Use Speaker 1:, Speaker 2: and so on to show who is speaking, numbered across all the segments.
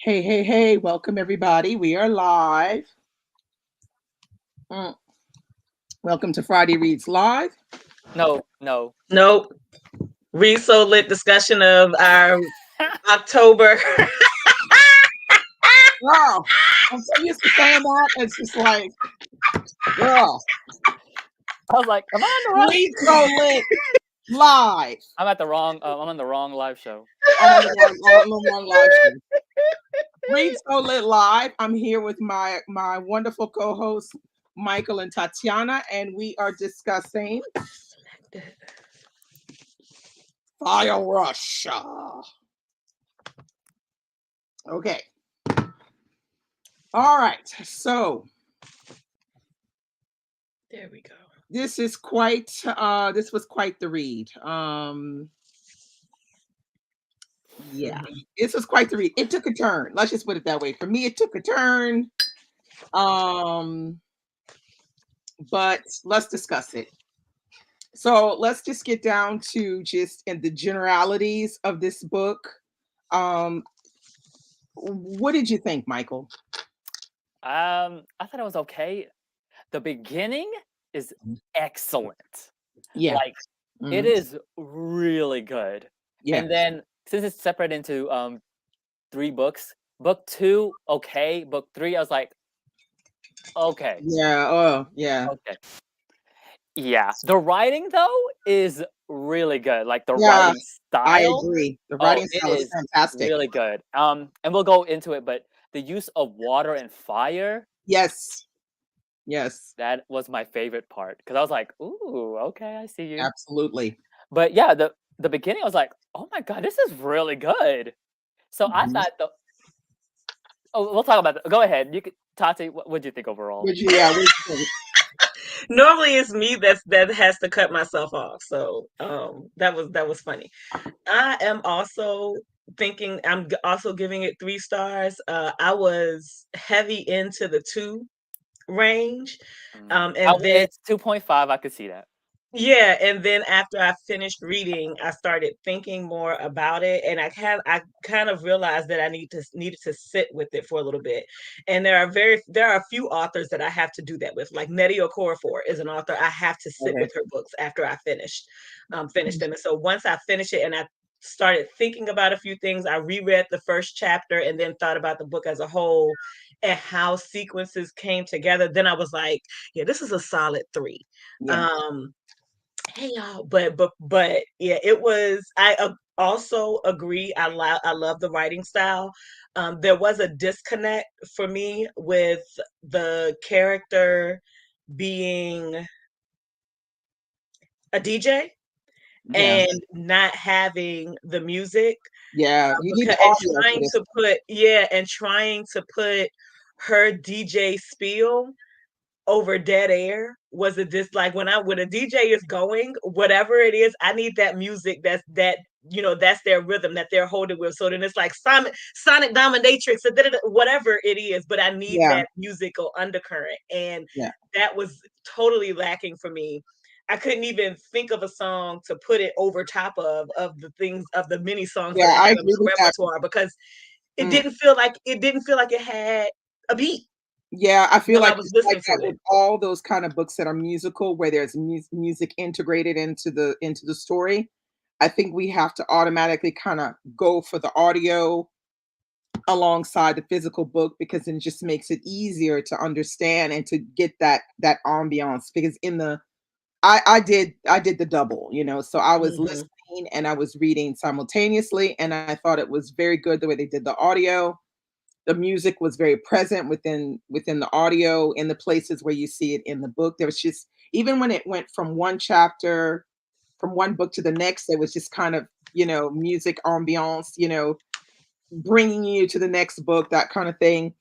Speaker 1: Hey, hey, hey, welcome everybody. We are live. Mm. Welcome to Friday Reads Live.
Speaker 2: No.
Speaker 3: Nope. Read so lit discussion of our October.
Speaker 1: Girl, I'm so used to saying that. It's just like, girl,
Speaker 2: I was like, am I on the wrong?
Speaker 1: Read So Lit Live.
Speaker 2: I'm at the wrong. I'm on the wrong live show.
Speaker 1: I'm on the wrong live show. Read So Lit Live. I'm here with my wonderful co-hosts, Michael and Tatiana, and we are discussing Fire Rush. Okay. All right. So
Speaker 3: There we go.
Speaker 1: this is quite this was quite the read. Yeah, this was quite the read. It took a turn. Let's just put it that way. For me, it took a turn. Um, but let's discuss it. So let's just get down to just in the generalities of this book. Um, what did you think, Michael?
Speaker 2: I thought it was okay. The beginning is excellent.
Speaker 1: Yeah.
Speaker 2: Like it
Speaker 1: Mhm.
Speaker 2: is really good.
Speaker 1: Yeah.
Speaker 2: And then since it's separated into 3 books, book 2 okay, book 3 I was like, okay,
Speaker 1: Yeah. Oh, yeah.
Speaker 2: okay. Yeah, the writing though is really good. Like the
Speaker 1: Yeah.
Speaker 2: writing
Speaker 1: I
Speaker 2: style.
Speaker 1: agree. The
Speaker 2: Oh,
Speaker 1: writing
Speaker 2: it
Speaker 1: style is
Speaker 2: is
Speaker 1: fantastic.
Speaker 2: really good. And we'll go into it, but the use of water and fire,
Speaker 1: Yes. Yes.
Speaker 2: that was my favorite part because I was like, "Ooh, okay, I see you."
Speaker 1: Absolutely.
Speaker 2: But yeah, the beginning, I was like, "Oh my god, this is really good." So I
Speaker 1: Mhm.
Speaker 2: thought the oh, we'll talk about that. Go ahead. You could, Tati. What do you think overall?
Speaker 1: Would you? Yeah. Would you think?
Speaker 3: Normally it's me that has to cut myself off. So that was funny. I am also thinking also giving it 3 stars. I was heavy into the 2 range. And then
Speaker 2: It's 2.5. I could see that.
Speaker 3: yeah, and then after I finished reading, I started thinking more about it, and I kind of realized that I needed to sit with it for a little bit. And there are a few authors that I have to do that with. Like Nnedi Okorafor is an author I have to sit
Speaker 1: Okay.
Speaker 3: with her books after I finish them. And so once I finish it and I started thinking about a few things, I reread the first chapter and then thought about the book as a whole and how sequences came together. Then I was like, yeah, this is a solid 3.
Speaker 1: Yeah.
Speaker 3: Um Hey y'all, but yeah, it was. Also agree. I love the writing style. There was a disconnect for me with the character being a DJ
Speaker 1: Yeah.
Speaker 3: and not having the music,
Speaker 1: Yeah. You need
Speaker 3: because
Speaker 1: the audio for this.
Speaker 3: and trying to put her DJ spiel over dead air. Was it just like when a DJ is going, whatever it is, I need that music that's their rhythm that they're holding with. So then it's like sonic dominatrix, whatever it is, but I need
Speaker 1: Yeah.
Speaker 3: that musical undercurrent. And
Speaker 1: Yeah.
Speaker 3: that was totally lacking for me. I couldn't even think of a song to put it over top of the things of the many songs that
Speaker 1: Yeah.
Speaker 3: I
Speaker 1: I
Speaker 3: have in
Speaker 1: agree
Speaker 3: my
Speaker 1: with that.
Speaker 3: repertoire, because
Speaker 1: Mm.
Speaker 3: it didn't feel like it had a beat
Speaker 1: Yeah. I feel
Speaker 3: while I
Speaker 1: like
Speaker 3: was
Speaker 1: it's like
Speaker 3: listening
Speaker 1: that
Speaker 3: to
Speaker 1: with
Speaker 3: it.
Speaker 1: all those kind of books that are musical, where there's music integrated into the story. I think we have to automatically kind of go for the audio alongside the physical book because then it just makes it easier to understand and to get that ambiance. Because in the I did the double, so I was
Speaker 3: Mhm.
Speaker 1: listening and I was reading simultaneously, and I thought it was very good the way they did the audio. The music was very present within the audio in the places where you see it in the book. There was just, even when it went from one chapter, from one book to the next, there was just kind of, music ambiance, bringing you to the next book, that kind of thing.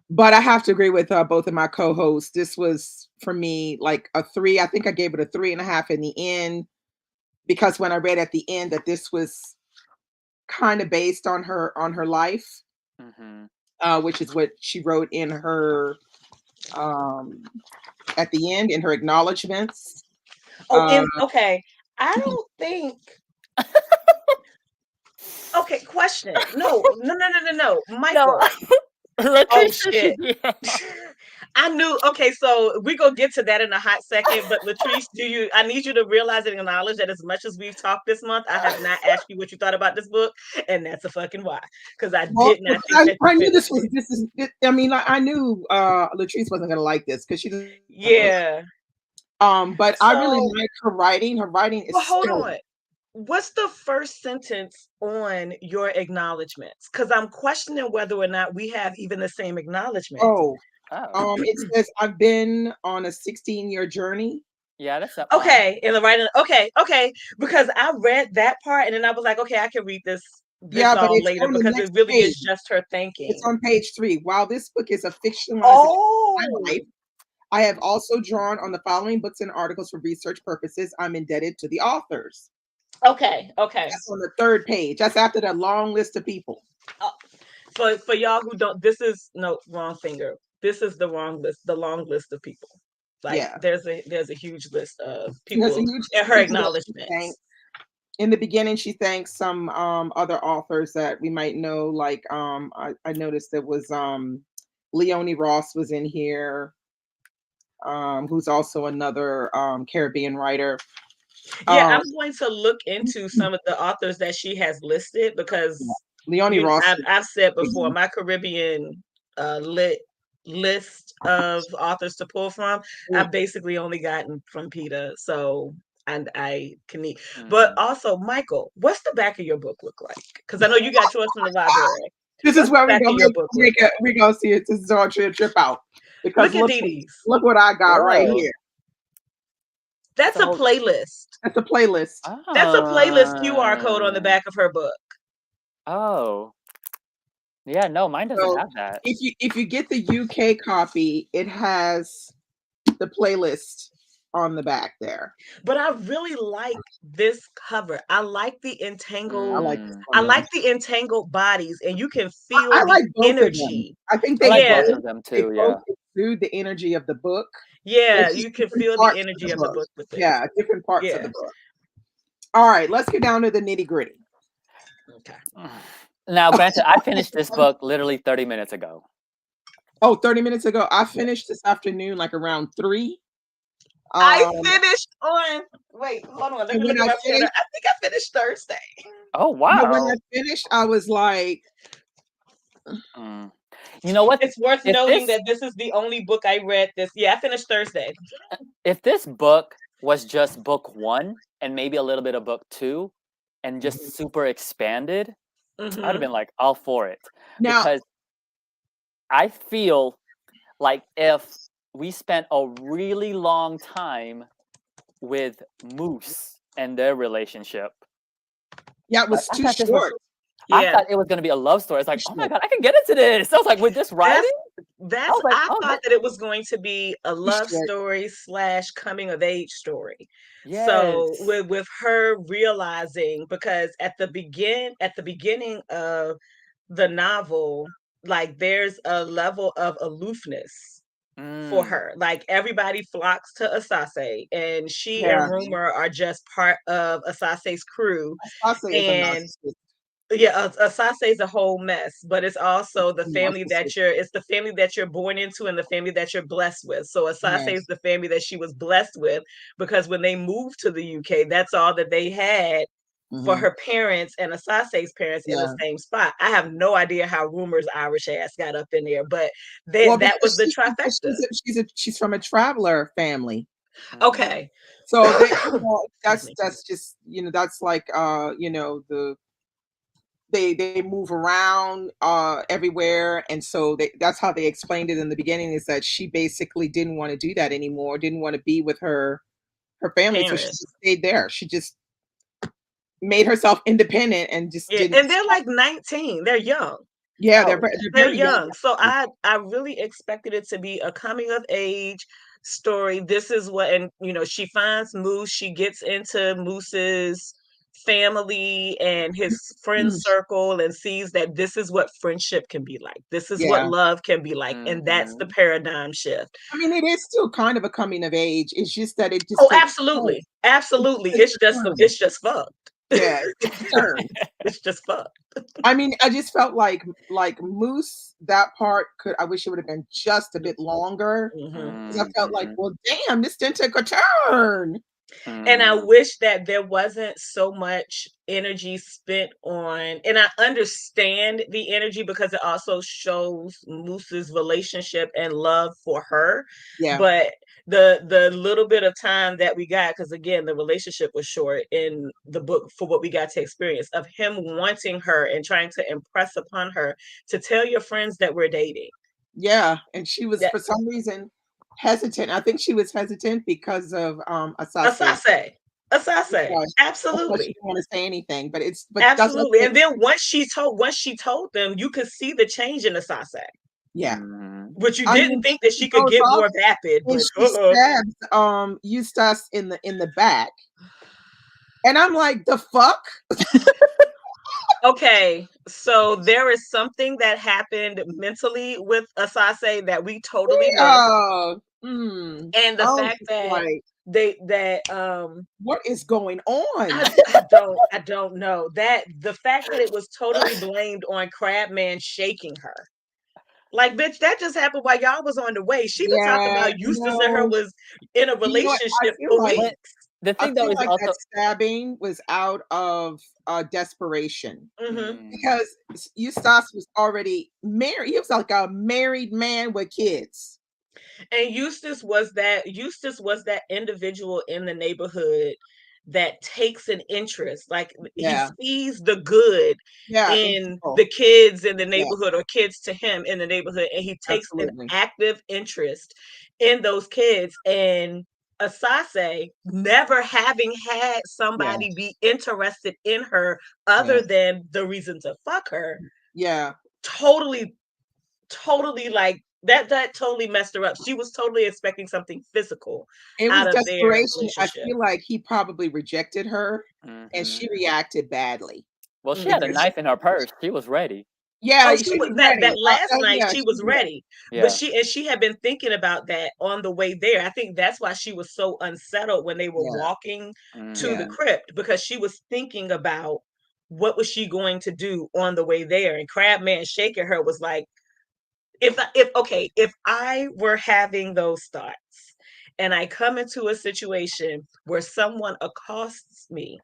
Speaker 1: But I have to agree with both of my co-hosts. This was for me like a 3. I think I gave it a 3.5 in the end, because when I read at the end that this was kind of based on her life,
Speaker 2: Hmm.
Speaker 1: which is what she wrote in her um, at the end in her acknowledgments.
Speaker 3: Oh,
Speaker 1: Uh,
Speaker 3: okay. I don't think Okay, question. No,
Speaker 2: No,
Speaker 3: Michael. Oh
Speaker 2: Latrice said
Speaker 3: shit. I knew. Okay, so we gonna get to that in a hot second. But Latrice, I need you to realize and acknowledge that as much as we've talked this month, I have not asked you what you thought about this book, and that's a fucking why. Because I
Speaker 1: Well,
Speaker 3: did not think that you
Speaker 1: I knew
Speaker 3: finished
Speaker 1: this was
Speaker 3: it.
Speaker 1: this is. I mean, I knew Latrice wasn't gonna like this because she doesn't like books.
Speaker 3: Yeah.
Speaker 1: But I really
Speaker 3: So,
Speaker 1: like her writing. Her writing is
Speaker 3: well, hold
Speaker 1: stellar.
Speaker 3: on. What's the first sentence on your acknowledgments? Because I'm questioning whether or not we have even the same acknowledgments.
Speaker 1: Oh,
Speaker 2: Oh,
Speaker 1: it says I've been on a 16-year journey.
Speaker 2: yeah, that's fine.
Speaker 3: Okay, in the writing. Okay, because I read that part and then I was like, okay, I can read this
Speaker 1: Yeah, but
Speaker 3: all
Speaker 1: it's
Speaker 3: later
Speaker 1: on the
Speaker 3: because it
Speaker 1: next
Speaker 3: really
Speaker 1: page.
Speaker 3: is just her
Speaker 1: It's
Speaker 3: thinking.
Speaker 1: on page 3. While this book is a fictionalization of my
Speaker 3: Oh,
Speaker 1: life, I have also drawn on the following books and articles for research purposes. I'm indebted to the authors.
Speaker 3: okay.
Speaker 1: That's on the 3rd page. That's after that long list of people.
Speaker 3: For y'all who don't, this is no wrong finger. This is the wrong list, the long list of people. Like
Speaker 1: Yeah.
Speaker 3: there's a huge list of
Speaker 1: There's a
Speaker 3: people
Speaker 1: huge
Speaker 3: in her
Speaker 1: people that she
Speaker 3: acknowledgments.
Speaker 1: thanks. In the beginning, she thanks some other authors that we might know. Like I noticed there was Leonie Ross was in here, who's also another Caribbean writer.
Speaker 3: Yeah,
Speaker 1: Um,
Speaker 3: I'm going to look into some of the authors that she has listed because
Speaker 1: Leonie Ross.
Speaker 3: I've said before my Caribbean list of authors to pull from. I've basically only gotten from PETA, so and I can need. But also, Michael, what's the back of your book look like? Because I know you got yours from the library.
Speaker 1: This
Speaker 3: What's
Speaker 1: is where
Speaker 3: the
Speaker 1: we
Speaker 3: back
Speaker 1: go
Speaker 3: of your book look like?
Speaker 1: we go see it. This is our trip out because
Speaker 3: Look at Dee Dee's.
Speaker 1: look what I got right
Speaker 2: Whoa.
Speaker 1: here.
Speaker 3: That's a playlist.
Speaker 1: That's a playlist.
Speaker 3: That's a playlist QR code on the back of her book.
Speaker 2: Oh, yeah. No, mine doesn't
Speaker 1: So
Speaker 2: have that.
Speaker 1: if you get the UK copy, it has the playlist on the back there.
Speaker 3: But I really like this cover. I like the entangled.
Speaker 1: I like this
Speaker 3: I
Speaker 1: one.
Speaker 3: like the entangled bodies, and you can feel
Speaker 1: I
Speaker 3: the
Speaker 1: like both of them.
Speaker 3: energy.
Speaker 1: I think
Speaker 2: I
Speaker 1: they
Speaker 2: like
Speaker 3: Yeah.
Speaker 2: both of them
Speaker 1: they
Speaker 2: too.
Speaker 1: both
Speaker 2: Yeah.
Speaker 1: exude the energy of the book.
Speaker 3: Yeah,
Speaker 1: It's just
Speaker 3: you can
Speaker 1: different
Speaker 3: feel the
Speaker 1: parts
Speaker 3: energy of the book with this.
Speaker 1: Yeah, different parts of
Speaker 3: Yeah.
Speaker 1: the book. All right, let's get down to the nitty gritty.
Speaker 3: Okay.
Speaker 2: Now, granted, I finished this book literally 30 minutes ago.
Speaker 1: Oh, 30 minutes ago. I finished this afternoon, like around 3.
Speaker 3: I finished on. Wait, hold on. Let me
Speaker 1: and
Speaker 3: look
Speaker 1: when
Speaker 3: at
Speaker 1: I
Speaker 3: my planner.
Speaker 1: finished,
Speaker 3: I think I finished Thursday.
Speaker 2: Oh,
Speaker 1: but when
Speaker 2: wow.
Speaker 1: I finished, I was like,
Speaker 2: Mm. You know what?
Speaker 3: It's worth
Speaker 2: If
Speaker 3: noting
Speaker 2: this-
Speaker 3: that this is the only book I read this. Yeah, I finished Thursday.
Speaker 2: If this book was just book 1 and maybe a little bit of book 2 and just super expanded, I'd have
Speaker 3: Mhm.
Speaker 2: been like all for it.
Speaker 1: now,
Speaker 2: Because I feel like if we spent a really long time with Moose and their relationship,
Speaker 1: yeah, it was
Speaker 2: I
Speaker 1: too
Speaker 2: thought this was-
Speaker 1: short.
Speaker 2: I
Speaker 3: Yeah.
Speaker 2: thought it was going to be a love story. It's like, oh my God, I can get into this. I was like, with this writing?
Speaker 3: That's
Speaker 2: was like,
Speaker 3: I
Speaker 2: oh,
Speaker 3: thought that it was going to be a love
Speaker 1: short.
Speaker 3: story / coming of age story.
Speaker 2: Yes.
Speaker 3: So with her realizing, because at the beginning of the novel, like there's a level of aloofness for her. Like everybody flocks to Asase, and she
Speaker 1: Yeah.
Speaker 3: and Rumor are just part of Asase's crew.
Speaker 1: Asase is a
Speaker 3: And
Speaker 1: narcissist.
Speaker 3: yeah, Asase is a whole mess, but it's also the family that
Speaker 1: Narcissist.
Speaker 3: it's the family that you're born into and the family that you're blessed with. So Asase
Speaker 1: Yes.
Speaker 3: is the family that she was blessed with, because when they moved to the UK, that's all that they had for her parents and Asase's parents in the same spot. I have no idea how Rumor's Irish ass got up in there, but that was the trifecta.
Speaker 1: She's from a traveler family.
Speaker 3: Okay.
Speaker 1: So they,
Speaker 3: Excuse me.
Speaker 1: that's just, that's like they move around everywhere, and so that's how they explained it in the beginning, is that she basically didn't want to do that anymore, didn't want to be with her family, so she
Speaker 3: Parents.
Speaker 1: just stayed there. She just made herself independent and just didn't.
Speaker 3: And they're like 19. They're young.
Speaker 1: Yeah,
Speaker 2: Oh,
Speaker 1: they're
Speaker 3: They're
Speaker 1: very young.
Speaker 3: young. So I really expected it to be a coming of age story. This is what, and she finds Moose. She gets into Moose's family and his friend circle and sees that this is what friendship can be like. This is what love can be like. And that's the paradigm shift.
Speaker 1: I mean, it is still kind of a coming of age. It's just that it just
Speaker 3: Oh,
Speaker 1: takes
Speaker 3: absolutely.
Speaker 1: time.
Speaker 3: Absolutely.
Speaker 1: It takes
Speaker 3: It's just
Speaker 1: time.
Speaker 3: fucked.
Speaker 1: Yeah, it's a turn.
Speaker 3: It's just fuck.
Speaker 1: I mean, I just felt like Moose, that part I wish it would have been just a bit longer
Speaker 3: Mhm.
Speaker 1: because I felt like,
Speaker 2: Mhm.
Speaker 1: well, damn, this didn't take a turn.
Speaker 3: And I
Speaker 2: Mm.
Speaker 3: wish that there wasn't so much energy spent on, and I understand the energy because it also shows Moose's relationship and love for her.
Speaker 1: Yeah,
Speaker 3: But the little bit of time that we got, because again, the relationship was short in the book for what we got to experience of him wanting her and trying to impress upon her to tell your friends that we're dating.
Speaker 1: yeah, and she was
Speaker 3: That
Speaker 1: for some reason hesitant. I think she was hesitant because of Asase.
Speaker 3: Asase, Asase,
Speaker 1: That's why she
Speaker 3: absolutely.
Speaker 1: didn't want to say anything. But that's what
Speaker 3: Absolutely.
Speaker 1: I
Speaker 3: And then once she told them, you could see the change in the Sase.
Speaker 1: yeah.
Speaker 2: Mhm.
Speaker 3: But you
Speaker 1: I
Speaker 3: didn't
Speaker 1: mean,
Speaker 3: think that
Speaker 1: she
Speaker 3: she could
Speaker 1: goes
Speaker 3: get
Speaker 1: off
Speaker 3: more vapid,
Speaker 1: and
Speaker 3: but
Speaker 1: she stabs Eustace in the back. And I'm like, the fuck?
Speaker 3: okay. So there is something that happened mentally with Asase that we totally missed.
Speaker 1: Yeah. Mm.
Speaker 3: And the
Speaker 1: I was
Speaker 3: fact
Speaker 1: just
Speaker 3: that
Speaker 1: like,
Speaker 3: they that
Speaker 1: what is going on?
Speaker 3: I don't know. That the fact that it was totally blamed on Crabman shaking her. Like, bitch, that just happened while y'all was on the way. She been talking
Speaker 1: Yeah,
Speaker 3: about Eustace and her was in a
Speaker 1: you know what?
Speaker 3: relationship for
Speaker 2: But
Speaker 3: weeks.
Speaker 2: the
Speaker 1: I
Speaker 2: thing though
Speaker 1: feel
Speaker 2: is
Speaker 1: like
Speaker 2: also
Speaker 1: that stabbing was out of desperation
Speaker 3: Hmm.
Speaker 2: mm,
Speaker 1: because Eustace was already married. He was like a married man with kids.
Speaker 3: And Eustace was that individual in the neighborhood that takes an interest. Like he
Speaker 1: Yeah,
Speaker 3: sees the good
Speaker 1: yeah, in
Speaker 3: in
Speaker 1: people.
Speaker 3: the kids in the
Speaker 1: Yeah,
Speaker 3: neighborhood or kids to him in the neighborhood, and he takes an
Speaker 1: absolutely.
Speaker 3: active interest in those kids. And Asase, never having had
Speaker 1: Yeah,
Speaker 3: somebody be interested in her
Speaker 1: yeah,
Speaker 3: other than the reason to fuck her,
Speaker 1: yeah.
Speaker 3: totally totally like that totally messed her up. She was totally expecting something physical
Speaker 1: It
Speaker 3: out
Speaker 1: was
Speaker 3: of their
Speaker 1: desperation. I
Speaker 3: relationship.
Speaker 1: feel like he probably rejected her, and
Speaker 2: mhm.
Speaker 1: she reacted badly
Speaker 2: Well, she had a
Speaker 3: Mhm.
Speaker 1: because
Speaker 2: knife in her purse. She was ready.
Speaker 1: yeah,
Speaker 3: Oh,
Speaker 1: she
Speaker 3: she
Speaker 1: was
Speaker 3: was that
Speaker 1: ready.
Speaker 3: last night
Speaker 1: Yeah,
Speaker 3: she
Speaker 1: she
Speaker 3: was
Speaker 1: was ready.
Speaker 3: ready. But
Speaker 2: Yeah.
Speaker 3: she had been thinking about that on the way there. I think that's why she was so unsettled when they were
Speaker 1: Yeah,
Speaker 3: walking to the
Speaker 1: yeah,
Speaker 2: Mhm.
Speaker 3: crypt, because she was thinking about what was she going to do on the way there. And Crabman shaking her was like, if I were having those thoughts and I come into a situation where someone accosts me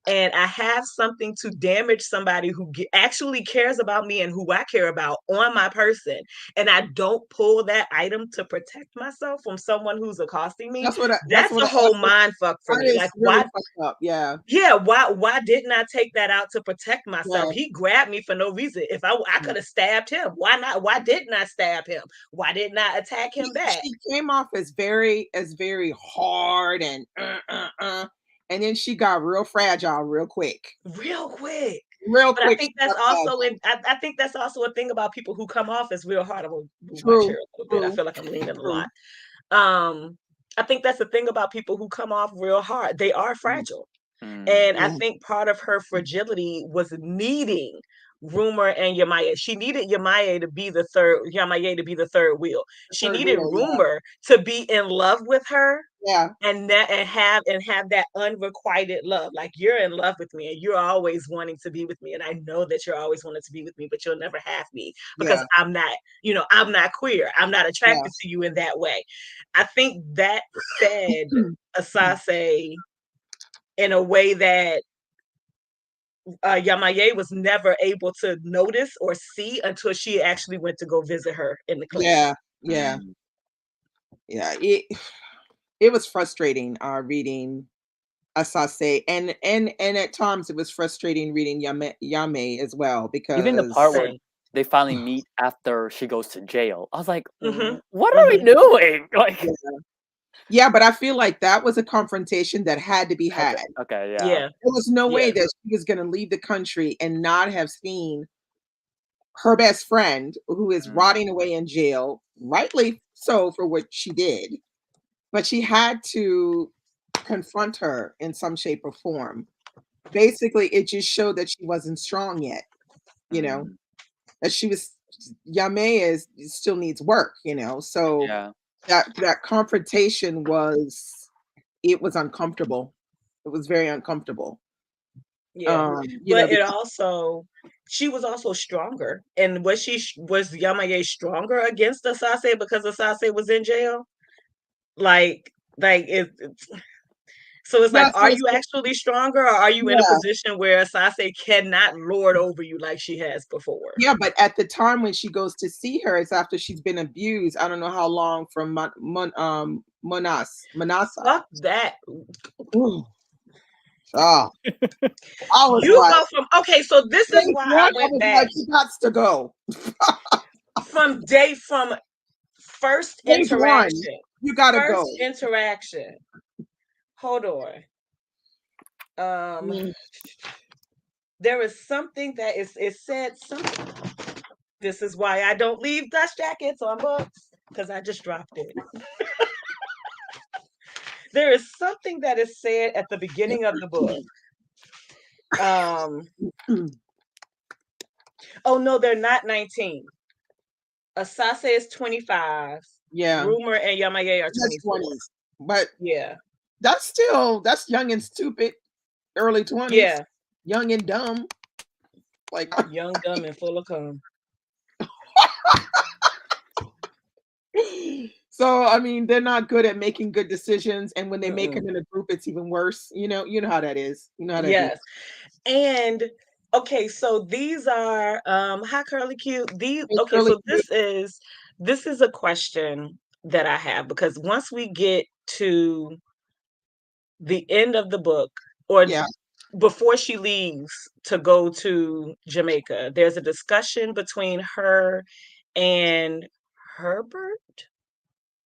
Speaker 3: and I have something to damage somebody who actually cares about me and who I care about on my person, and I don't pull that item to protect myself from someone who's accosting me,
Speaker 1: that's
Speaker 3: that's
Speaker 1: what
Speaker 3: a whole mind fuck for
Speaker 1: that
Speaker 3: me.
Speaker 1: is
Speaker 3: Like,
Speaker 1: really
Speaker 3: why?
Speaker 1: fucked up. Yeah,
Speaker 3: Yeah, why didn't I take that out to protect myself?
Speaker 1: right.
Speaker 3: He grabbed me for no reason. If I
Speaker 1: Yeah.
Speaker 3: could have stabbed him, why not? Why didn't I stab him? Why didn't I attack him back?
Speaker 1: She came off as very hard and then she got real fragile real quick.
Speaker 3: Real quick.
Speaker 1: Real
Speaker 3: But I
Speaker 1: quick,
Speaker 3: think
Speaker 1: she
Speaker 3: that's
Speaker 1: got
Speaker 3: also
Speaker 1: fragile.
Speaker 3: I think that's also a thing about people who come off as real hard. I'm gonna move my chair
Speaker 1: True,
Speaker 3: a little bit. I
Speaker 1: true,
Speaker 3: feel like I'm leaning a
Speaker 1: true.
Speaker 3: lot. Um, I think that's the thing about people who come off real hard. They are
Speaker 1: Mm,
Speaker 3: fragile. And I
Speaker 1: yeah,
Speaker 3: think part of her fragility was needing Rumor and Yamaya. She needed Yamaya to be the third wheel.
Speaker 1: the
Speaker 3: She
Speaker 1: third
Speaker 3: needed
Speaker 1: wheel, yeah,
Speaker 3: Rumor to be in love with her,
Speaker 1: yeah,
Speaker 3: and have that unrequited love. Like, you're in love with me and you're always wanting to be with me. And I know that you're always wanting to be with me, but you'll never have me because
Speaker 1: yeah,
Speaker 3: I'm not queer. I'm not
Speaker 1: yeah.
Speaker 3: attracted to you in that way. I think that fed Asase in a way that Yamaye was never able to notice or see until she actually went to go visit her in the clinic.
Speaker 1: Yeah, yeah,
Speaker 2: Mhm.
Speaker 1: yeah. It was frustrating reading Asase and at times it was frustrating reading Yame as well
Speaker 2: Even the part
Speaker 1: because
Speaker 2: where
Speaker 3: Same.
Speaker 2: they finally meet after she goes to jail, I was like,
Speaker 3: Hmm.
Speaker 2: "What are we
Speaker 3: Hmm.
Speaker 2: doing?" Like,
Speaker 1: yeah. Yeah, but I feel like that was a confrontation that had to be
Speaker 2: had to,
Speaker 1: had.
Speaker 2: okay, yeah.
Speaker 3: Yeah.
Speaker 1: There was no way
Speaker 3: Yeah.
Speaker 1: that she was gonna leave the country and not have seen her best friend who is
Speaker 2: Mm,
Speaker 1: rotting away in jail, rightly so for what she did, but she had to confront her in some shape or form. Basically, it just showed that she wasn't strong yet, you know,
Speaker 2: mm,
Speaker 1: that she was Yame is still needs work, so
Speaker 2: yeah.
Speaker 1: that confrontation was it was uncomfortable. It was very uncomfortable.
Speaker 3: Yeah.
Speaker 1: You know,
Speaker 3: But it
Speaker 1: because
Speaker 3: also, she was also stronger. And was Yamaye stronger against Asase because Asase was in jail? Like so it's like,
Speaker 1: yeah,
Speaker 3: are you actually stronger, or are you in a
Speaker 1: yeah,
Speaker 3: position where Asase cannot lord over you like she has before?
Speaker 1: yeah, but at the time when she goes to see her, it's after she's been abused. I don't know how long from Manasa.
Speaker 3: Fuck that.
Speaker 1: Ooh, oh, I was
Speaker 3: You
Speaker 1: like,
Speaker 3: go from, okay, so this is
Speaker 1: day
Speaker 3: why I
Speaker 1: one, I
Speaker 3: went
Speaker 1: was
Speaker 3: back
Speaker 1: like, she got to go.
Speaker 3: from first
Speaker 1: Day one,
Speaker 3: interaction.
Speaker 1: you gotta go.
Speaker 3: First interaction. Hold on. Um
Speaker 1: Mm.
Speaker 3: there is something that it said something. This is why I don't leave dust jackets on books, because I just dropped it. There is something that is said at the beginning of the book. Um oh no, they're not 19. Asase is 25.
Speaker 1: Yeah,
Speaker 3: Rumor and Yamaye are
Speaker 1: that's
Speaker 3: 24.
Speaker 1: 20s, but
Speaker 3: Yeah.
Speaker 1: that's young and stupid. Early 20s,
Speaker 3: Yeah.
Speaker 1: young and dumb. Like,
Speaker 3: Young, dumb, and full of cum.
Speaker 1: so I mean, they're not good at making good decisions, and when they make
Speaker 3: Mm-mm.
Speaker 1: them in a group, it's even worse. You know how that is. You know how that be.
Speaker 3: Yes. And okay, so these are hi Curly Q. These
Speaker 1: It's
Speaker 3: okay,
Speaker 1: really
Speaker 3: so
Speaker 1: cute.
Speaker 3: this is a question that I have, because once we get to the end of the book, or
Speaker 1: Yeah,
Speaker 3: before she leaves to go to Jamaica, there's a discussion between her and Herbert.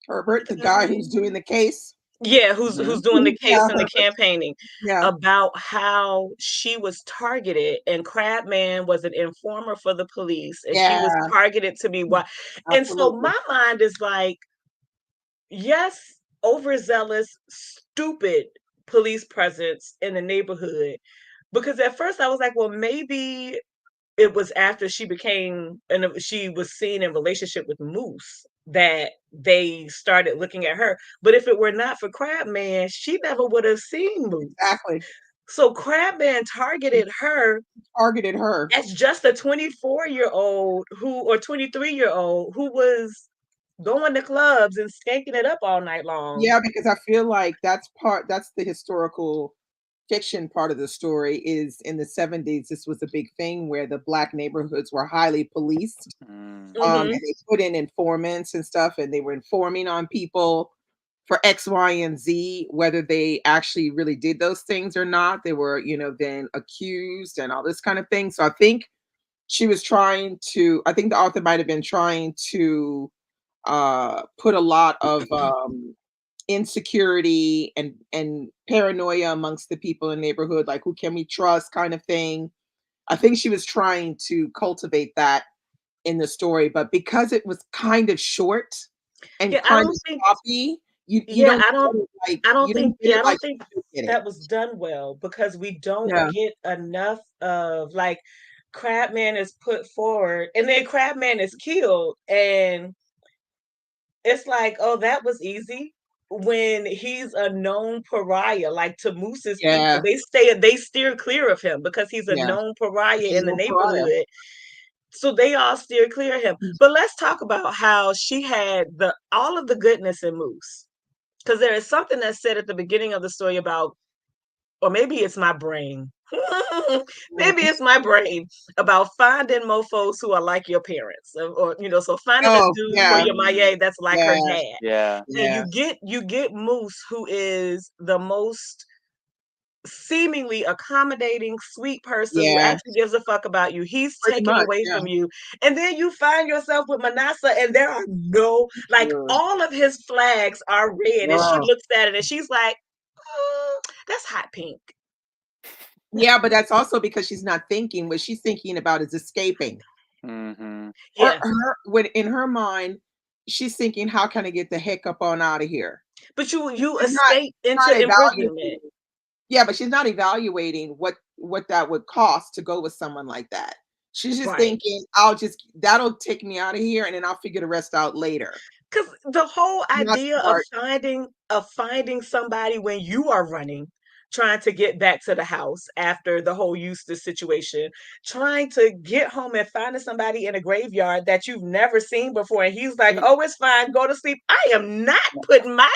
Speaker 1: Herbert,
Speaker 3: Is
Speaker 1: the
Speaker 3: that his
Speaker 1: guy who's
Speaker 3: name?
Speaker 1: doing the case.
Speaker 3: Yeah,
Speaker 2: Mhm.
Speaker 3: who's doing the case
Speaker 1: Yeah,
Speaker 3: and the
Speaker 1: Herbert.
Speaker 3: campaigning,
Speaker 1: Yeah,
Speaker 3: about how she was targeted, and Crabman was an informer for the police, and she was
Speaker 1: yeah,
Speaker 3: targeted to be what. And so
Speaker 1: absolutely.
Speaker 3: my mind is like, yes, overzealous, stupid police presence in the neighborhood. Because at first I was like, well, maybe it was after she became, and she was seen in relationship with Moose, that they started looking at her. But if it were not for Crabman, she never would have seen Moose.
Speaker 1: Exactly.
Speaker 3: So Crabman targeted her
Speaker 1: Targeted her.
Speaker 3: as just a 24-year-old who, or 23-year-old who was going to clubs and skanking it up all night long.
Speaker 1: Yeah, because I feel like that's the historical fiction part of the story. Is in the 70s, this was a big thing where the black neighborhoods were highly policed.
Speaker 2: Mm.
Speaker 3: Mm-hmm.
Speaker 1: And they put in informants and stuff, and they were informing on people for X, Y, and Z, whether they actually really did those things or not. They were, then accused and all this kind of thing. So I think I think the author might have been trying to put a lot of insecurity and paranoia amongst the people in the neighborhood, like who can we trust, kind of thing. I think she was trying to cultivate that in the story, but because it was kind of short and
Speaker 3: Yeah, I
Speaker 1: kind of
Speaker 3: don't think.
Speaker 1: sloppy, you
Speaker 3: Yeah,
Speaker 1: don't get it like
Speaker 3: I don't
Speaker 1: you don't
Speaker 3: think.
Speaker 1: get
Speaker 3: Yeah,
Speaker 1: it
Speaker 3: I
Speaker 1: like
Speaker 3: don't think
Speaker 1: you get it.
Speaker 3: that was done well, because we don't
Speaker 1: Yeah,
Speaker 3: get enough of, like, Crabman is put forward, and then Crabman is killed, and it's like, oh, that was easy. When he's a known pariah, like, to Moose's people,
Speaker 1: yeah,
Speaker 3: they steer clear of him because he's a
Speaker 1: yeah.
Speaker 3: known pariah
Speaker 1: He's
Speaker 3: in the
Speaker 1: no pariah.
Speaker 3: neighborhood. So they all steer clear of him. But let's talk about how she had all of the goodness in Moose. Because there is something that's said at the beginning of the story about, or maybe it's my brain. Maybe
Speaker 1: Mhm.
Speaker 3: it's my brain, about finding mofos who are like your parents, or so finding a
Speaker 1: Oh,
Speaker 3: dude for
Speaker 1: yeah,
Speaker 3: your
Speaker 2: Mm.
Speaker 3: Maye that's like her
Speaker 1: yeah,
Speaker 3: dad.
Speaker 2: Yeah.
Speaker 3: And
Speaker 1: yeah.
Speaker 3: you get Moose, who is the most seemingly accommodating, sweet person who
Speaker 1: Yeah,
Speaker 3: actually gives a fuck about you. He's
Speaker 1: pretty
Speaker 3: taken
Speaker 1: much,
Speaker 3: away
Speaker 1: yeah.
Speaker 3: from you. And then you find yourself with Manasa, and there are no, like,
Speaker 1: Ugh.
Speaker 3: all of his flags are red. And she
Speaker 1: Ugh.
Speaker 3: looks at it and she's like, that's hot pink.
Speaker 1: Yeah, but that's also because she's not thinking. What she's thinking about is escaping.
Speaker 2: Mhm.
Speaker 1: Or
Speaker 3: Yeah.
Speaker 1: when in her mind, she's thinking, "How can I get the heck up on out of here?"
Speaker 3: But you
Speaker 1: She's not
Speaker 3: escape
Speaker 1: not
Speaker 3: into imprisonment.
Speaker 1: evaluating. Yeah, but she's not evaluating what that would cost to go with someone like that. She's just
Speaker 3: Right.
Speaker 1: thinking, that'll take me out of here, and then I'll figure the rest out later."
Speaker 3: Because the whole
Speaker 1: Not
Speaker 3: idea
Speaker 1: smart.
Speaker 3: of finding somebody when you are running, trying to get back to the house after the whole Eustace situation, trying to get home and finding somebody in a graveyard that you've never seen before. And he's like, oh, it's fine, go to sleep. I am not putting my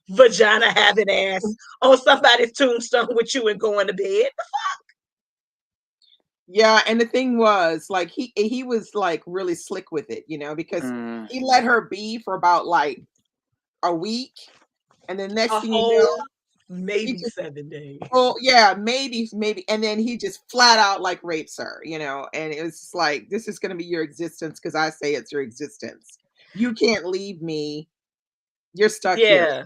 Speaker 3: vagina having ass on somebody's tombstone with you and going to bed.
Speaker 1: Yeah, and the thing was, like, he was like really slick with it, because he let her be for about like a week, and the next
Speaker 3: A
Speaker 1: thing you know,
Speaker 3: whole
Speaker 1: he
Speaker 3: maybe
Speaker 1: just,
Speaker 3: 7 days.
Speaker 1: oh yeah, maybe, and then he just flat out like rapes her, and it was just like, this is going to be your existence because I say it's your existence. You can't leave me. You're stuck here.
Speaker 3: Yeah.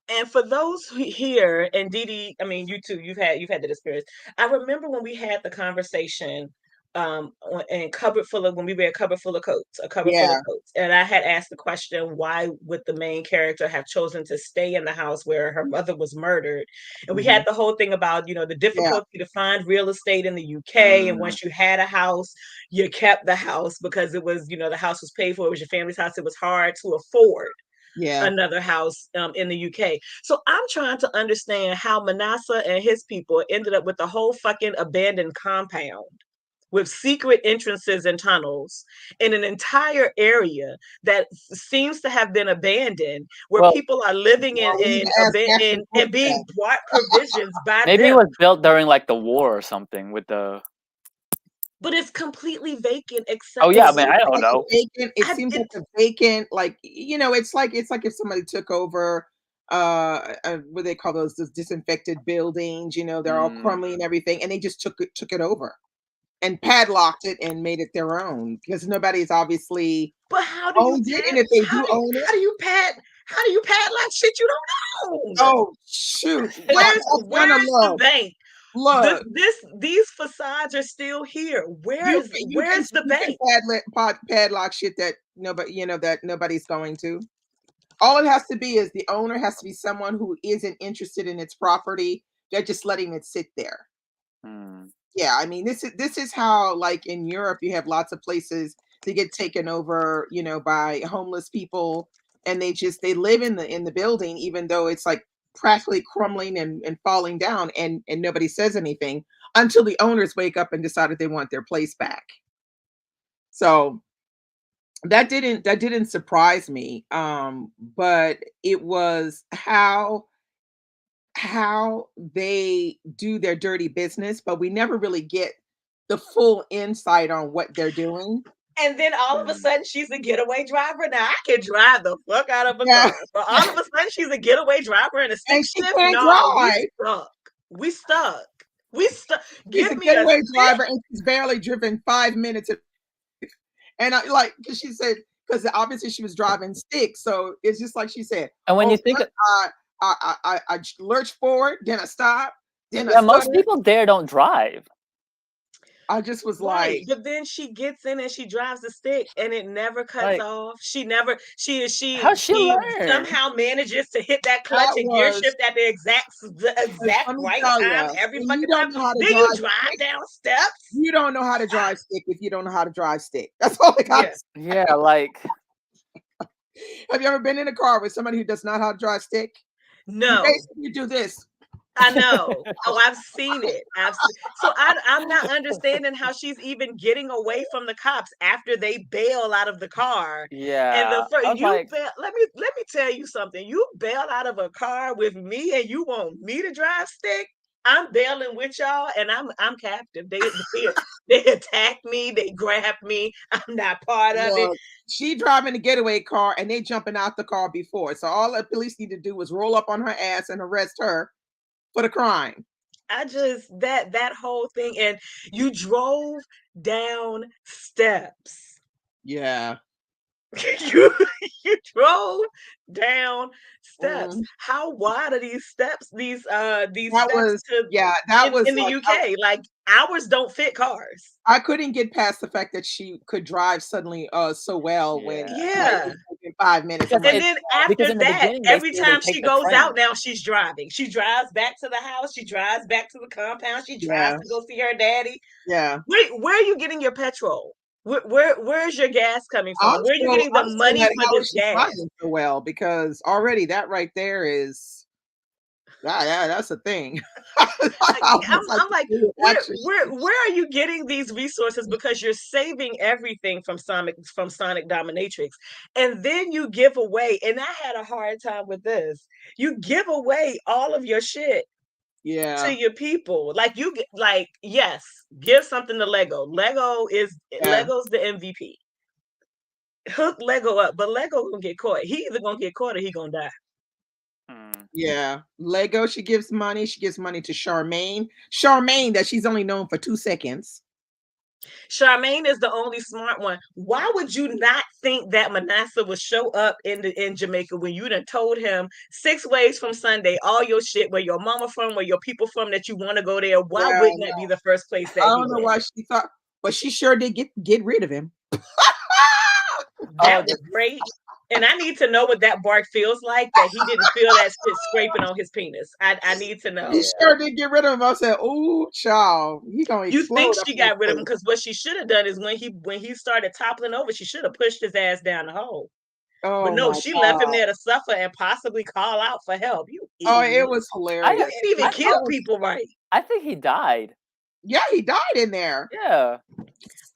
Speaker 3: And for those who here, and Dee Dee, I mean, you too, you've had that experience. I remember when we had the conversation in when we read Cupboard Full of Coats, a cupboard full of
Speaker 1: Yeah,
Speaker 3: coats. And I had asked the question, why would the main character have chosen to stay in the house where her mother was murdered? And we had the whole thing about, the
Speaker 1: yeah,
Speaker 3: difficulty to find real estate in the UK. And once you had a house, you kept the house because it was, the house was paid for, it was your family's house. It was hard to afford
Speaker 1: yeah.
Speaker 3: another house in the UK. So I'm trying to understand how Manasseh and his people ended up with a whole fucking abandoned compound with secret entrances and tunnels in an entire area that seems to have been abandoned, where
Speaker 2: Well,
Speaker 3: people are living
Speaker 1: Well, we need to ask Jacqueline
Speaker 3: and being
Speaker 1: that.
Speaker 3: brought provisions by
Speaker 2: maybe it
Speaker 3: them.
Speaker 2: was built during like the war or something with the.
Speaker 3: But it's completely vacant
Speaker 2: Oh
Speaker 3: except
Speaker 2: yeah,
Speaker 3: for
Speaker 2: I mean, I don't
Speaker 1: Like a
Speaker 2: know.
Speaker 1: vacant, it seems like a vacant, like, it's like if somebody took over what do they call those disinfected buildings, they're all crumbly and everything, and they just took it over and padlocked it and made it their own because nobody's obviously
Speaker 3: But how do you
Speaker 1: owned it. And if they do own it,
Speaker 3: how do you padlock shit you don't own?
Speaker 1: oh shoot,
Speaker 3: Where's
Speaker 1: Tatiana,
Speaker 3: the bank?
Speaker 1: look,
Speaker 3: These facades are still here. Where's the
Speaker 1: you can
Speaker 3: bank?
Speaker 1: padlock shit that nobody's going to. All it has to be is the owner has to be someone who isn't interested in its property. They're just letting it sit there. Yeah, I mean, this is how, like, in Europe you have lots of places to get taken over, by homeless people, and they live in the building even though it's like practically crumbling and falling down, and nobody says anything until the owners wake up and decided they want their place back. So that didn't surprise me, but it was how they do their dirty business, but we never really get the full insight on what they're doing.
Speaker 3: And then all of a sudden she's a getaway driver. Now I can drive the fuck out of a
Speaker 1: Yeah,
Speaker 3: car. But all of a sudden she's a getaway driver in a stick
Speaker 1: and she
Speaker 3: shift.
Speaker 1: can't
Speaker 3: No,
Speaker 1: drive.
Speaker 3: We stuck. We stuck.
Speaker 1: She's
Speaker 3: Give
Speaker 1: a
Speaker 3: me a
Speaker 1: getaway
Speaker 3: stick.
Speaker 1: driver, and she's barely driven 5 minutes. And I like because she said because obviously she was driving stick, so it's just like she said.
Speaker 2: And when
Speaker 1: Oh,
Speaker 2: you think,
Speaker 1: I lurch forward, then I stop, then I
Speaker 2: yeah, most
Speaker 1: stutter.
Speaker 2: people there don't drive.
Speaker 1: I just was
Speaker 3: Right,
Speaker 1: like,
Speaker 3: but then she gets in and she drives the stick and it never cuts
Speaker 2: Like,
Speaker 3: off. She never
Speaker 2: how'd she
Speaker 3: she
Speaker 2: learn?
Speaker 3: somehow manages to hit that clutch
Speaker 1: that
Speaker 3: and gear
Speaker 1: was.
Speaker 3: shift at the exact
Speaker 1: Let me
Speaker 3: right
Speaker 1: tell
Speaker 3: time
Speaker 1: you,
Speaker 3: every
Speaker 1: when you
Speaker 3: fucking time.
Speaker 1: don't know how to
Speaker 3: Then you
Speaker 1: drive
Speaker 3: drive
Speaker 1: stick,
Speaker 3: down steps.
Speaker 1: you don't know how to drive stick if you don't know how to drive stick. That's all I got.
Speaker 3: Yeah.
Speaker 2: Yeah, like
Speaker 1: Have you ever been in a car with somebody who does not know how to drive stick? You
Speaker 3: No.
Speaker 1: basically do this.
Speaker 3: I know. Oh, I've seen it. So I'm not understanding how she's even getting away from the cops after they bail out of the car. And
Speaker 2: yeah. I was like,
Speaker 3: let me tell you something. You bail out of a car with me and you want me to drive stick? I'm bailing with y'all and I'm captive. They attack me, they grab me. I'm not part of it.
Speaker 1: Look, she driving a getaway car and they jumping out the car before. So all the police need to do was roll up on her ass and arrest her for the crime.
Speaker 3: I just that whole thing, and you drove down steps.
Speaker 1: Yeah.
Speaker 3: you you drove down steps.
Speaker 1: Mm.
Speaker 3: How wide are these steps? These
Speaker 1: That
Speaker 3: steps
Speaker 1: was,
Speaker 3: to
Speaker 1: yeah, that was
Speaker 3: in the
Speaker 1: like,
Speaker 3: UK. Like ours don't fit cars.
Speaker 1: I couldn't get past the fact that she could drive suddenly so well when like
Speaker 3: Yeah.
Speaker 1: in 5 minutes. I'm
Speaker 2: Because
Speaker 3: And
Speaker 1: like,
Speaker 3: then
Speaker 2: because
Speaker 3: after
Speaker 2: in the
Speaker 3: that,
Speaker 2: beginning they
Speaker 3: every
Speaker 2: say they
Speaker 3: time
Speaker 2: take
Speaker 3: she
Speaker 2: the
Speaker 3: goes out,
Speaker 2: train.
Speaker 3: now she's driving. She drives back to the house. She drives back to the compound. She drives
Speaker 1: yeah,
Speaker 3: to go see her daddy.
Speaker 1: yeah.
Speaker 3: Where are you getting your petrol? Where's your gas coming from? Where are you getting the
Speaker 1: I'm still
Speaker 3: money
Speaker 1: at
Speaker 3: for
Speaker 1: how
Speaker 3: this
Speaker 1: is she
Speaker 3: gas?
Speaker 1: driving so well because already that right there is That's a thing. I was like,
Speaker 3: I'm like,
Speaker 1: "Ooh, actually,
Speaker 3: where are you getting these resources? Because you're saving everything from Sonic Dominatrix, and then you give away. And I had a hard time with this. You give away all of your shit to
Speaker 1: yeah,
Speaker 3: your people. Like you get like yes, give something to Lego.
Speaker 1: yeah,
Speaker 3: Lego's the MVP. Hook Lego up, but Lego gonna get caught. He either gonna get caught or he gonna die.
Speaker 2: Mm.
Speaker 1: yeah." Lego, she gives money. She gives money to Charmaine. Charmaine, that she's only known for 2 seconds.
Speaker 3: Charmaine is the only smart one. Why would you not think that Manasseh would show up in Jamaica when you done told him 6 ways from Sunday, all your shit, where your mama from, where your people from, that you want to go there? Why
Speaker 1: Yeah,
Speaker 3: wouldn't that be the first place
Speaker 1: I
Speaker 3: that he
Speaker 1: don't know
Speaker 3: went?
Speaker 1: why she thought, but she sure did get rid of him.
Speaker 2: Oh,
Speaker 3: That was great. And I need to know what that bark feels like, that he didn't feel that shit scraping on his penis. I need to know.
Speaker 1: She sure did get rid of him. I said, "Ooh, child, he gonna
Speaker 3: You think
Speaker 1: explode up
Speaker 3: she
Speaker 1: in this
Speaker 3: got rid of him
Speaker 1: place."
Speaker 3: because what she should have done is when he started toppling over, she should have pushed his ass down the hole. But
Speaker 1: Oh
Speaker 3: no,
Speaker 1: my
Speaker 3: she left him
Speaker 1: god.
Speaker 3: there to suffer and possibly call out for help. You
Speaker 1: Oh,
Speaker 3: idiot.
Speaker 1: it was
Speaker 2: I
Speaker 3: You
Speaker 1: hilarious.
Speaker 3: didn't even
Speaker 2: I
Speaker 3: kill
Speaker 2: thought
Speaker 3: people right.
Speaker 2: I think he died.
Speaker 1: Yeah, he died in there.
Speaker 2: Yeah.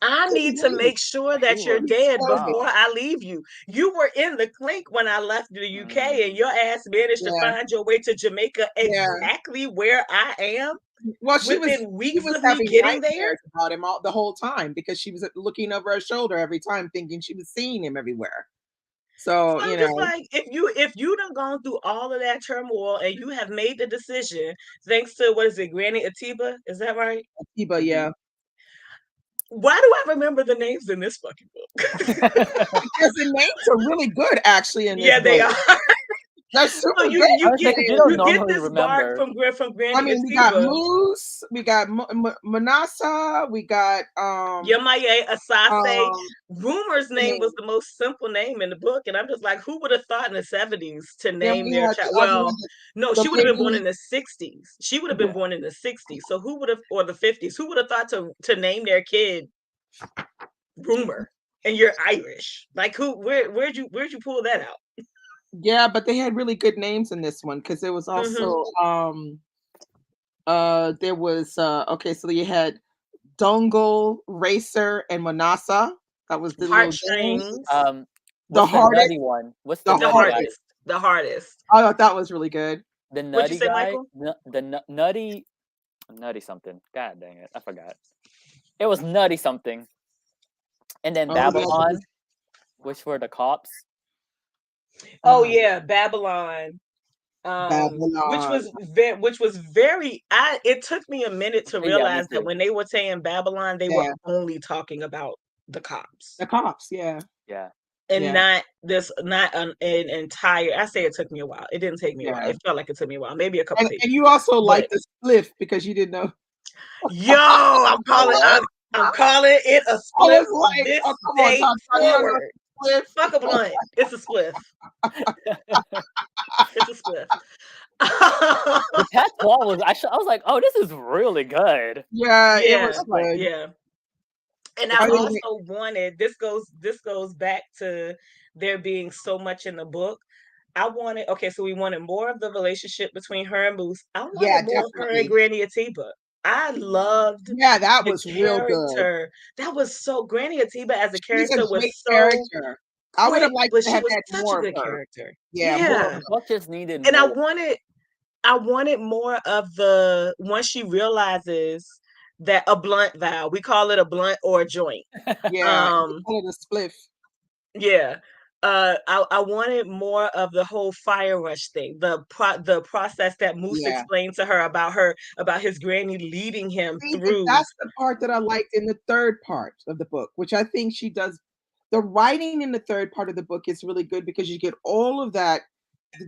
Speaker 3: I
Speaker 1: Couldn't
Speaker 3: need to
Speaker 1: believe it.
Speaker 3: make sure
Speaker 2: He
Speaker 3: that you're
Speaker 2: was
Speaker 3: dead before
Speaker 2: wow.
Speaker 3: I leave you. You were in the clink when I left the UK, and
Speaker 2: Mm.
Speaker 3: your ass managed to
Speaker 1: Yeah,
Speaker 3: find your way to Jamaica
Speaker 1: yeah.
Speaker 3: exactly where I am
Speaker 1: Well,
Speaker 3: within
Speaker 1: she
Speaker 3: weeks
Speaker 1: was
Speaker 3: of me
Speaker 1: having
Speaker 3: getting there.
Speaker 1: nightmares about him all the whole time because she was looking over her shoulder every time, thinking she was seeing him everywhere. So,
Speaker 3: So I'm just like, if you done gone through all of that turmoil and you have made the decision, thanks to what is it, Granny Atiba? Is that right?
Speaker 1: Atiba,
Speaker 2: Mhm.
Speaker 1: yeah.
Speaker 3: Why do I remember the names in this fucking book?
Speaker 1: Because the names are really good actually in this
Speaker 3: Yeah, they
Speaker 1: book.
Speaker 3: are.
Speaker 1: They're
Speaker 3: So
Speaker 1: super
Speaker 3: you
Speaker 1: good.
Speaker 2: I
Speaker 3: you
Speaker 2: was
Speaker 3: get
Speaker 2: like, you don't
Speaker 3: you get
Speaker 2: normally
Speaker 3: this bark
Speaker 2: remember.
Speaker 3: from
Speaker 1: I
Speaker 3: Granny
Speaker 1: mean, we got
Speaker 3: Atiba.
Speaker 1: Moose, we got Manasa, we got
Speaker 3: Yamaye Asase.
Speaker 1: um
Speaker 3: Rumor's
Speaker 1: the
Speaker 3: name was
Speaker 1: name.
Speaker 3: the most simple name in the book, and I'm just like, who would have thought in the 70s to
Speaker 1: Then
Speaker 3: name
Speaker 1: we
Speaker 3: their
Speaker 1: had
Speaker 3: child?
Speaker 1: the other one,
Speaker 3: Well, no,
Speaker 1: the
Speaker 3: she would have been born
Speaker 1: baby.
Speaker 3: in the 60s. She would have been
Speaker 1: Yeah.
Speaker 3: born in the 60s. So who would have, or the 50s? Who would have thought to name their kid Rumor? And you're Irish. Like who? Where'd you pull that out?
Speaker 1: Yeah, but they had really good names in this one because there was
Speaker 3: Mm-hmm.
Speaker 1: also there was okay, so you had Dongle, Racer, and Manasa. That was the little gang.
Speaker 3: Heartstrings.
Speaker 1: The
Speaker 2: What's the
Speaker 1: hardest,
Speaker 2: nutty one? What's the
Speaker 1: the
Speaker 3: The
Speaker 2: nutty
Speaker 1: hardest.
Speaker 2: guy?
Speaker 3: hardest. The hardest.
Speaker 1: I thought that was really good.
Speaker 2: The
Speaker 3: What'd you
Speaker 2: nutty
Speaker 3: say,
Speaker 2: guy?
Speaker 3: Michael?
Speaker 2: Nutty something. God dang it. I forgot. It was nutty something. And then
Speaker 1: Oh yeah, there was
Speaker 2: Babylon, which were the cops.
Speaker 3: Oh
Speaker 1: uh,
Speaker 3: yeah, Babylon.
Speaker 1: Babylon.
Speaker 3: Which was very. It took me a minute to
Speaker 2: Yeah, me
Speaker 3: realize that
Speaker 2: too.
Speaker 3: when they were saying Babylon, they were
Speaker 1: Yeah,
Speaker 3: only talking about the cops
Speaker 1: the cops. Yeah,
Speaker 2: Yeah.
Speaker 3: and
Speaker 1: yeah,
Speaker 3: not an entire. I say it took me a while. It didn't take me a while.
Speaker 1: yeah.
Speaker 3: It felt like it took me a while, maybe a couple
Speaker 1: And
Speaker 3: pages.
Speaker 1: you also
Speaker 3: But
Speaker 1: like the spliff because you didn't know.
Speaker 3: yo, I'm calling it a
Speaker 1: I
Speaker 3: split
Speaker 1: was
Speaker 3: from
Speaker 1: like,
Speaker 3: this
Speaker 1: "Oh, come on,
Speaker 3: day
Speaker 1: Tatiana, you don't know
Speaker 3: forward.
Speaker 1: spliff."
Speaker 3: Fuck a blunt. It's a spliff. It's a spliff.
Speaker 2: The patois was I was like, oh, this is really good.
Speaker 1: Yeah, it
Speaker 3: Yeah,
Speaker 1: was good.
Speaker 3: yeah. And
Speaker 2: The
Speaker 3: I
Speaker 1: I
Speaker 2: cop
Speaker 1: mean,
Speaker 3: also wanted this goes back to there being so much in the book. I wanted okay, so we wanted more of the relationship between her and Moose. I
Speaker 1: yeah,
Speaker 3: wanted more of her and
Speaker 1: definitely.
Speaker 3: Granny Atiba. I loved
Speaker 1: Yeah, that
Speaker 3: the
Speaker 1: was real good.
Speaker 3: character. That was so Granny Atiba as a
Speaker 1: She's a
Speaker 3: character was
Speaker 1: great
Speaker 3: so
Speaker 1: character. I would have
Speaker 3: quick,
Speaker 1: liked
Speaker 3: but
Speaker 1: to
Speaker 3: she
Speaker 1: have
Speaker 3: was
Speaker 1: had
Speaker 3: such a
Speaker 1: more of
Speaker 3: good
Speaker 1: her.
Speaker 3: character.
Speaker 1: Yeah, more of
Speaker 3: Yeah.
Speaker 2: the
Speaker 1: her.
Speaker 2: book just needed
Speaker 3: And
Speaker 2: more.
Speaker 3: I wanted more of the once she realizes that a blunt vow, we call it a blunt or a joint.
Speaker 1: Yeah, they
Speaker 3: Um,
Speaker 1: call it a spliff.
Speaker 3: yeah. I wanted more of the whole fire rush thing, the process that Moose
Speaker 1: Yeah.
Speaker 3: explained to her about his granny leading him
Speaker 1: See, but
Speaker 3: through.
Speaker 1: that's the part that I liked in the third part of the book, which I think she does. The writing in the third part of the book is really good because you get all of that,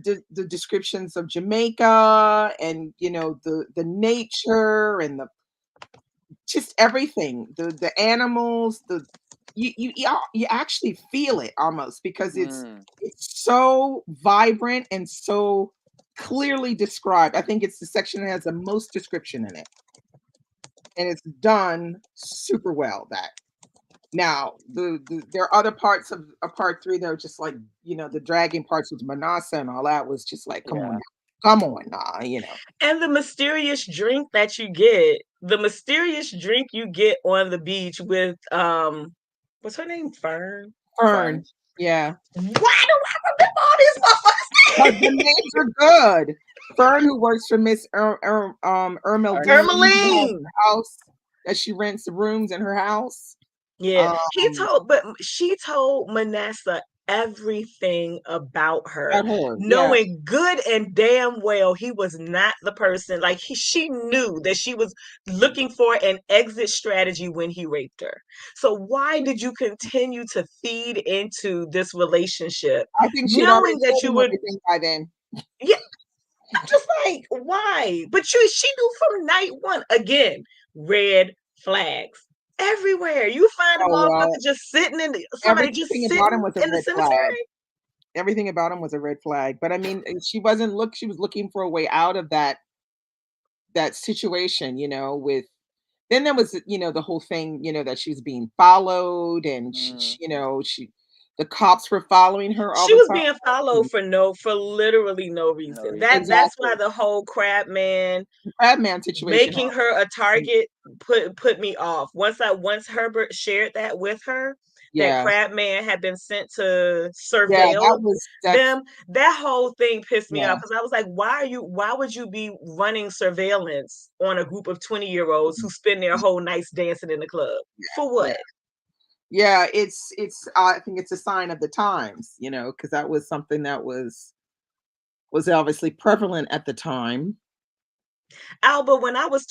Speaker 1: the descriptions of Jamaica and the nature and the just everything, the animals, the you actually feel it almost because
Speaker 2: Mm,
Speaker 1: it's so vibrant and so clearly described. I think it's the section that has the most description in it, and it's done super well. That now there are other parts of part three that are just like the dragging parts with Manasa and all that was just like, come on
Speaker 2: yeah.
Speaker 1: now, come on, nah, you know.
Speaker 3: And the mysterious drink that you get, on the beach with what's her name? Fern.
Speaker 1: Fern. Yeah.
Speaker 3: Why do I remember all these
Speaker 1: But
Speaker 3: motherfuckers'
Speaker 1: the
Speaker 3: names?
Speaker 1: names are good. Fern, who works for Miss Ermeline,
Speaker 3: Ermeline.
Speaker 1: house that she rents the rooms in her house.
Speaker 3: Yeah, she told Manassa everything about her,
Speaker 1: About her, yeah.
Speaker 3: knowing good and damn well he was not the person. Like she knew that she was looking for an exit strategy when he raped her. So why did you continue to feed into this relationship,
Speaker 1: I think she'd already
Speaker 3: knowing that
Speaker 1: told
Speaker 3: you
Speaker 1: him
Speaker 3: would?
Speaker 1: everything by then.
Speaker 3: Yeah, I'm just like, why? But she knew from night one. Again, red flags everywhere. You find a
Speaker 1: Oh well,
Speaker 3: motherfucker just sitting somebody just
Speaker 1: everything about him
Speaker 3: sitting
Speaker 1: was a
Speaker 3: in the
Speaker 1: red flag.
Speaker 3: cemetery.
Speaker 1: Everything about him was a red flag. But I mean, she was looking for a way out of that situation, you know, with then there was, you know, the whole thing, you know, that she was being followed and the cops were following her all
Speaker 3: She
Speaker 1: the
Speaker 3: was
Speaker 1: time.
Speaker 3: being followed for literally no reason. That's why
Speaker 1: Exactly.
Speaker 3: the whole crab man
Speaker 1: Situation.
Speaker 3: making her a target put me off. Once Herbert shared that with her, that crab man had been sent to surveil them, that whole thing pissed me off, because I was like, why would you be running surveillance on a group of 20-year-olds who spend their whole nights dancing in the club? For what?
Speaker 1: Yeah, it's I think it's a sign of the times, you know, because that was something that was obviously prevalent at the time.
Speaker 3: Alba, when I was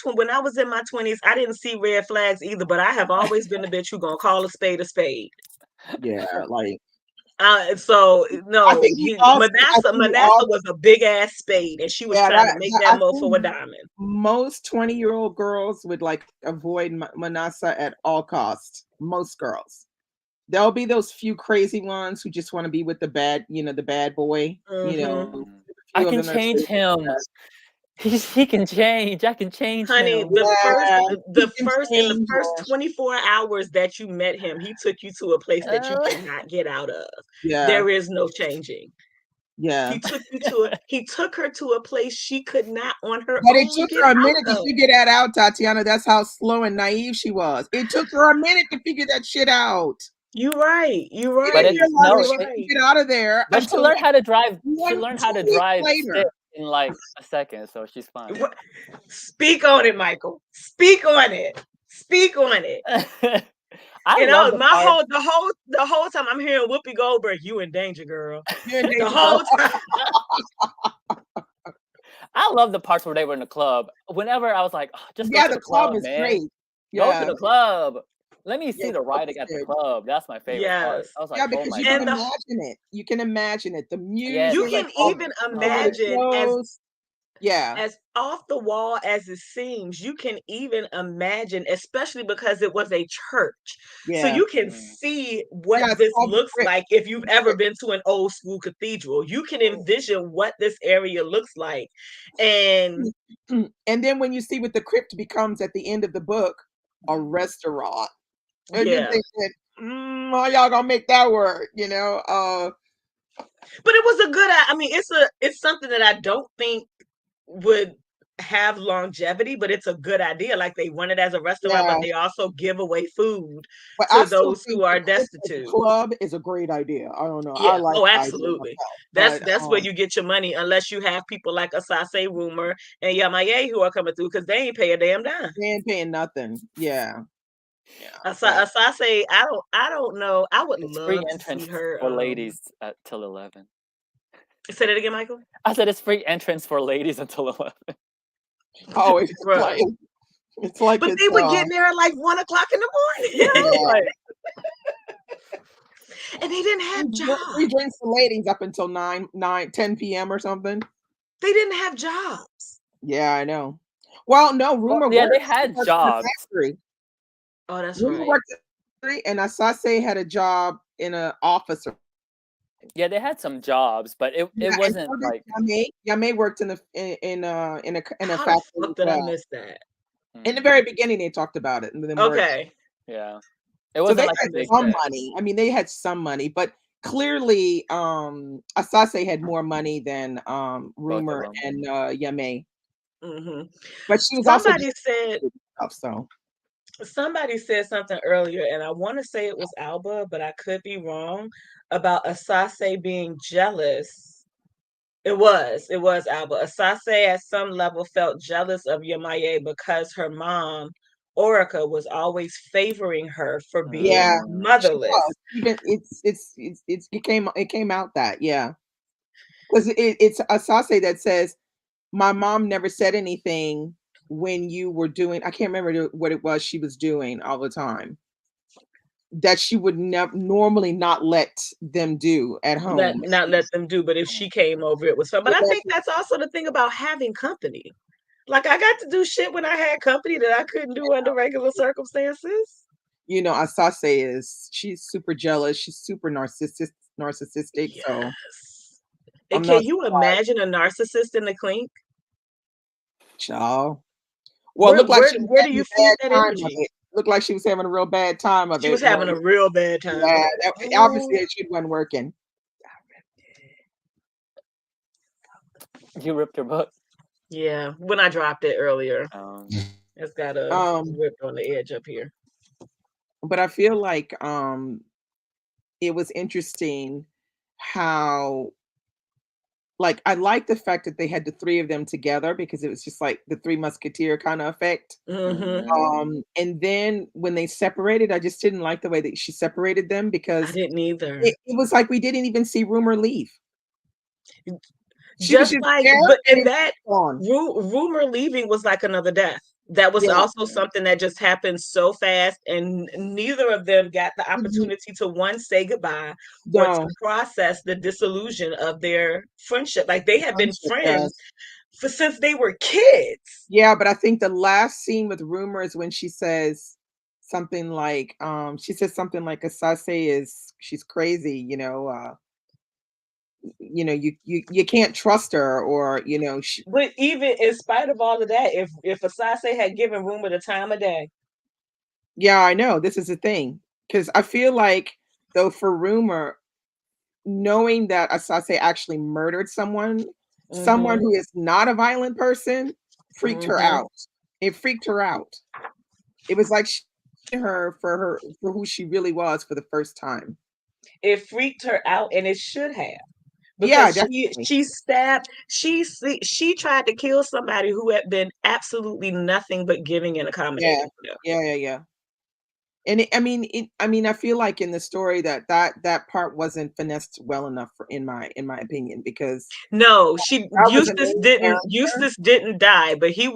Speaker 3: in my 20s, I didn't see red flags either, but I have always been the bitch who gonna call a spade a spade.
Speaker 1: Yeah, like
Speaker 3: so no, Manassa
Speaker 1: also,
Speaker 3: was a big ass spade, and she was trying to make that mofo a diamond.
Speaker 1: Most 20-year-old girls would like avoid Manassa at all costs. Most girls. There'll be those few crazy ones who just want to be with the bad boy. You know,
Speaker 2: I can change him. He can change. I can change
Speaker 3: Honey,
Speaker 2: him.
Speaker 3: the first 24 hours that you met him, he took you to a place that you cannot get out of.
Speaker 1: Yeah.
Speaker 3: There is no changing.
Speaker 1: Yeah.
Speaker 3: He took her to a place she could not on her own.
Speaker 1: But it took her a minute to figure that out, Tatiana. That's how slow and naive she was. It took her a minute to figure that shit out.
Speaker 3: You're right.
Speaker 2: But it's
Speaker 1: get out of there.
Speaker 2: But she learned how to drive. She learned how to drive stick in like a second, so she's fine.
Speaker 3: Speak on it, Michael. Speak on it. Speak on it. The whole time I'm hearing Whoopi Goldberg, "You in danger, girl." The whole time.
Speaker 2: I love the parts where they were in the club. Whenever I was like, oh, just go to the club,
Speaker 1: is
Speaker 2: man.
Speaker 1: Great.
Speaker 2: Go to the club. Let me see the writing at the club. That's my favorite part. I was like,
Speaker 1: because you can imagine it. You can imagine it. The music.
Speaker 3: You can even imagine as off the wall as it seems, you can even imagine, especially because it was a church. So you can see what this looks like if you've ever been to an old school cathedral. You can envision what this area looks like. And
Speaker 1: then when you see what the crypt becomes at the end of the book, a restaurant. And you're thinking, how y'all gonna make that work? You know?
Speaker 3: But it was a good, I mean, it's something that I don't think would have longevity, but it's a good idea. Like, they run it as a restaurant, but they also give away food to those who are destitute.
Speaker 1: Club is a great idea. I don't know.
Speaker 3: Yeah.
Speaker 1: I like
Speaker 3: absolutely. That's where you get your money, unless you have people like Asase Rumor and Yamaye who are coming through, because they ain't pay a damn dime.
Speaker 1: They ain't paying nothing. Yeah.
Speaker 3: Asase, I don't know. I would love
Speaker 2: free
Speaker 3: to
Speaker 2: entrance
Speaker 3: see her
Speaker 2: for ladies till 11.
Speaker 3: Say that again, Michael.
Speaker 2: I said it's free entrance for ladies until 11.
Speaker 1: Oh, it's like
Speaker 3: but they would get there at like 1 o'clock in the morning. And they didn't have jobs.
Speaker 1: Free drinks for ladies up until 10 p.m. or something.
Speaker 3: They didn't have jobs.
Speaker 1: Yeah, I know. Well, no, Rumor
Speaker 2: they had jobs.
Speaker 3: Oh, that's
Speaker 1: Rumor worked at the factory, and Asase had a job in an office.
Speaker 2: Yeah, they had some jobs, but it wasn't like
Speaker 1: Yame worked in a factory.
Speaker 3: How did I miss that?
Speaker 1: In the very beginning, they talked about it. And then
Speaker 3: okay.
Speaker 2: Yeah. It wasn't
Speaker 1: so they had some money. I mean, they had some money, but clearly, Asase had more money than
Speaker 2: Both of
Speaker 1: Rumor
Speaker 2: them.
Speaker 1: and Yame,
Speaker 3: Hmm.
Speaker 1: but she was also
Speaker 3: Somebody
Speaker 1: just
Speaker 3: said
Speaker 1: stuff. So
Speaker 3: somebody said something earlier, and I want to say it was Alba, but I could be wrong about Asase being jealous. It was Alba. Asase at some level felt jealous of Yamaye because her mom, Orica, was always favoring her for being
Speaker 1: yeah,
Speaker 2: Mm.
Speaker 1: she was.
Speaker 3: motherless.
Speaker 1: Even it came out that because it's Asase that says my mom never said anything when you were doing. I can't remember what it was she was doing all the time that she would never normally not let them do at
Speaker 3: Let
Speaker 1: home.
Speaker 3: not let them do, but if she came over, it was fun. But
Speaker 1: But
Speaker 3: I think
Speaker 1: that's
Speaker 3: that's also the thing about having company. Like I got to do shit when I had company that I couldn't do under regular circumstances.
Speaker 1: Asase she's super jealous. She's super narcissistic. So
Speaker 3: Yes. And
Speaker 1: I'm
Speaker 3: can
Speaker 1: not
Speaker 3: you
Speaker 1: surprised,
Speaker 3: imagine a narcissist in the clink?
Speaker 1: y'all. Well, it
Speaker 3: Where
Speaker 1: looked like
Speaker 3: where
Speaker 1: she was
Speaker 3: where do
Speaker 1: having
Speaker 3: you
Speaker 1: a
Speaker 3: feed
Speaker 1: bad
Speaker 3: that
Speaker 1: time of
Speaker 3: energy?
Speaker 1: it. Looked like she was having a real bad time of
Speaker 3: She was
Speaker 1: it.
Speaker 3: having a real bad time of
Speaker 1: Yeah,
Speaker 3: it.
Speaker 1: obviously
Speaker 3: Oh,
Speaker 1: it shit wasn't working.
Speaker 2: You ripped your book.
Speaker 3: yeah. When I dropped it earlier,
Speaker 2: Um,
Speaker 3: it's got a
Speaker 1: Um,
Speaker 3: rip on the edge up here.
Speaker 1: but I feel like it was interesting how like I like the fact that they had the three of them together because it was just like the three musketeer kind of effect.
Speaker 3: Hmm.
Speaker 1: And then when they separated, I just didn't like the way that she separated them
Speaker 3: I
Speaker 1: because
Speaker 3: didn't either.
Speaker 1: it was like we didn't even see Rumor leave. She was
Speaker 3: Just
Speaker 1: just
Speaker 3: like,
Speaker 1: there
Speaker 3: but
Speaker 1: and
Speaker 3: and
Speaker 1: then she
Speaker 3: that
Speaker 1: was gone.
Speaker 3: rumor leaving was like another death. That was
Speaker 1: Yeah.
Speaker 3: also something that just happened so fast, and neither of them got the
Speaker 1: Mhm.
Speaker 3: opportunity to one say goodbye or to
Speaker 1: No.
Speaker 3: process the disillusion of their friendship. Like they had been
Speaker 1: Friendship,
Speaker 3: friends
Speaker 1: yes.
Speaker 3: for since they were kids.
Speaker 1: Yeah, but I think the last scene with Rumor is when she says something like, she says something like Asase she's crazy, you can't trust her or
Speaker 3: But even in spite of all of that, if Asase had given Rumor the time of day,
Speaker 1: yeah, I know. This is the thing. Because I feel like though for Rumor, knowing that Asase actually murdered someone
Speaker 3: hmm
Speaker 1: who is not a violent person freaked her
Speaker 3: hmm
Speaker 1: out. It freaked her out. It was like she for who she really was for the first time.
Speaker 3: it freaked her out, and it should have.
Speaker 1: Yeah,
Speaker 3: Because
Speaker 1: definitely.
Speaker 3: she stabbed she tried to kill somebody who had been absolutely nothing but giving and
Speaker 1: Yeah.
Speaker 3: accommodating for them.
Speaker 1: Yeah. And I mean, I feel like in the story that part wasn't finessed well enough in my opinion because
Speaker 3: No,
Speaker 1: that was a main character.
Speaker 3: Eustace didn't die, but
Speaker 2: he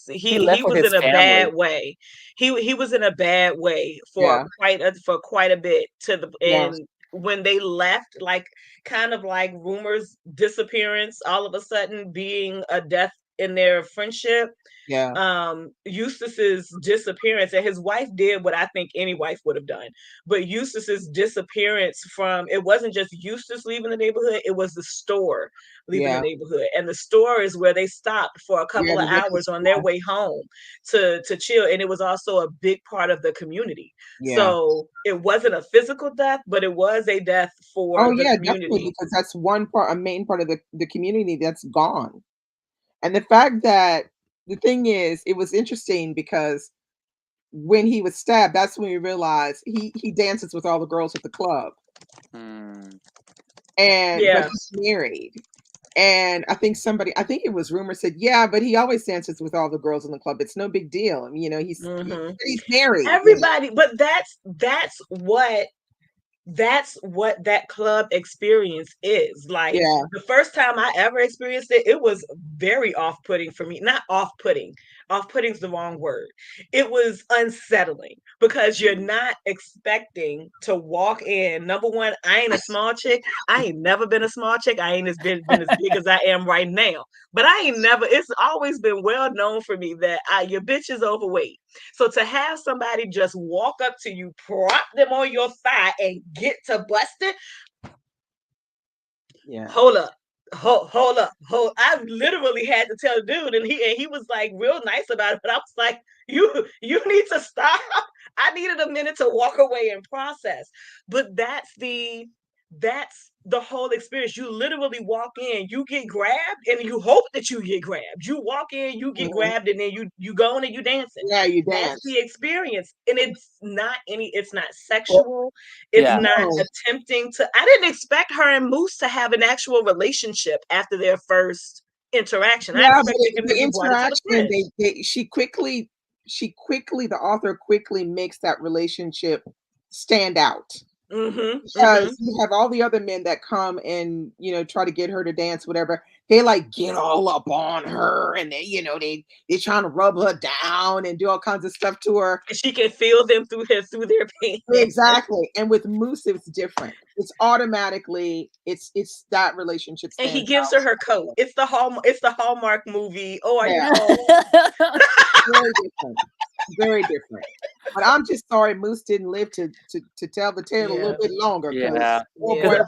Speaker 3: he
Speaker 2: left with
Speaker 3: was
Speaker 2: his
Speaker 3: in a
Speaker 2: family.
Speaker 3: bad way. He was in a bad way
Speaker 1: Yeah,
Speaker 3: for quite a bit to the
Speaker 1: yeah,
Speaker 3: and when they left, like kind of like Rumor's disappearance, all of a sudden being a death in their friendship,
Speaker 1: yeah,
Speaker 3: Eustace's disappearance, and his wife did what I think any wife would have done. But Eustace's disappearance from it wasn't just Eustace leaving the neighborhood, it was the store leaving the
Speaker 1: yeah,
Speaker 3: neighborhood. And the store is where they stopped for a
Speaker 1: yeah,
Speaker 3: couple of
Speaker 1: the liquor
Speaker 3: hours on their
Speaker 1: store.
Speaker 3: way home to chill. And it was also a big part of the community.
Speaker 1: Yeah.
Speaker 3: So it wasn't a physical death, but it was a death
Speaker 1: Oh
Speaker 3: for the
Speaker 1: yeah, definitely
Speaker 3: community.
Speaker 1: because that's one part, a main part of the community that's gone. And the fact that the thing is, it was interesting because when he was stabbed, that's when we realized he dances with all the girls at the club,
Speaker 2: Hmm.
Speaker 1: and but
Speaker 3: Yeah.
Speaker 1: he's married. And I think it was rumor said, yeah, but he always dances with all the girls in the club. It's no big deal. I mean,
Speaker 3: Hmm.
Speaker 1: he's married.
Speaker 3: Everybody, but that's what that club experience is like.
Speaker 1: Yeah,
Speaker 3: The first time I ever experienced it, it was very off-putting for me. Not off-putting is the wrong word. It was unsettling because you're not expecting to walk in. Number one, I ain't a small chick. I ain't never been a small chick. I ain't been as big as I am right now, but I ain't never, it's always been well known for me that your bitch is overweight. So to have somebody just walk up to you, prop them on your thigh, and get to busting,
Speaker 1: yeah,
Speaker 3: hold up. Hold up. I literally had to tell the dude, and he was like real nice about it. But I was like, you need to stop. I needed a minute to walk away and process. But that's the whole experience. You literally walk in, you get grabbed, and you hope that you get grabbed. You walk in, you get
Speaker 1: Mhm.
Speaker 3: grabbed, and then you go in and you dancing.
Speaker 1: Yeah, you
Speaker 3: That's
Speaker 1: dance.
Speaker 3: the experience. And it's not
Speaker 2: Well,
Speaker 3: sexual. It's
Speaker 2: yeah.
Speaker 3: not
Speaker 1: No.
Speaker 3: attempting to. I didn't expect her and Moose to have an actual relationship after their first interaction. I
Speaker 1: Yeah, but
Speaker 3: expected him to
Speaker 1: the
Speaker 3: be brought into the
Speaker 1: interaction,
Speaker 3: fridge.
Speaker 1: the author quickly makes that relationship stand out.
Speaker 3: Mm-hmm. Mm-hmm.
Speaker 1: Because you have all the other men that come and, try to get her to dance, whatever. They like get all up on her and they're trying to rub her down and do all kinds of stuff to her.
Speaker 3: And she can feel them through their pain.
Speaker 1: Exactly. And with Moose, it's different. It's automatically, it's that relationship
Speaker 3: And he
Speaker 1: stands
Speaker 3: gives her her coat.
Speaker 1: out.
Speaker 3: It's the Hallmark movie. Oh, are you
Speaker 1: Yeah,
Speaker 3: cold?
Speaker 1: very different. Very different. But I'm just sorry Moose didn't live to tell the tale a
Speaker 3: Yeah.
Speaker 1: little bit longer.
Speaker 2: Yeah.
Speaker 1: Oh
Speaker 3: Yeah.
Speaker 1: boy,
Speaker 2: Because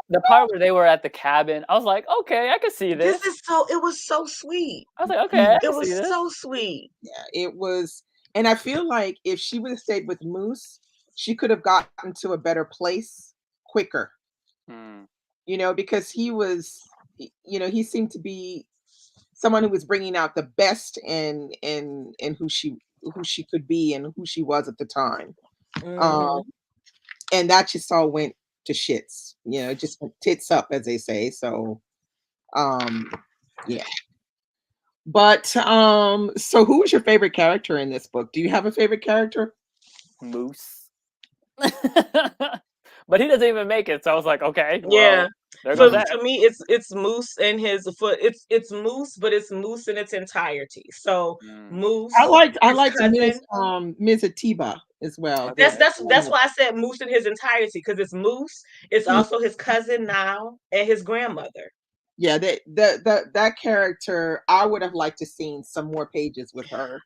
Speaker 2: the part where they were at the cabin, I was like, okay, I can see this.
Speaker 3: It was so sweet.
Speaker 2: I was like, okay, I
Speaker 3: It
Speaker 2: can see
Speaker 3: was
Speaker 2: this.
Speaker 3: so sweet.
Speaker 1: yeah, it was. And I feel like if she would have stayed with Moose, she could have gotten to a better place quicker,
Speaker 2: Hmm.
Speaker 1: because he seemed to be someone who was bringing out the best in who she could be and who she was at the time.
Speaker 3: Mhm.
Speaker 1: Um, and that just all went to shits, just went tits up, as they say. So, um, yeah. But so who was your favorite character in this book? Do you have a favorite character?
Speaker 2: Moose. But he doesn't even make it, so I was like, okay,
Speaker 3: Yeah.
Speaker 2: well, there goes
Speaker 3: For
Speaker 2: that.
Speaker 3: to me, it's Moose and his foot. It's Moose, but it's Moose in its entirety. So
Speaker 2: Mm.
Speaker 3: Moose,
Speaker 1: I
Speaker 3: his
Speaker 1: liked Ms.
Speaker 3: cousin.
Speaker 1: Ms. Atiba as well.
Speaker 2: Okay.
Speaker 3: That's why I said Moose in his entirety, because it's Moose. It's also his cousin now and his grandmother.
Speaker 1: Yeah, that character, I would have liked to seen some more pages with her.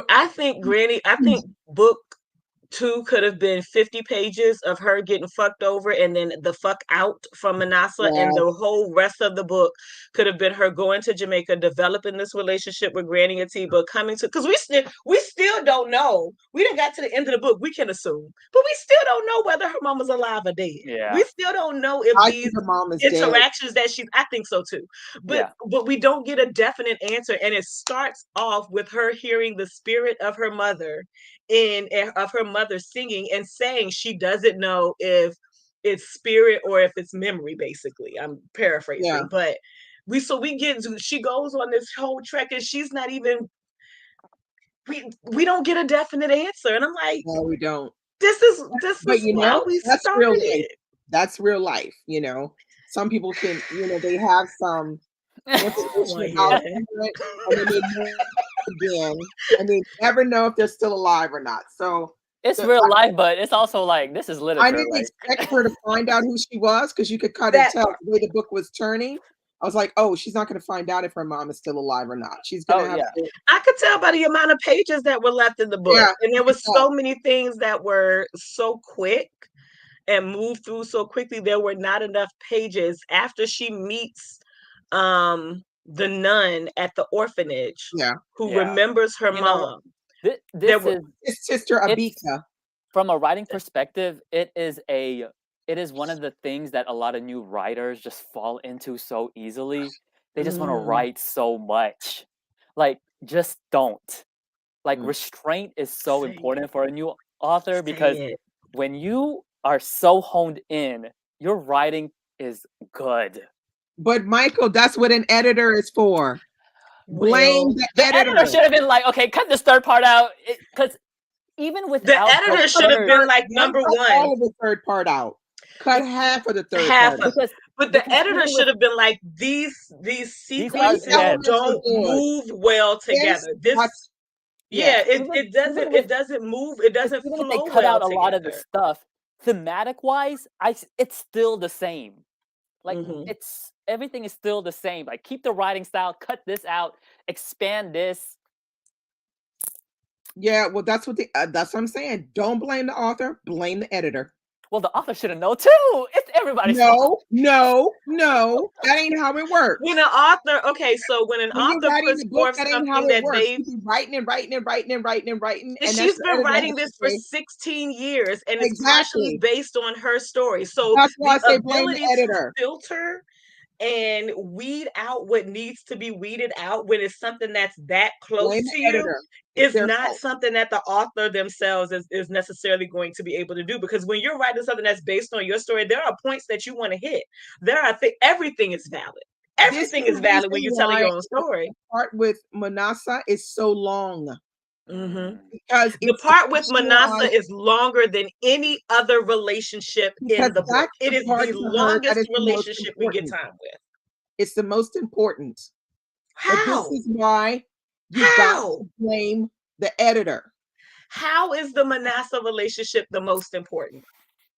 Speaker 3: I think Granny. I think book 2 could have been 50 pages of her getting fucked over and then the fuck out from Manassa, and
Speaker 1: Yeah,
Speaker 3: the whole rest of the book could have been her going to Jamaica, developing this relationship with Granny Atiba, coming to, because we still don't know. We didn't got to the end of the book. We can assume, but we still don't know whether her mama's alive or dead.
Speaker 2: Yeah.
Speaker 3: We still don't know if
Speaker 1: I
Speaker 3: these
Speaker 1: think her mom is dead.
Speaker 3: interactions that I think so too, but we don't get a definite answer, and it starts off with her hearing the spirit of her mother of her mother singing and saying she doesn't know if it's spirit or if it's memory. Basically, I'm paraphrasing,
Speaker 1: Yeah.
Speaker 3: but she goes on this whole trek and she's not even, we don't get a definite answer, and I'm like,
Speaker 1: No, we don't.
Speaker 3: this
Speaker 1: But
Speaker 3: is how we
Speaker 1: that's real life.
Speaker 3: started.
Speaker 1: That's real life. Some people can, they have some information about it, and then they know again, and they never know if they're still alive or not. So
Speaker 2: It's real life, but it's also like, this is
Speaker 1: I
Speaker 2: literature.
Speaker 1: didn't
Speaker 2: Like,
Speaker 1: expect her to find out who she was, because you could kind of tell the way the book was turning. I was like, oh, she's not going to find out if her mom is still alive or not. She's going to have to.
Speaker 3: I could tell by the amount of pages that were left in the book.
Speaker 1: Yeah,
Speaker 3: and there was so many things that were so quick and moved through so quickly. There were not enough pages after she meets the nun at the orphanage, who remembers her mom.
Speaker 2: This is
Speaker 1: his sister Abika.
Speaker 2: From a writing perspective, it is one of the things that a lot of new writers just fall into so easily. They just want to write so much. Like, just don't. Like, restraint is so important for a new author, because when you are so honed in, your writing is good.
Speaker 1: But Michael, that's what an editor is for. Blame the editor.
Speaker 2: Should have been like, okay, cut this third part out, because even without
Speaker 3: the editor should have been like, number one,
Speaker 1: all of the third part out. Cut half of the third part out.
Speaker 3: But the editor should have been like, these sequences don't move well together. It doesn't move. It doesn't flow well together. They cut out a lot of the
Speaker 2: stuff. Thematic wise, it's still the same. Like, everything is still the same. Like, keep the writing style, cut this out, expand this.
Speaker 1: Yeah, well, that's what I'm saying. Don't blame the author, blame the editor.
Speaker 2: Well, the author should have known too. It's everybody's fault.
Speaker 1: No, that ain't how it works.
Speaker 3: When an author, okay, so when an
Speaker 1: When you're
Speaker 3: author
Speaker 1: writing
Speaker 3: puts
Speaker 1: the book,
Speaker 3: forth
Speaker 1: that ain't how
Speaker 3: something
Speaker 1: it
Speaker 3: that
Speaker 1: works.
Speaker 3: they've,
Speaker 1: You be writing and writing and writing and writing and writing,
Speaker 3: and
Speaker 1: and that's
Speaker 3: she's
Speaker 1: the
Speaker 3: been
Speaker 1: editor
Speaker 3: writing
Speaker 1: has to
Speaker 3: this for
Speaker 1: say,
Speaker 3: 16 years, and it's partially
Speaker 1: exactly.
Speaker 3: based on her story. So
Speaker 1: That's why I
Speaker 3: the
Speaker 1: say blame the
Speaker 3: ability to
Speaker 1: editor.
Speaker 3: filter and weed out what needs to be weeded out when it's something that's that close
Speaker 1: Blame
Speaker 3: to
Speaker 1: the
Speaker 3: you
Speaker 1: editor. It's
Speaker 3: is
Speaker 1: their
Speaker 3: not
Speaker 1: fault.
Speaker 3: something that the author themselves is necessarily going to be able to do, because when you're writing something that's based on your story, there are points that you want to hit. There are everything is valid.
Speaker 1: This is
Speaker 3: Everything
Speaker 1: the
Speaker 3: is valid when
Speaker 1: reason
Speaker 3: you're telling
Speaker 1: why
Speaker 3: your own story.
Speaker 1: the part with Manasa is so long,
Speaker 3: Mm-hmm.
Speaker 1: because
Speaker 3: The
Speaker 1: it's
Speaker 3: part with Manasa
Speaker 1: fictionalized,
Speaker 3: is longer than any other relationship
Speaker 1: because
Speaker 3: in the book.
Speaker 1: that's
Speaker 3: It
Speaker 1: the
Speaker 3: is
Speaker 1: part
Speaker 3: the
Speaker 1: to her that
Speaker 3: longest
Speaker 1: is the most
Speaker 3: relationship we get
Speaker 1: important.
Speaker 3: time with.
Speaker 1: It's the most important. But this
Speaker 3: How?
Speaker 1: is why you got
Speaker 3: How?
Speaker 1: to blame the editor.
Speaker 3: How is the Manasseh relationship the most important?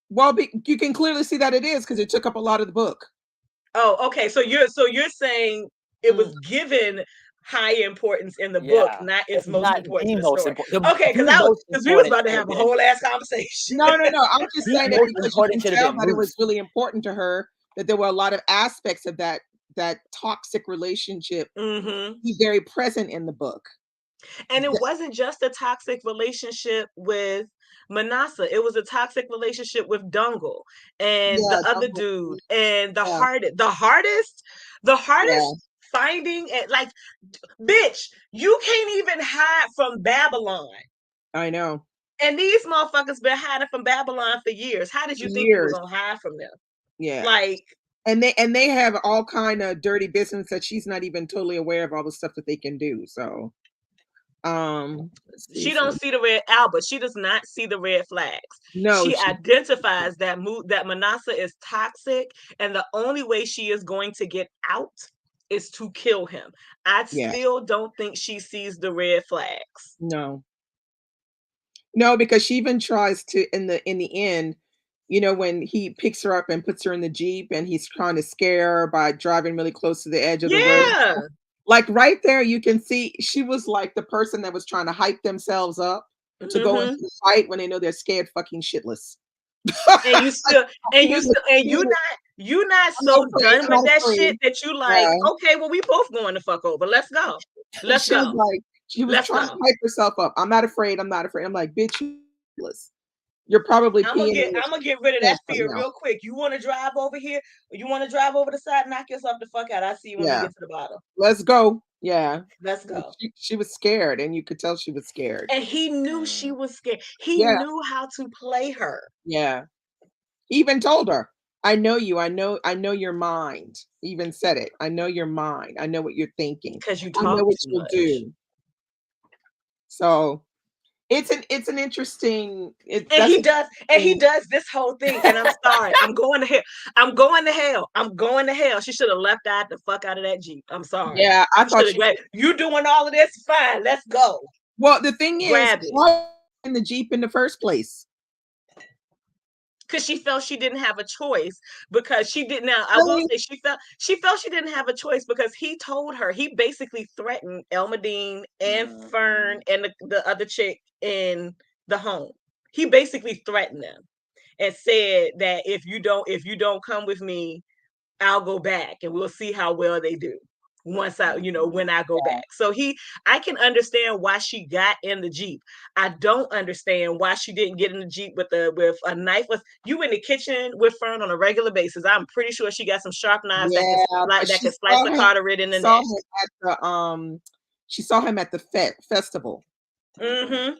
Speaker 1: Well, you can clearly see that it is, because it took up a lot of the book.
Speaker 3: Oh, okay. So you're saying it was
Speaker 1: Mm.
Speaker 3: given high importance in the book,
Speaker 2: Yeah,
Speaker 3: not its
Speaker 2: it's
Speaker 3: most
Speaker 2: not
Speaker 3: importance
Speaker 2: the
Speaker 3: in the
Speaker 2: most
Speaker 3: story.
Speaker 2: important.
Speaker 3: Okay,
Speaker 2: The most
Speaker 3: because we was
Speaker 2: important
Speaker 3: about to
Speaker 2: should have
Speaker 3: have a
Speaker 2: been.
Speaker 3: whole ass conversation.
Speaker 1: No, I'm just
Speaker 2: The
Speaker 1: saying that
Speaker 2: most
Speaker 1: because you
Speaker 2: important
Speaker 1: can
Speaker 2: should have
Speaker 1: tell
Speaker 2: been
Speaker 1: that it was
Speaker 2: Moose.
Speaker 1: really important to her, that there were a lot of aspects of that toxic relationship
Speaker 3: Mm-hmm.
Speaker 1: be very present in the book.
Speaker 3: And it
Speaker 1: Th-
Speaker 3: wasn't just a toxic relationship with Manasseh. It was a toxic relationship with Dungle and
Speaker 1: Yeah,
Speaker 3: the other
Speaker 1: Duncan,
Speaker 3: dude and
Speaker 1: yeah,
Speaker 3: the
Speaker 1: yeah,
Speaker 3: hardest finding it, like, bitch, you can't even hide from Babylon.
Speaker 1: I know.
Speaker 3: And these motherfuckers been hiding from Babylon for years. How did
Speaker 1: For
Speaker 3: you think you were
Speaker 1: years.
Speaker 3: gonna hide from them?
Speaker 1: Yeah.
Speaker 3: Like,
Speaker 1: And they have all kind of dirty business that she's not even totally aware of, all the stuff that they can do. So let's see.
Speaker 3: she
Speaker 1: So
Speaker 3: don't see the red Albert. She does not see the red flags.
Speaker 1: no,
Speaker 3: She identifies that Manasseh is toxic, and the only way she is going to get out is to kill him. I
Speaker 1: yeah,
Speaker 3: still don't think she sees the red flags.
Speaker 1: no, because she even tries to, in the end, when he picks her up and puts her in the Jeep, and he's trying to scare her by driving really close to the edge of the road.
Speaker 3: Yeah.
Speaker 1: Like right there, you can see she was like the person that was trying to hype themselves up to go into
Speaker 3: Mm-hmm.
Speaker 1: the fight when they know they're scared fucking shitless.
Speaker 3: And you still, and
Speaker 1: She
Speaker 3: you
Speaker 1: was
Speaker 3: still, and
Speaker 1: like,
Speaker 3: you not
Speaker 1: I'm not
Speaker 3: so
Speaker 1: afraid.
Speaker 3: done
Speaker 1: I'm
Speaker 3: with
Speaker 1: not
Speaker 3: that
Speaker 1: afraid.
Speaker 3: shit that you like,
Speaker 1: Yeah.
Speaker 3: okay, well, we both going to fuck over. Let's go. Let's
Speaker 1: She was
Speaker 3: go.
Speaker 1: like, she was
Speaker 3: Let's
Speaker 1: trying to
Speaker 3: go.
Speaker 1: hype herself up. I'm not afraid. I'm not afraid. I'm like, bitch, you're probably
Speaker 3: I'm gonna
Speaker 1: peeing in
Speaker 3: get
Speaker 1: your
Speaker 3: I'm gonna get rid of
Speaker 1: pants
Speaker 3: that
Speaker 1: right
Speaker 3: fear
Speaker 1: now.
Speaker 3: real quick. You want to drive over here? You want to drive over the side? Knock yourself the fuck out. I see you when we
Speaker 1: Yeah.
Speaker 3: get to the bottom.
Speaker 1: Let's go. Yeah.
Speaker 3: Let's go.
Speaker 1: She was scared, and you could tell she was scared.
Speaker 3: And he knew she was scared. He
Speaker 1: Yeah.
Speaker 3: knew how to play her.
Speaker 1: Yeah. He even told her, I know you. I know your mind. He even said it. I know your mind. I know what you're thinking.
Speaker 3: Because you
Speaker 1: I know
Speaker 3: talk
Speaker 1: what
Speaker 3: too
Speaker 1: you'll
Speaker 3: much.
Speaker 1: do. So it's an interesting
Speaker 3: And
Speaker 1: that's
Speaker 3: he
Speaker 1: an
Speaker 3: does,
Speaker 1: interesting.
Speaker 3: this whole thing. And I'm sorry. I'm going to hell. I'm going to hell. I'm going to hell. She should have left out the fuck out of that Jeep. I'm sorry.
Speaker 1: Yeah, I
Speaker 3: She should
Speaker 1: thought
Speaker 3: have grabbed. You doing all of this? Fine. Let's go.
Speaker 1: well, the thing is,
Speaker 3: Grab it.
Speaker 1: why in the Jeep in the first place?
Speaker 3: Because she felt she didn't have a choice, because she did. Now I will
Speaker 1: Really?
Speaker 3: say she felt she didn't have a choice, because he told her, he basically threatened Elmadine and Fern and the other chick in the home. He basically threatened them and said that if you don't come with me, I'll go back and we'll see how well they do once when I go back. So I can understand why she got in the Jeep. I don't understand why she didn't get in the Jeep with a knife. You in the kitchen with Fern on a regular basis. I'm pretty sure she got some sharp knives
Speaker 1: Yeah, but
Speaker 3: that
Speaker 1: she
Speaker 3: can slice
Speaker 1: saw
Speaker 3: a
Speaker 1: him
Speaker 3: carteret in the
Speaker 1: saw
Speaker 3: neck.
Speaker 1: him at the she saw him at the festival.
Speaker 3: Mm-hmm.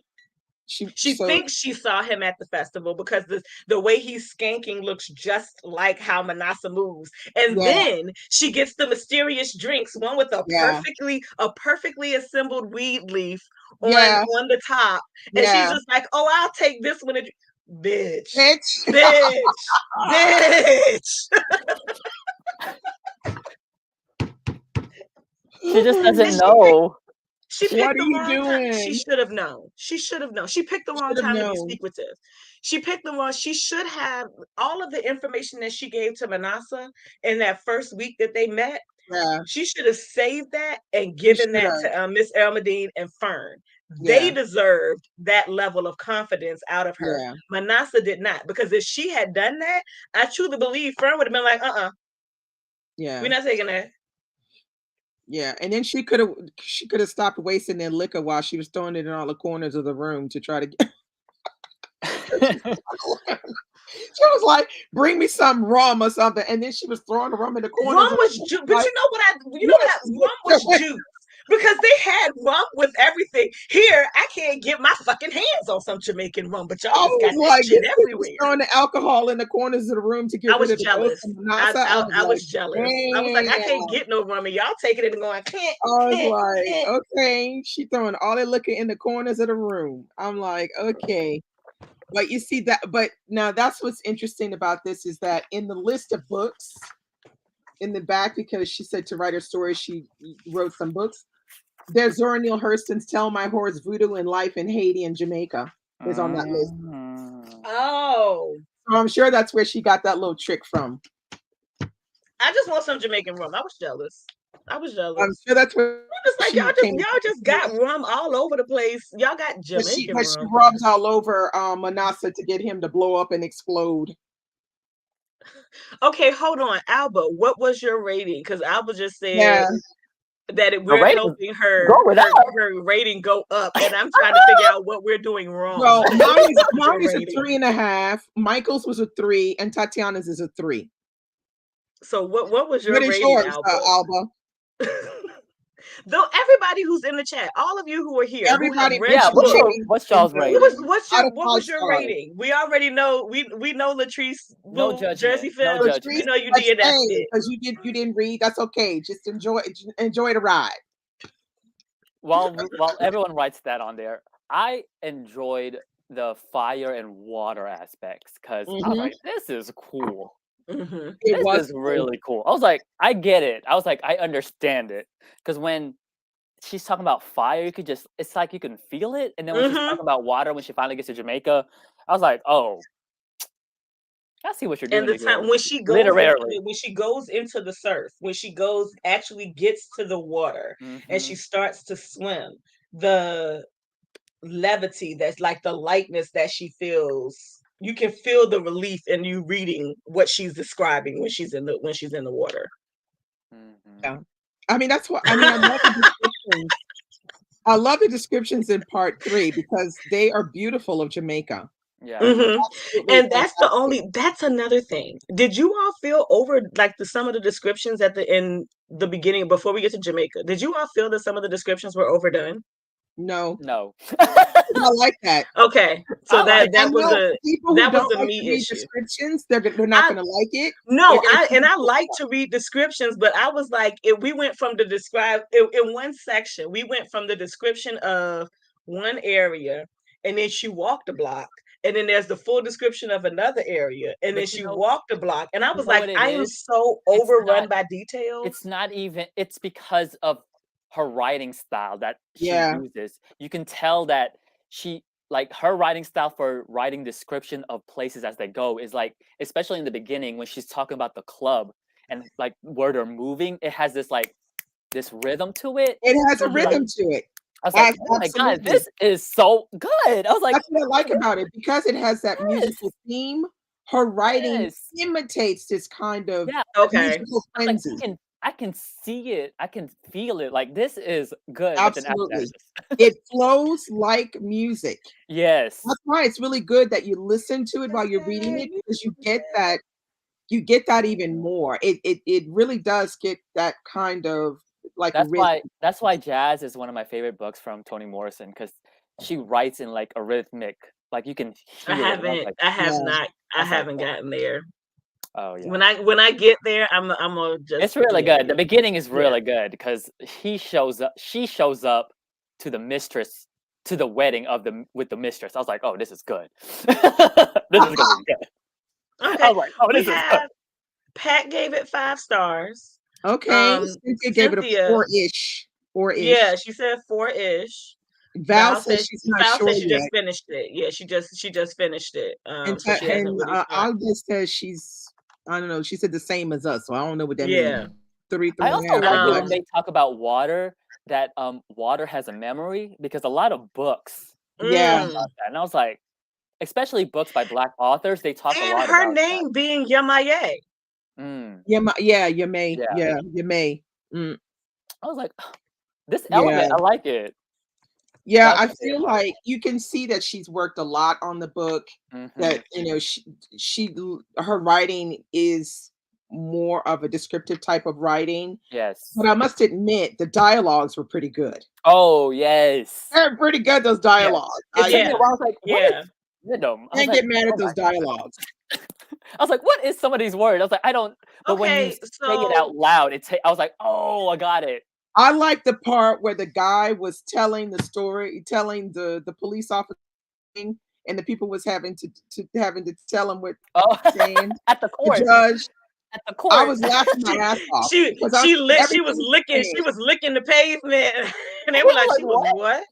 Speaker 1: She
Speaker 3: She
Speaker 1: so
Speaker 3: thinks she saw him at the festival because the way he's skanking looks just like how Manasseh moves. And
Speaker 1: yeah,
Speaker 3: then she gets the mysterious drinks, one with a
Speaker 1: yeah,
Speaker 3: perfectly assembled weed leaf on
Speaker 1: yeah,
Speaker 3: the top. And she's
Speaker 1: yeah.
Speaker 3: just like, "Oh, I'll take this one." Bitch,
Speaker 1: Bitch.
Speaker 3: bitch, bitch.
Speaker 2: She just doesn't
Speaker 3: And
Speaker 2: know.
Speaker 3: she
Speaker 1: What
Speaker 3: picked
Speaker 1: are
Speaker 3: the
Speaker 1: you
Speaker 3: wrong time. She
Speaker 1: doing?
Speaker 3: should have known. She should have known. She picked the wrong
Speaker 1: Should have
Speaker 3: time to be
Speaker 1: known.
Speaker 3: secretive. She picked the wrong. She should have all of the information that she gave to Manasseh in that first week that they met.
Speaker 1: Yeah,
Speaker 3: She should have saved that and
Speaker 1: she
Speaker 3: given
Speaker 1: should
Speaker 3: that
Speaker 1: have.
Speaker 3: to Miss Elmadine and Fern. They
Speaker 1: Yeah.
Speaker 3: deserved that level of confidence out of her.
Speaker 1: Yeah.
Speaker 3: Manasa did not, because if she had done that, I truly believe Fern would have been like, we're
Speaker 1: Yeah.
Speaker 3: not taking that.
Speaker 1: Yeah. And then she could have stopped wasting their liquor while she was throwing it in all the corners of the room to try to get. She was like, "Bring me some rum or something," and then she was throwing the rum in the corners.
Speaker 3: Rum
Speaker 1: Of
Speaker 3: was
Speaker 1: the
Speaker 3: juice, but
Speaker 1: like, what
Speaker 3: rum was
Speaker 1: is
Speaker 3: juice because they had rum with everything. Here, I can't get my fucking hands on some Jamaican rum, but y'all
Speaker 1: I
Speaker 3: just got
Speaker 1: was
Speaker 3: that
Speaker 1: like,
Speaker 3: shit
Speaker 1: this bitch was
Speaker 3: everywhere.
Speaker 1: throwing the alcohol in the corners of the room to
Speaker 3: I
Speaker 1: get rid
Speaker 3: was
Speaker 1: of the ghost
Speaker 3: jealous.
Speaker 1: of Manasa. I was
Speaker 3: I
Speaker 1: like,
Speaker 3: was jealous. I was like, I can't
Speaker 1: damn.
Speaker 3: get no rum, and y'all taking it and going,
Speaker 1: I was like, okay, she throwing all that liquor in the corners of the room. I'm like, okay. But you see that, but now that's what's interesting about this is that in the list of books in the back, because she said to write her story, she wrote some books. There's Zora Neale Hurston's Tell My Horse Voodoo and Life in Haiti and Jamaica is on that list.
Speaker 3: Oh.
Speaker 1: So I'm sure that's where she got that little trick from.
Speaker 3: I just want some Jamaican rum. I was jealous. I'm
Speaker 1: sure that's where
Speaker 3: just like,
Speaker 1: she came.
Speaker 3: y'all just got rum all over the place. Y'all got Jamaican
Speaker 1: But she
Speaker 3: rum.
Speaker 1: rubs all over Manasa to get him to blow up and explode.
Speaker 3: Okay, hold on, Alba. What was your rating? Because Alba just said
Speaker 1: Yeah.
Speaker 3: that we're
Speaker 2: rating
Speaker 3: helping her
Speaker 2: go without.
Speaker 3: her rating go up, and I'm trying to figure out what we're doing wrong.
Speaker 1: Well,
Speaker 3: What was your
Speaker 1: mommy's a
Speaker 3: rating?
Speaker 1: 3.5. Michael's was a 3, and Tatiana's is a 3.
Speaker 3: So what was your
Speaker 1: What is
Speaker 3: rating,
Speaker 1: yours,
Speaker 3: Alba?
Speaker 1: Alba?
Speaker 3: Though everybody who's in the chat, all of you who are here,
Speaker 1: Everybody,
Speaker 3: who have read the book,
Speaker 2: what's y'all's rating?
Speaker 3: what was your rating? We already know. We know Latrice,
Speaker 2: No
Speaker 3: Boo,
Speaker 2: judgment.
Speaker 3: Jersey
Speaker 2: No
Speaker 3: Phil.
Speaker 2: judgment.
Speaker 3: We know you did that shit
Speaker 1: because you didn't read. That's okay. Just enjoy the ride.
Speaker 2: While everyone writes that on there, I enjoyed the fire and water aspects because I was like, this is cool. This is really cool. I was like, I get it. I was like, I understand it. Because when she's talking about fire, it's like you can feel it. And then when she's talking about water, when she finally gets to Jamaica, I was like, oh, I see what you're doing.
Speaker 3: And the time when she goes into the surf, when she actually gets to the water and she starts to swim, the levity, that's like the lightness that she feels, you can feel the relief in you reading what she's describing when she's in the water.
Speaker 1: Yeah, I mean that's what I mean. I love the descriptions. I love the descriptions in part 3 because they are beautiful of Jamaica.
Speaker 2: Yeah.
Speaker 3: And that's another thing. Did you all feel over like some of the descriptions in the beginning before we get to Jamaica? Did you all feel that some of the descriptions were overdone?
Speaker 1: No.
Speaker 3: I
Speaker 1: like that.
Speaker 3: Okay, so that was
Speaker 1: a
Speaker 3: me issue.
Speaker 1: Descriptions, they're not going to like it.
Speaker 3: No, I like to read descriptions, but I was like, we went from the in one section, we went from the description of one area, and then she walked a block, and then there's the full description of another area, and then she walked a block, and I was like, I am so overrun by details.
Speaker 2: It's not even. It's because of her writing style that she uses. You can tell that her writing style for writing description of places as they go is like, especially in the beginning when she's talking about the club and like where they're moving, it has this rhythm to it.
Speaker 1: It has a rhythm to it.
Speaker 2: I was like, oh my God, this is so good. I was like,
Speaker 1: that's what I like about it, because it has that musical theme. Her writing imitates this kind of musical frenzy.
Speaker 2: Like, I can see it. I can feel it. Like, this is good.
Speaker 1: Absolutely. It flows like music.
Speaker 2: Yes.
Speaker 1: That's why it's really good that you listen to it while you're reading it, because you get that even more. It really does get that kind of like
Speaker 2: that's why jazz is one of my favorite books from Toni Morrison, because she writes in like a rhythmic, like you can hear
Speaker 3: I haven't gotten there.
Speaker 2: Oh yeah.
Speaker 3: When I get there, I'm gonna just.
Speaker 2: It's really good. The beginning is really good because she shows up to the mistress, to the wedding with the mistress. I was like, oh, this is good. This is gonna be good.
Speaker 3: Okay. I was like, oh, this is good. Pat gave it 5 stars.
Speaker 1: Okay. Cynthia gave it a 4-ish. 4-ish.
Speaker 3: Yeah, she said 4-ish.
Speaker 1: Val said she's not sure
Speaker 3: she just finished it. Yeah, she just finished it.
Speaker 1: And Alba says she's, I don't know, she said the same as us, so I don't know what that means. 3
Speaker 2: I also like it when they talk about water, that water has a memory, because a lot of books
Speaker 1: Yeah.
Speaker 2: talk
Speaker 3: Mm.
Speaker 2: about that, and I was like, especially books by Black authors, they talk a
Speaker 3: And
Speaker 2: lot
Speaker 3: her
Speaker 2: about that.
Speaker 3: name being Yamaye.
Speaker 1: Yeah, you may.
Speaker 2: Yeah,
Speaker 1: Yeah, you may.
Speaker 2: I was like, this
Speaker 1: Yeah.
Speaker 2: element, I like it.
Speaker 1: Yeah,
Speaker 2: That's
Speaker 1: I
Speaker 2: what they
Speaker 1: feel like you can see that she's worked a lot on the book,
Speaker 2: Mm-hmm.
Speaker 1: that, her writing is more of a descriptive type of writing.
Speaker 2: Yes.
Speaker 1: But I must admit, the dialogues were pretty good.
Speaker 2: Oh yes.
Speaker 1: They're pretty good, those
Speaker 2: Yeah.
Speaker 1: dialogues.
Speaker 2: It took me a
Speaker 3: Yeah.
Speaker 2: while. I was like, what
Speaker 3: Yeah.
Speaker 2: is rhythm? I was
Speaker 1: Can't
Speaker 2: like,
Speaker 1: get mad
Speaker 2: oh
Speaker 1: at
Speaker 2: my.
Speaker 1: those dialogues.
Speaker 2: I was like, what is some of these words? I was like, I don't. But when you
Speaker 3: Okay,
Speaker 2: say it out
Speaker 3: so
Speaker 2: loud, I was like, oh, I got it.
Speaker 1: I like the part where the guy was telling the story, telling the police officer thing, and the people was having to tell him what
Speaker 2: Oh,
Speaker 1: he's saying.
Speaker 2: at the
Speaker 1: The
Speaker 2: court.
Speaker 1: judge,
Speaker 2: At the
Speaker 1: I
Speaker 2: court.
Speaker 1: was laughing my ass off
Speaker 3: she
Speaker 1: because I
Speaker 3: she
Speaker 1: said
Speaker 3: lit she
Speaker 1: everything
Speaker 3: was
Speaker 1: he's
Speaker 3: licking
Speaker 1: saying.
Speaker 3: she was licking the pavement and they
Speaker 2: I
Speaker 3: were
Speaker 2: was
Speaker 3: like,
Speaker 2: like,
Speaker 3: she was
Speaker 2: what?
Speaker 3: what?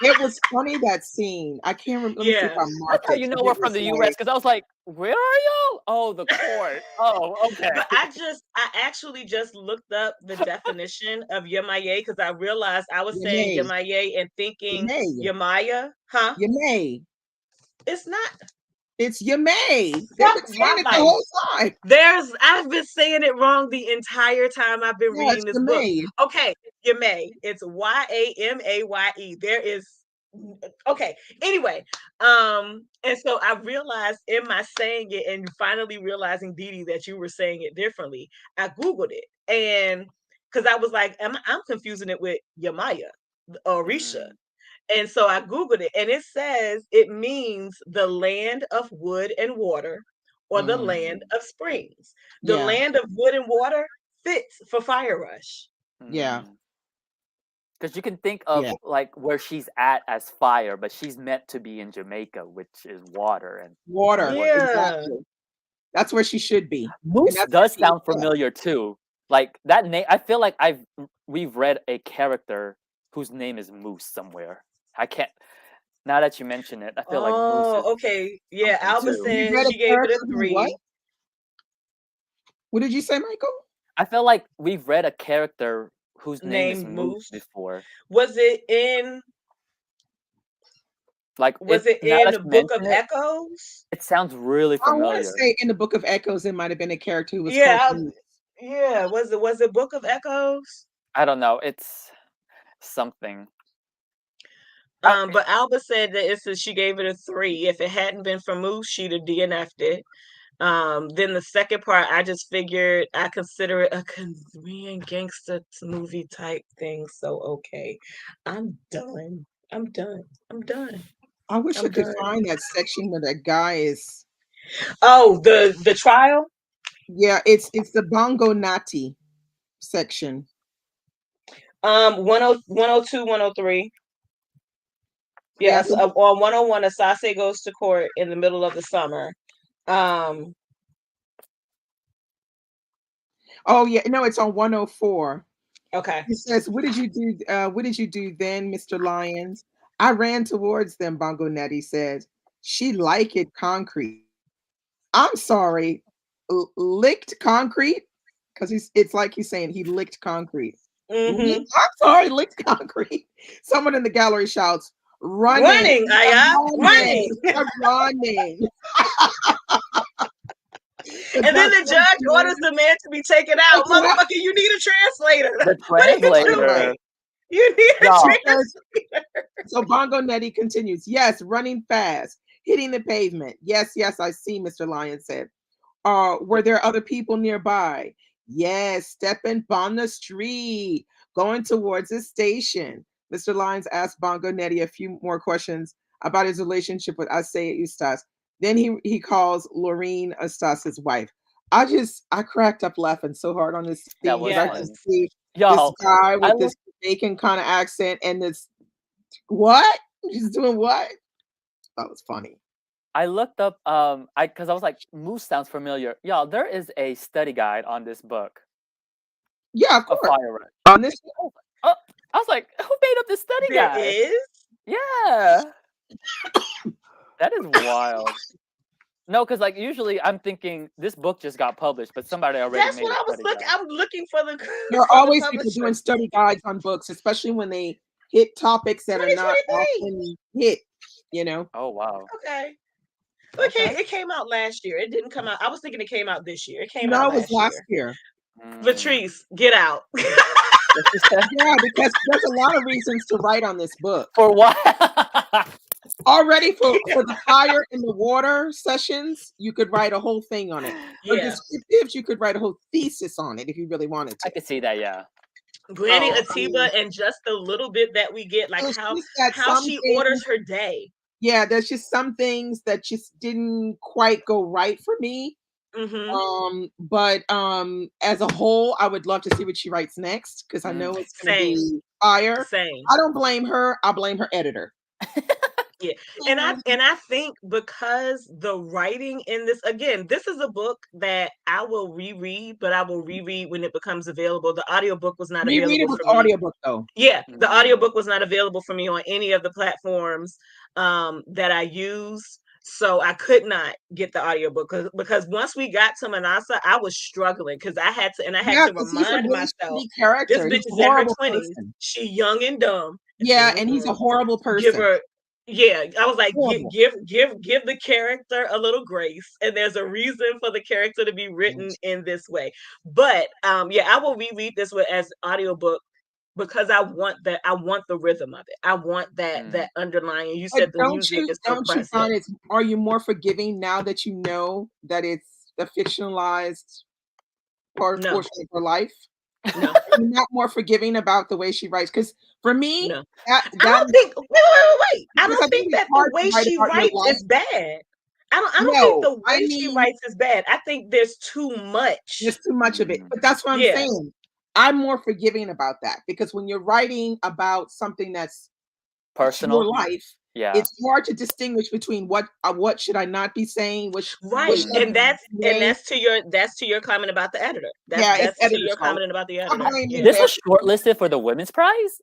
Speaker 1: It was funny, that scene. I can't remember. Let me see if
Speaker 3: Yeah.
Speaker 1: I
Speaker 2: That's
Speaker 1: marked
Speaker 2: how
Speaker 1: it.
Speaker 2: you know
Speaker 1: 'Cause
Speaker 2: we're
Speaker 1: it
Speaker 2: from
Speaker 1: was
Speaker 2: the U.S.
Speaker 1: like,
Speaker 2: Because I was like, where are y'all? Oh, the court. Oh, okay.
Speaker 3: But I actually just looked up the definition of Yamaye because I realized I was
Speaker 1: you
Speaker 3: saying
Speaker 1: may,
Speaker 3: Yamaye and
Speaker 1: you
Speaker 3: thinking
Speaker 1: may,
Speaker 3: Yamaya. Huh?
Speaker 1: you may.
Speaker 3: It's not.
Speaker 1: It's you may. They've
Speaker 3: Fuck
Speaker 1: been
Speaker 3: my
Speaker 1: saying it the
Speaker 3: life.
Speaker 1: whole time.
Speaker 3: I've been saying it wrong the entire time I've been
Speaker 1: Yeah,
Speaker 3: reading
Speaker 1: it's
Speaker 3: this
Speaker 1: you
Speaker 3: book.
Speaker 1: may.
Speaker 3: Okay, Yamaye. It's Yamaye. There is okay. Anyway, and so I realized in my saying it and finally realizing, Dee Dee, that you were saying it differently. I Googled it, and because I was like, I'm confusing it with Yamaya or Risha.
Speaker 2: Mm,
Speaker 3: And so I Googled it, and it says it means the land of wood and water, or the land
Speaker 2: mm,
Speaker 3: of springs. The
Speaker 1: Yeah,
Speaker 3: land of wood and water fits for Fire Rush.
Speaker 1: yeah,
Speaker 2: mm. Because you can think of
Speaker 1: yeah.
Speaker 2: like where she's at as fire, but she's meant to be in Jamaica, which is water and
Speaker 1: Water.
Speaker 2: wood.
Speaker 3: Yeah.
Speaker 1: Exactly. That's where she should be. And
Speaker 2: Moose
Speaker 1: that's where
Speaker 2: does
Speaker 1: she
Speaker 2: sound
Speaker 1: is.
Speaker 2: familiar too. Like that name, I feel like we've read a character whose name is Moose somewhere. I can't. Now that you mention it, I feel like Moose is
Speaker 3: Oh, okay. Yeah,
Speaker 2: something
Speaker 3: Alba
Speaker 2: too.
Speaker 1: You
Speaker 3: said
Speaker 1: read
Speaker 3: she
Speaker 1: a
Speaker 3: gave it
Speaker 1: character
Speaker 3: a
Speaker 1: who what?
Speaker 3: 3.
Speaker 1: What did you say, Michael?
Speaker 2: I feel like we've read a character whose name is
Speaker 3: Named
Speaker 2: Moose
Speaker 3: Moose.
Speaker 2: before.
Speaker 3: Was it in
Speaker 2: Like
Speaker 3: was it
Speaker 2: now
Speaker 3: in
Speaker 2: that
Speaker 3: the
Speaker 2: you
Speaker 3: Book of
Speaker 2: mention it,
Speaker 3: Echoes?
Speaker 2: it sounds really
Speaker 1: I want to
Speaker 2: familiar.
Speaker 1: say in the Book of Echoes, it might have been a character who was called
Speaker 3: Yeah,
Speaker 1: Moose.
Speaker 3: yeah. Was it Book of Echoes?
Speaker 2: I don't know. It's something. I,
Speaker 3: But Alba said that she gave it a 3. If it hadn't been for Moose, she'd have DNF'd it. Then the second part, I just figured I consider it a Korean gangster movie type thing. So okay, I'm done. I'm done. I'm done.
Speaker 1: I wish I
Speaker 3: I'm
Speaker 1: could
Speaker 3: done.
Speaker 1: find that section where that guy is.
Speaker 3: Oh, the trial.
Speaker 1: Yeah, it's the Bongo Nati section.
Speaker 3: 102, 103.
Speaker 1: Yeah,
Speaker 3: Yes, on 101, Asase goes to court in the middle of the summer. Um,
Speaker 1: oh yeah, no, it's on 104.
Speaker 3: okay.
Speaker 1: It says, "What did you do? What did you do then, Mr. Lyons?" I ran towards them. Bongo Nettie said, "She liked it concrete." I'm sorry, licked concrete, because it's like he's saying he licked concrete.
Speaker 3: Mm-hmm.
Speaker 1: I'm sorry, licked concrete. Someone in the gallery shouts, "Running,
Speaker 3: Running, Aya, running.
Speaker 1: I'm running." The
Speaker 3: And then
Speaker 1: judge
Speaker 3: the
Speaker 1: says,
Speaker 3: judge orders the man to be taken out. Motherfucker, you need a translator.
Speaker 2: the
Speaker 3: What are you
Speaker 2: translator.
Speaker 3: doing? You need a
Speaker 2: Y'all,
Speaker 3: translator.
Speaker 1: So Bongo Nettie continues, "Yes, running fast, hitting the pavement. Yes, yes, I see," Mr. Lyon said. Were there other people nearby? Yes, stepping on the street, going towards the station. Mr. Lyons asked Bongo Nettie a few more questions about his relationship with Asea Eustace. Then he calls Laureen Eustace's wife. I cracked up laughing so hard on this
Speaker 2: that
Speaker 1: scene because
Speaker 2: was
Speaker 1: I
Speaker 3: Yes.
Speaker 1: just
Speaker 2: funny.
Speaker 1: see this
Speaker 2: Y'all,
Speaker 1: guy
Speaker 2: I
Speaker 1: with this Jamaican kind of accent and this what? He's doing what? That was funny.
Speaker 2: I looked up because I was like, Moose sounds familiar. Y'all, there is a study guide on this book
Speaker 1: Yeah, of
Speaker 2: of
Speaker 1: course.
Speaker 2: Fire Rush.
Speaker 1: On this
Speaker 2: Oh, I was like, who made up this study
Speaker 3: There
Speaker 2: guide?
Speaker 3: is.
Speaker 2: Yeah. That is wild. No, because like usually I'm thinking this book just got published, but somebody already
Speaker 3: That's
Speaker 2: made
Speaker 3: what
Speaker 2: a
Speaker 3: I was
Speaker 2: study
Speaker 3: looking.
Speaker 2: guide.
Speaker 3: I'm looking for the
Speaker 1: There are
Speaker 3: for the
Speaker 1: always people
Speaker 3: publisher.
Speaker 1: doing study guides on books, especially when they hit topics that are not
Speaker 3: 2023.
Speaker 1: often hit, you know.
Speaker 2: Oh wow.
Speaker 3: Okay.
Speaker 2: Okay.
Speaker 3: It came out last year. It didn't come out. I was thinking it came out this year. It came out
Speaker 1: No, it was
Speaker 3: last
Speaker 1: last
Speaker 3: year.
Speaker 1: year.
Speaker 3: Latrice, get out.
Speaker 2: What'd you say?
Speaker 1: Yeah, because there's a lot of reasons to write on this book.
Speaker 2: For what?
Speaker 1: Already for the fire in the water sessions, you could write a whole thing on it. For
Speaker 3: Yeah.
Speaker 1: descriptives, you could write a whole thesis on it if you really wanted
Speaker 2: I
Speaker 1: to.
Speaker 2: could see that, yeah.
Speaker 3: Granny
Speaker 1: So,
Speaker 3: Atiba, and just the little bit that we get, like
Speaker 1: it's just that
Speaker 3: how
Speaker 1: some
Speaker 3: she
Speaker 1: things,
Speaker 3: orders her day.
Speaker 1: yeah, there's just some things that just didn't quite go right for me.
Speaker 3: Mm-hmm.
Speaker 1: But as a whole, I would love to see what she writes next because I know it's gonna
Speaker 3: Same.
Speaker 1: be fire.
Speaker 3: Same.
Speaker 1: I don't blame her, I blame her editor.
Speaker 3: Yeah. And I think because the writing in this, again, this is a book that I will reread, but I will reread when it becomes available. The audiobook was not
Speaker 1: Reread it
Speaker 3: available
Speaker 1: with
Speaker 3: for me.
Speaker 1: audiobook though.
Speaker 3: Yeah, the audiobook was not available for me on any of the platforms that I use. So I could not get the audiobook because once we got to Manasa, I was struggling because I had to
Speaker 1: Yeah,
Speaker 3: to
Speaker 1: because he's a
Speaker 3: remind
Speaker 1: really
Speaker 3: myself,
Speaker 1: shitty
Speaker 3: this
Speaker 1: character.
Speaker 3: bitch
Speaker 1: He's a
Speaker 3: is in her
Speaker 1: horrible
Speaker 3: 20s.
Speaker 1: person.
Speaker 3: She young and dumb.
Speaker 1: Yeah, and he's a horrible
Speaker 3: Give
Speaker 1: person.
Speaker 3: her, yeah. I was like,
Speaker 1: Horrible.
Speaker 3: give the character a little grace, and there's a reason for the character to be written in this way. But yeah, I will reread this one as audiobook because I want the rhythm of it. I want that underlying. You
Speaker 1: But
Speaker 3: said the music is so
Speaker 1: don't you
Speaker 3: present.
Speaker 1: find it's are you more forgiving now that you know that it's a fictionalized
Speaker 3: No,
Speaker 1: portion of her life?
Speaker 3: no,
Speaker 1: Are you not more forgiving about the way she writes? Because for me,
Speaker 3: no.
Speaker 1: that
Speaker 3: I don't think. Wait. I
Speaker 1: because I
Speaker 3: don't
Speaker 1: think
Speaker 3: think
Speaker 1: it's
Speaker 3: that the
Speaker 1: hard to
Speaker 3: way
Speaker 1: write
Speaker 3: she
Speaker 1: about your
Speaker 3: writes
Speaker 1: life.
Speaker 3: is bad. I don't think
Speaker 1: No,
Speaker 3: the
Speaker 1: I
Speaker 3: way she
Speaker 1: mean
Speaker 3: writes is bad. I think there's too much.
Speaker 1: there's too much of it. But that's what I'm
Speaker 3: Yeah.
Speaker 1: saying. I'm more forgiving about that because when you're writing about something that's
Speaker 2: Personal.
Speaker 1: your life,
Speaker 2: Yeah.
Speaker 1: it's hard to distinguish between what should I not be saying,
Speaker 3: Right,
Speaker 1: should I
Speaker 3: and
Speaker 1: be saying.
Speaker 3: that's to your comment about the editor.
Speaker 1: Yeah, it's
Speaker 3: That's to
Speaker 1: editor's
Speaker 3: your
Speaker 1: fault.
Speaker 3: comment about the
Speaker 1: I
Speaker 3: editor.
Speaker 1: blame you
Speaker 3: Yeah.
Speaker 2: This
Speaker 1: for
Speaker 2: was shortlisted for the Women's Prize?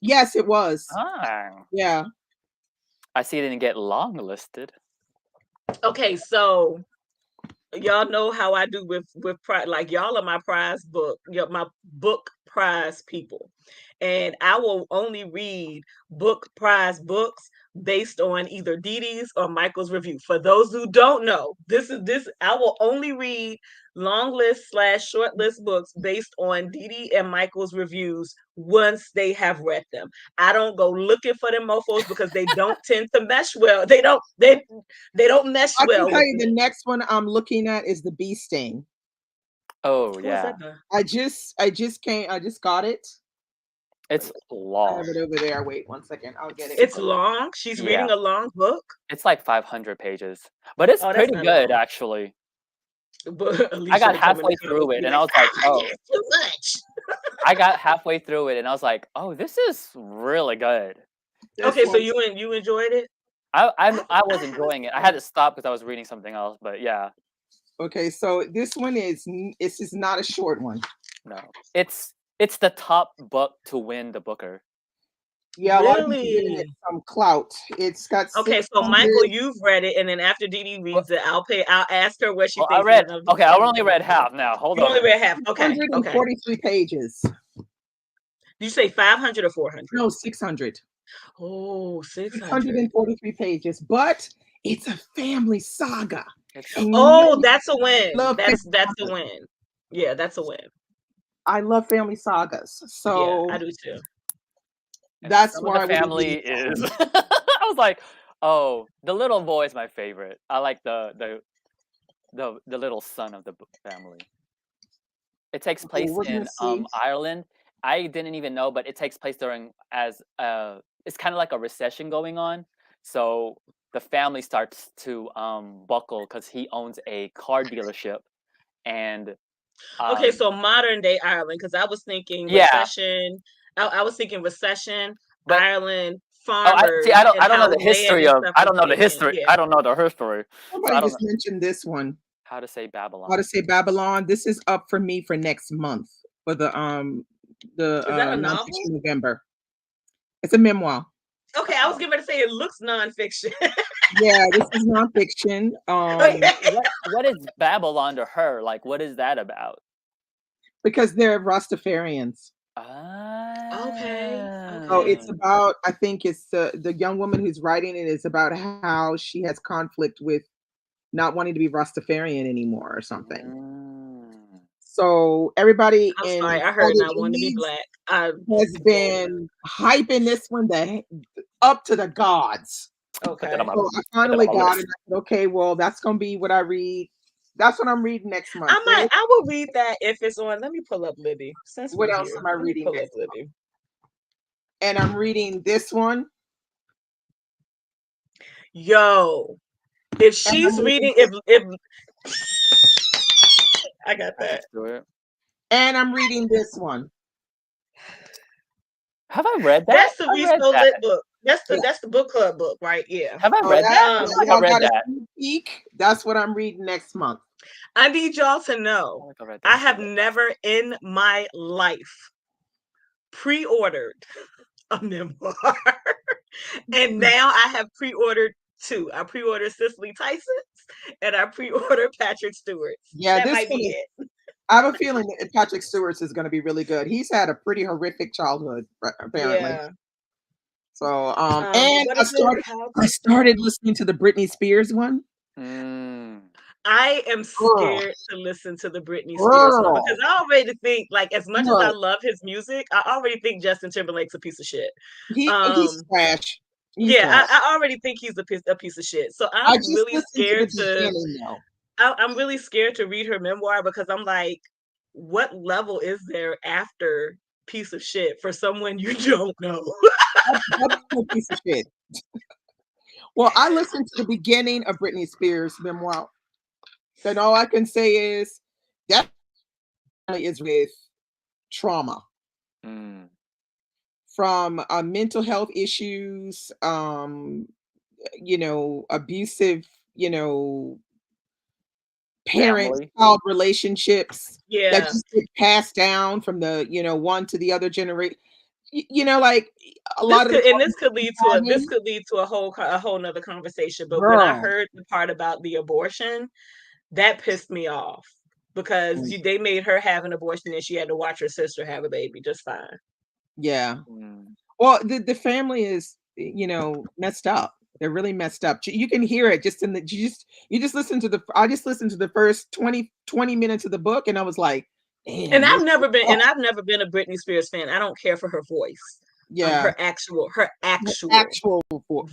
Speaker 1: Yes, it was.
Speaker 2: Ah.
Speaker 1: Yeah.
Speaker 2: I see it didn't get long listed.
Speaker 3: Okay, so y'all know how I do with prize. Like y'all are my prize book, my book prize people, and I will only read book prize books based on either Dee Dee's or Michael's review. For those who don't know, this I will only read long list / short list books based on Dee Dee and Michael's reviews once they have read them. I don't go looking for them mofos because they don't tend to mesh well. They don't mesh
Speaker 1: I
Speaker 3: well
Speaker 1: can tell
Speaker 3: with
Speaker 1: you
Speaker 3: me.
Speaker 1: the next one I'm looking at is the bee sting.
Speaker 2: Oh
Speaker 3: Who is
Speaker 2: yeah.
Speaker 3: that by?
Speaker 1: I just got it.
Speaker 2: It's
Speaker 1: I
Speaker 2: long.
Speaker 1: have it over there. Wait 1 second. I'll get it.
Speaker 3: It's long. She's reading a long book.
Speaker 2: It's like 500 pages. But it's
Speaker 3: Oh, that's
Speaker 2: pretty
Speaker 3: not
Speaker 2: good
Speaker 3: long.
Speaker 2: actually.
Speaker 3: But
Speaker 2: I got halfway through it and I was like, oh,
Speaker 3: that's too much.
Speaker 2: I got halfway through it and I was like, oh, this is really good.
Speaker 3: Okay, so you enjoyed it?
Speaker 2: I was enjoying it. I had to stop because I was reading something else, but yeah.
Speaker 1: Okay, so this is not a short one.
Speaker 2: No. It's the top book to win the Booker.
Speaker 1: Yeah, a lot of people giving it some clout. It's got
Speaker 3: okay. So Michael, you've read it, and then after Dee Dee reads it, I'll ask her what she thinks.
Speaker 2: Okay, I only read half now. Hold on.
Speaker 3: You only read half. Okay.
Speaker 1: 143 pages.
Speaker 3: Did you say 500 or 400?
Speaker 1: No, 600.
Speaker 3: Oh, 600.
Speaker 1: 643 pages, but it's a family saga.
Speaker 3: Oh, that's a win. That's a win. Yeah, that's a win.
Speaker 1: I love family sagas, so
Speaker 3: yeah, I do too.
Speaker 1: That's why
Speaker 2: the family is. I was like, oh, the little boy is my favorite. I like the little son of the family. It takes place in Ireland. I didn't even know, but it takes place during it's kind of like a recession going on. So the family starts to buckle because he owns a car dealership, and
Speaker 3: okay, so modern day Ireland, because I was thinking recession. I was thinking recession, but, Ireland, farmers.
Speaker 2: I don't know the history of. I don't know the history. I don't know the history.
Speaker 1: Somebody just mentioned this one.
Speaker 2: How to Say Babylon.
Speaker 1: How to Say Babylon. This is up for me for next month for the nonfiction November. It's a memoir.
Speaker 3: Okay, I was going to say it looks nonfiction.
Speaker 1: Yeah, this is nonfiction.
Speaker 2: What is Babylon to her? Like, what is that about?
Speaker 1: Because they're Rastafarians.
Speaker 3: Okay,
Speaker 1: So
Speaker 3: okay.
Speaker 1: it's
Speaker 2: Ah.
Speaker 1: about, I think it's the young woman who's writing it is about how she has conflict with not wanting to be Rastafarian anymore or something.
Speaker 2: Mm.
Speaker 1: So everybody
Speaker 3: I'm sorry,
Speaker 1: in
Speaker 3: I heard
Speaker 1: Other
Speaker 3: not wanting to be
Speaker 1: Leagues
Speaker 3: black. I
Speaker 1: has
Speaker 3: don't.
Speaker 1: been hyping this one up to the gods.
Speaker 2: Put that on
Speaker 3: Okay.
Speaker 2: my
Speaker 1: So I
Speaker 2: put that on
Speaker 1: finally
Speaker 2: my
Speaker 1: got it.
Speaker 2: list.
Speaker 1: I said, okay, well, that's gonna be what I read. That's what I'm reading next month.
Speaker 3: I will read that if it's on. Let me pull up Libby. Since
Speaker 1: What
Speaker 3: we
Speaker 1: else
Speaker 3: here,
Speaker 1: am I
Speaker 3: let me
Speaker 1: reading
Speaker 3: pull up
Speaker 1: next month?
Speaker 3: Libby.
Speaker 1: And I'm reading this one,
Speaker 3: Yo, if
Speaker 1: and I'm
Speaker 3: she's
Speaker 1: reading
Speaker 3: reading,
Speaker 1: this,
Speaker 3: if I got
Speaker 2: Patrick
Speaker 3: that.
Speaker 2: Stewart.
Speaker 1: and I'm reading this one.
Speaker 2: Have I read that?
Speaker 3: That's the
Speaker 2: I
Speaker 3: We
Speaker 2: read
Speaker 3: So
Speaker 2: that.
Speaker 3: Lit book.
Speaker 1: Yeah.
Speaker 3: That's the book club book, right? Yeah.
Speaker 2: Have I
Speaker 1: So
Speaker 2: read
Speaker 1: that,
Speaker 2: that? I
Speaker 1: yeah,
Speaker 2: feel like I
Speaker 1: y'all
Speaker 2: read
Speaker 1: got a
Speaker 2: that.
Speaker 1: sneak peek. That's what I'm reading next month.
Speaker 3: I need y'all to
Speaker 2: I
Speaker 3: know
Speaker 2: feel like I read
Speaker 3: I
Speaker 2: that
Speaker 3: have
Speaker 2: too.
Speaker 3: never in my life pre-ordered a memoir. And now I have pre-ordered two. I pre-ordered Cicely Tyson's and I pre-ordered Patrick Stewart's.
Speaker 1: Yeah,
Speaker 3: That
Speaker 1: this
Speaker 3: might
Speaker 1: one
Speaker 3: be
Speaker 1: is.
Speaker 3: it.
Speaker 1: I have a feeling that Patrick Stewart's is going to be really good. He's had a pretty horrific childhood, apparently.
Speaker 3: Yeah.
Speaker 1: So,
Speaker 3: But
Speaker 1: and
Speaker 3: what is it? How
Speaker 1: I
Speaker 3: to
Speaker 1: started
Speaker 3: Sell?
Speaker 1: listening to the Britney Spears one.
Speaker 2: Mm.
Speaker 3: I am
Speaker 1: Girl,
Speaker 3: scared to listen to the Britney Spears one because
Speaker 1: girl,
Speaker 3: I already think, like, as much as I
Speaker 1: look,
Speaker 3: love his music, I already think Justin Timberlake's a piece of shit.
Speaker 1: he's trash. He's
Speaker 3: Yeah,
Speaker 1: trash.
Speaker 3: I already think he's a piece of shit. So
Speaker 1: I
Speaker 3: I'm
Speaker 1: just
Speaker 3: really
Speaker 1: listened to the
Speaker 3: scared to
Speaker 1: beginning though.
Speaker 3: I'm really scared to read her memoir because I'm like, what level is there after piece of shit for someone you don't know?
Speaker 1: That's a piece of shit. Well, I listened to the beginning of Britney Spears' memoir. Then all I can say is that is with trauma
Speaker 2: Mm.
Speaker 1: from mental health issues, abusive, you know, parent
Speaker 2: Family.
Speaker 1: child relationships that
Speaker 3: Yeah.
Speaker 1: just get passed down from the, one to the other generation. Like a lot of the
Speaker 3: This could lead to
Speaker 1: having,
Speaker 3: a whole nother conversation. But when I
Speaker 1: girl.
Speaker 3: heard the part about the abortion, that pissed me off because they made her have an abortion and she had to watch her sister have a baby just fine.
Speaker 1: Yeah.
Speaker 2: Mm.
Speaker 1: Well, the family is, messed up. They're really messed up. You can hear it just in the you just listen to the I just listened to the first 20 minutes of the book and I was like,
Speaker 3: And
Speaker 1: damn, this is tough.
Speaker 3: I've never been a Britney Spears fan. I don't care for her voice.
Speaker 1: Yeah.
Speaker 3: Her actual
Speaker 1: Actual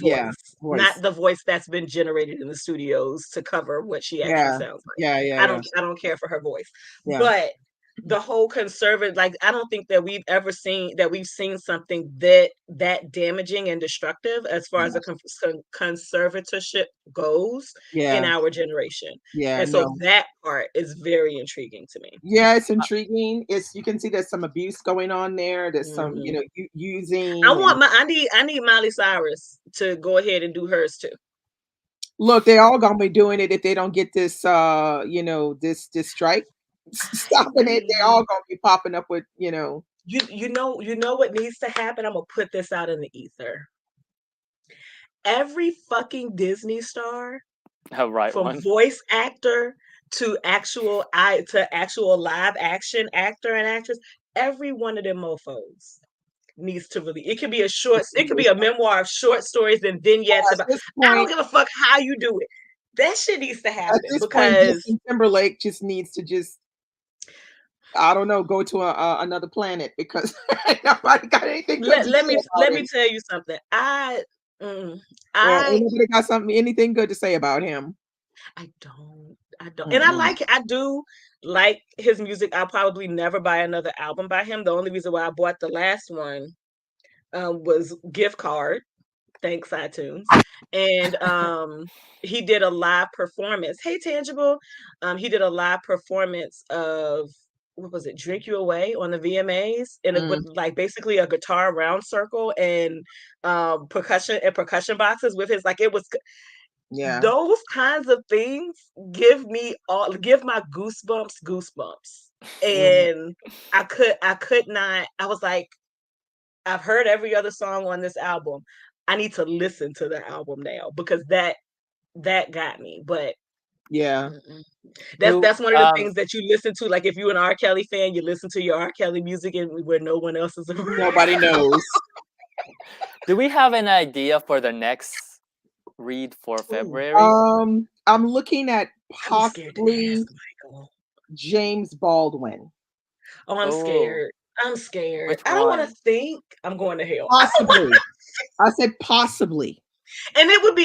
Speaker 1: yeah,
Speaker 3: voice, not
Speaker 1: voice.
Speaker 3: the voice that's been generated in the studios to cover what she actually
Speaker 1: Yeah.
Speaker 3: sounds like.
Speaker 1: Yeah, yeah, yeah.
Speaker 3: I don't care for her voice.
Speaker 1: Yeah.
Speaker 3: But the whole conservative, like, I don't think that we've seen something that damaging and destructive as far as
Speaker 1: Yeah.
Speaker 3: the conservatorship goes in
Speaker 1: Yeah.
Speaker 3: our generation.
Speaker 1: Yeah,
Speaker 3: And so
Speaker 1: no.
Speaker 3: that part is very intriguing to me.
Speaker 1: Yeah, it's intriguing. You can see there's some abuse going on there. There's some,
Speaker 3: Mhm.
Speaker 1: using and
Speaker 3: I need Miley Cyrus to go ahead and do hers too.
Speaker 1: look, they all gonna be doing it if they don't get this this strike stopping it. They all gonna be popping up with,
Speaker 3: You know what needs to happen? I'm gonna put this out in the ether. Every fucking Disney star,
Speaker 2: Oh, right
Speaker 3: from
Speaker 2: one.
Speaker 3: voice actor to actual live action actor and actress, every one of them mofos needs to really, it could be a memoir of short stories and vignettes
Speaker 1: at
Speaker 3: about,
Speaker 1: this
Speaker 3: I don't
Speaker 1: point,
Speaker 3: give a fuck how you do it. That shit needs to
Speaker 1: at
Speaker 3: happen
Speaker 1: this point,
Speaker 3: because
Speaker 1: Justin Timberlake just needs to just, I don't know, go to another planet because nobody got anything good to say about
Speaker 3: let me
Speaker 1: him.
Speaker 3: tell you something. Mm,
Speaker 1: Well, ain't
Speaker 3: I
Speaker 1: nobody got anything good to say about him.
Speaker 3: I don't, and
Speaker 1: Mm-mm.
Speaker 3: I do like his music. I'll probably never buy another album by him. The only reason why I bought the last one was gift card. Thanks, iTunes. And he did a live performance. Hey, Tangible. He did a live performance of, what was it, Drink You Away on the VMAs, with
Speaker 1: Mm,
Speaker 3: like basically a guitar round circle and percussion boxes with his, like, it was,
Speaker 1: yeah.
Speaker 3: those kinds of things give my goosebumps.
Speaker 1: Mm,
Speaker 3: And I could not, I was like, I've heard every other song on this album. I need to listen to the album now because that got me. But
Speaker 1: Yeah.
Speaker 3: that's
Speaker 2: Do
Speaker 3: one of the things that you listen to. Like if you're an R. Kelly fan, you listen to your R. Kelly music and where no one else is around.
Speaker 1: Nobody knows.
Speaker 2: do we have an idea for the next read for
Speaker 3: Ooh,
Speaker 2: February?
Speaker 1: I'm looking at
Speaker 3: I'm scared to
Speaker 1: possibly
Speaker 3: ask, Michael.
Speaker 1: James Baldwin.
Speaker 3: Oh, I'm
Speaker 2: Oh,
Speaker 3: scared. I'm scared.
Speaker 2: which
Speaker 3: I don't want to
Speaker 2: one?
Speaker 3: think. I'm going to hell.
Speaker 1: Possibly. I said possibly.
Speaker 3: And it would be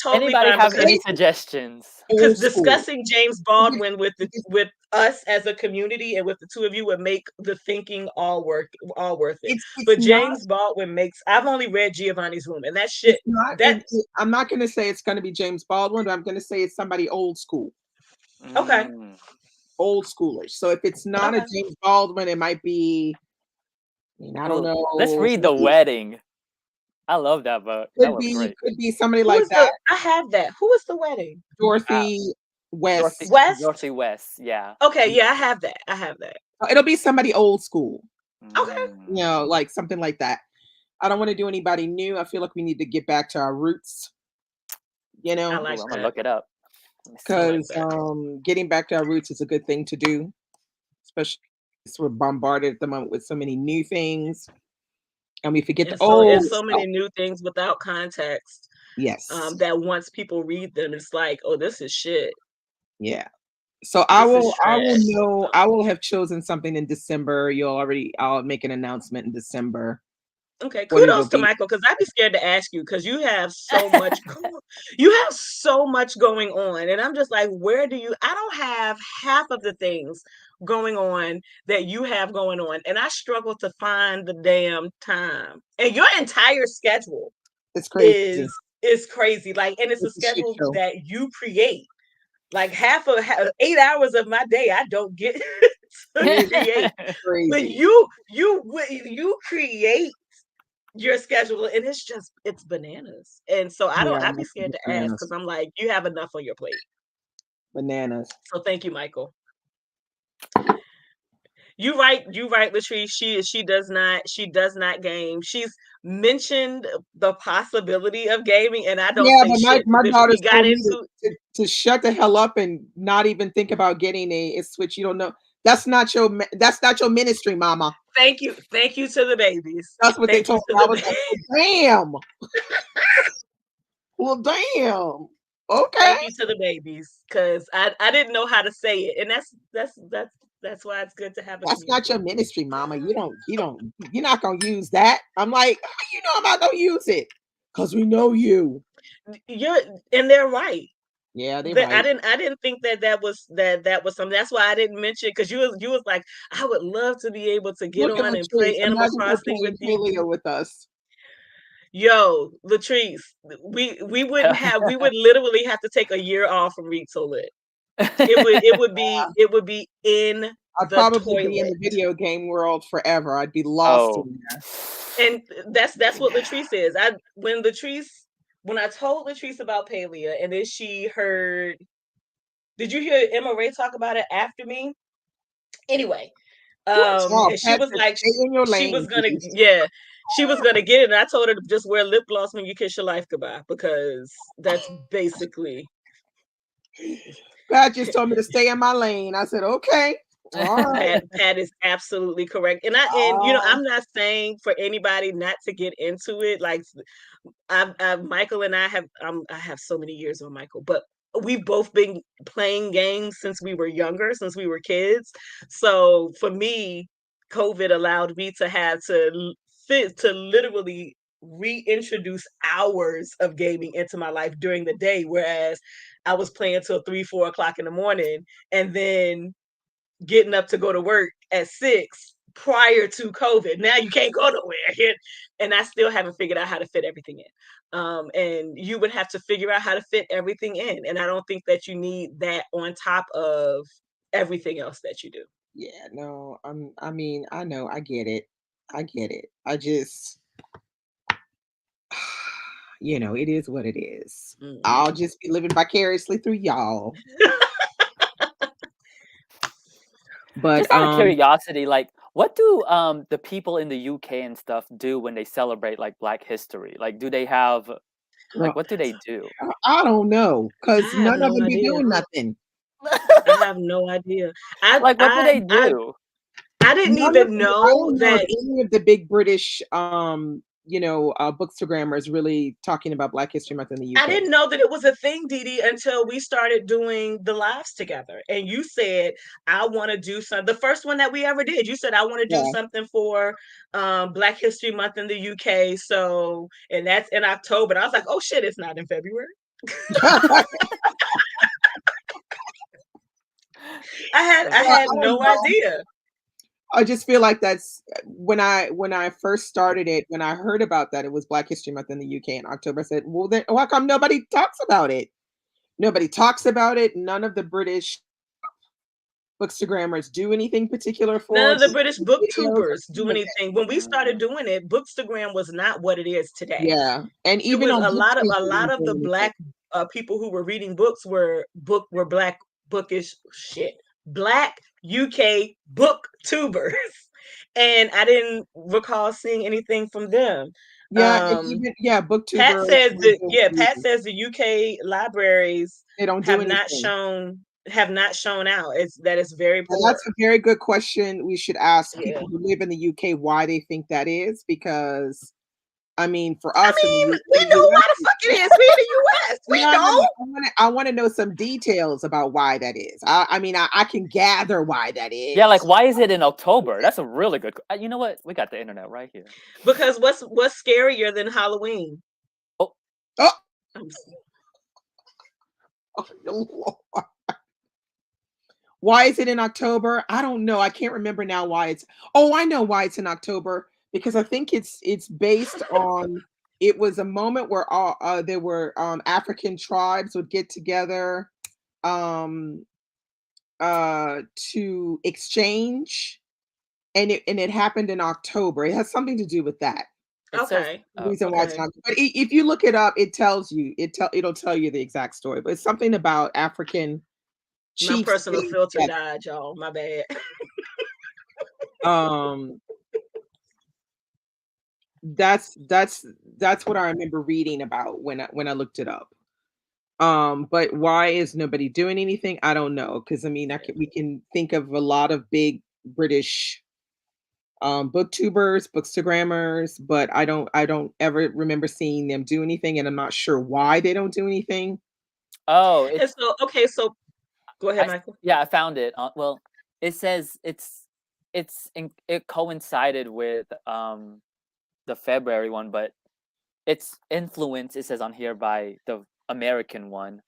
Speaker 3: totally
Speaker 2: Anybody
Speaker 3: fine
Speaker 2: have any
Speaker 1: Place
Speaker 2: suggestions?
Speaker 3: because
Speaker 1: old school.
Speaker 3: discussing James
Speaker 1: If it's,
Speaker 3: Baldwin
Speaker 1: if it's,
Speaker 3: with us as a community and with the two of you would make the thinking all worth it.
Speaker 1: it's
Speaker 3: But
Speaker 1: not
Speaker 3: James Baldwin makes. I've only read Giovanni's Room, and that shit.
Speaker 1: it's not
Speaker 3: That
Speaker 1: I'm not gonna say it's gonna be James Baldwin, but I'm gonna say it's somebody old school.
Speaker 3: okay.
Speaker 2: Mm.
Speaker 1: Old schoolers. So if it's not a
Speaker 3: Okay.
Speaker 1: James Baldwin, it might be, I mean, I don't
Speaker 2: Oh, let's
Speaker 1: know.
Speaker 2: read The Wedding. I love that book. That was great.
Speaker 1: Could be somebody
Speaker 3: Who
Speaker 1: like
Speaker 3: is
Speaker 1: that.
Speaker 3: I have that. Who is the wedding?
Speaker 2: Uh,
Speaker 1: Dorothy
Speaker 2: Dorothy
Speaker 1: West.
Speaker 3: West.
Speaker 2: Dorothy West. Yeah.
Speaker 3: Okay, yeah, I have that. I have that.
Speaker 1: It'll be somebody old school.
Speaker 3: Okay.
Speaker 2: Mm.
Speaker 1: You know, like something like that. I don't want to do anybody new. I feel like we need to get back to our roots, you
Speaker 3: I
Speaker 1: know,
Speaker 3: like
Speaker 2: Ooh, I'm gonna
Speaker 3: that.
Speaker 2: look it up. Let me
Speaker 3: I
Speaker 2: see.
Speaker 3: like
Speaker 1: because
Speaker 3: that.
Speaker 1: getting back to our roots is a good thing to do, especially since we're bombarded at the moment with so many new things and we forget the
Speaker 3: And
Speaker 1: old
Speaker 3: so
Speaker 1: stuff.
Speaker 3: many new things without context.
Speaker 1: Yes.
Speaker 3: That once people read them, it's like, oh, this is shit.
Speaker 1: Yeah. So
Speaker 3: This is
Speaker 1: I will
Speaker 3: trash.
Speaker 1: know, I will have chosen something in December. I'll make an announcement in December
Speaker 3: Okay,
Speaker 1: what it'll
Speaker 3: kudos to
Speaker 1: be.
Speaker 3: Michael because I'd be scared to ask you because you have so much you have so much going on, and I'm just like, where do you? I don't have half of the things going on that you have going on, and I struggle to find the damn time. And your entire schedule
Speaker 1: It's crazy.
Speaker 3: is crazy, like, and it's a
Speaker 1: It's a shit
Speaker 3: schedule
Speaker 1: show.
Speaker 3: that you create. Like 8 hours of my day, I don't get to
Speaker 1: It is
Speaker 3: create, but
Speaker 1: crazy.
Speaker 3: you create your schedule and it's bananas. And so
Speaker 1: Yeah,
Speaker 3: I'd be
Speaker 1: it's
Speaker 3: scared to ask because
Speaker 1: bananas.
Speaker 3: I'm like, you have enough on your plate.
Speaker 1: Bananas.
Speaker 3: So thank you, Michael. You right, Latrice. She does not game. She's mentioned the possibility of gaming, and I don't
Speaker 1: Yeah,
Speaker 3: say
Speaker 1: but
Speaker 3: shit
Speaker 1: my
Speaker 3: because if we
Speaker 1: daughter's
Speaker 3: got
Speaker 1: told me
Speaker 3: into
Speaker 1: to shut the hell up and not even think about getting a Switch. You don't know. That's not your ministry, mama.
Speaker 3: thank you to the babies.
Speaker 1: That's what they
Speaker 3: Thank you
Speaker 1: told
Speaker 3: to
Speaker 1: me. I
Speaker 3: the
Speaker 1: was like, well, damn. Well, damn. Okay.
Speaker 3: thank you to the babies because I didn't know how to say it, and that's why it's good to have a
Speaker 1: That's not your
Speaker 3: community.
Speaker 1: ministry, mama. You're not gonna use that. I'm like, how you know I'm not gonna use it? Because we know you.
Speaker 3: You're and they're right.
Speaker 1: Yeah, they
Speaker 3: That
Speaker 1: right.
Speaker 3: I didn't think that was something. That's why I didn't mention because you was like, I would love to be able to get
Speaker 1: Look at
Speaker 3: on and play
Speaker 1: Latrice.
Speaker 3: Animal
Speaker 1: Imagine her
Speaker 3: Crossing with
Speaker 1: playing
Speaker 3: you.
Speaker 1: paleo with us.
Speaker 3: Yo, Latrice, we would literally have to take a year off from Read So Lit. It would be in
Speaker 1: I'd
Speaker 3: the
Speaker 1: probably be in
Speaker 3: toilet.
Speaker 1: the video game world forever. I'd be lost
Speaker 2: Oh.
Speaker 1: in there.
Speaker 3: And that's what Latrice is. When I told Latrice about Palea and then she heard, did you hear Emma Ray talk about it after me? Anyway,
Speaker 1: Good job,
Speaker 3: and she
Speaker 1: Pat.
Speaker 3: was
Speaker 1: Just
Speaker 3: like,
Speaker 1: stay in your
Speaker 3: she
Speaker 1: lane,
Speaker 3: was gonna,
Speaker 1: please.
Speaker 3: yeah, she was gonna get it. And I told her to just wear lip gloss when you kiss your life goodbye because that's basically.
Speaker 1: Pat just told me to stay in my lane. I said, okay. All right.
Speaker 3: Pat is absolutely correct, and
Speaker 1: Uh,
Speaker 3: I'm not saying for anybody not to get into it. Like Michael and I have so many years on Michael, but we've both been playing games since we were younger, since we were kids. So for me, COVID allowed me to have to literally reintroduce hours of gaming into my life during the day, whereas I was playing till 3, 4 o'clock in the morning, and then getting up to go to work at 6 prior to COVID. Now you can't go nowhere. And I still haven't figured out how to fit everything in. And you would have to figure out how to fit everything in. And I don't think that you need that on top of everything else that you do.
Speaker 1: yeah, no, I mean, I know, I get it. I get it. I just, it is what it is. I'll
Speaker 3: Mhm.
Speaker 1: just be living vicariously through y'all. But
Speaker 2: Just out of curiosity, like, what do the people in the UK and stuff do when they celebrate like Black History? Like, do they have Like,
Speaker 1: Well,
Speaker 2: what do they do?
Speaker 1: I don't know,
Speaker 3: I
Speaker 1: cause
Speaker 3: have
Speaker 1: none of
Speaker 3: no
Speaker 1: them be
Speaker 3: idea.
Speaker 1: doing nothing.
Speaker 3: I have no idea. I
Speaker 2: Like, what do
Speaker 3: I
Speaker 2: they
Speaker 3: I
Speaker 2: do?
Speaker 3: I didn't
Speaker 1: None of
Speaker 3: even
Speaker 1: the I
Speaker 3: know
Speaker 1: don't know if
Speaker 3: that.
Speaker 1: any of the big British, bookstagrammers really talking about Black History Month in the
Speaker 3: I
Speaker 1: UK.
Speaker 3: didn't know that it was a thing, Dee, until we started doing the lives together. And you said, I want to do something. The first one that we ever did, you said, I want to do
Speaker 1: Yeah.
Speaker 3: something for Black History Month in the UK. So, and that's in October. And I was like, oh shit, it's not in February. I
Speaker 1: Well,
Speaker 3: had
Speaker 1: I don't
Speaker 3: no
Speaker 1: know.
Speaker 3: idea.
Speaker 1: I just feel like that's when I first started it, when I heard about that it was Black History Month in the UK in October, I said, "Well, then why come nobody talks about it? Nobody talks about it. None of the British bookstagrammers do anything particular
Speaker 3: None
Speaker 1: for
Speaker 3: of
Speaker 1: it.
Speaker 3: the
Speaker 1: Just
Speaker 3: British
Speaker 1: videos or
Speaker 3: booktubers do
Speaker 1: anything.
Speaker 3: anything. When we started
Speaker 2: Mm,
Speaker 3: doing it, Bookstagram was not what it is today.
Speaker 1: Yeah, and
Speaker 3: It
Speaker 1: even
Speaker 3: was
Speaker 1: on BookTube,
Speaker 3: a
Speaker 1: they
Speaker 3: lot
Speaker 1: didn't
Speaker 3: of the
Speaker 1: do anything.
Speaker 3: black people who were reading books were black bookish shit. Black UK booktubers. And I didn't recall seeing anything from them.
Speaker 1: Yeah, and
Speaker 3: Um
Speaker 1: even booktubers
Speaker 3: Pat says the UK libraries
Speaker 1: they don't do anything.
Speaker 3: have not shown out. It's very
Speaker 1: And
Speaker 3: poor.
Speaker 1: that's a very good question we should ask
Speaker 3: Yeah.
Speaker 1: people who live in the UK why they think that is, because I mean, for
Speaker 3: I
Speaker 1: us in the
Speaker 3: mean,
Speaker 1: in
Speaker 3: we
Speaker 1: the
Speaker 3: know why
Speaker 1: US,
Speaker 3: the fuck it is. We in the US. We
Speaker 1: no, no,
Speaker 3: know.
Speaker 1: no. I wanna know some details about why that is. I mean, I can gather why that
Speaker 2: yeah, like,
Speaker 1: is.
Speaker 2: why is it in October? That's a really good you know what? We got the internet right here.
Speaker 3: Because what's scarier than Halloween?
Speaker 2: Oh,
Speaker 1: Oh,
Speaker 3: I'm
Speaker 1: Lord. Why is it in October? I don't know. I can't remember now why it's. Oh, I know why it's in October, because I think it's based on it was a moment where all there were African tribes would get together um to exchange, and it happened in October. It has something to do with that.
Speaker 2: it says
Speaker 3: okay.
Speaker 1: The
Speaker 2: oh,
Speaker 1: reason why it's
Speaker 3: Okay.
Speaker 1: not, but if you look it up, it tells you it'll tell you the exact story. But it's something about African
Speaker 3: My
Speaker 1: chiefs
Speaker 3: personal
Speaker 1: getting
Speaker 3: filter
Speaker 1: together.
Speaker 3: died, y'all. My bad.
Speaker 1: Um, that's what I remember reading about when I looked it up. But why is nobody doing anything? I don't know, because I mean, we can think of a lot of big British booktubers, bookstagrammers, but I don't ever remember seeing them do anything, and I'm not sure why they don't do anything.
Speaker 2: oh,
Speaker 3: And
Speaker 2: it's
Speaker 3: so, okay, so go ahead,
Speaker 2: I
Speaker 3: Michael.
Speaker 2: yeah, I found it. Well, it says it coincided with the February one, but it's influenced, it says on here, by the American one.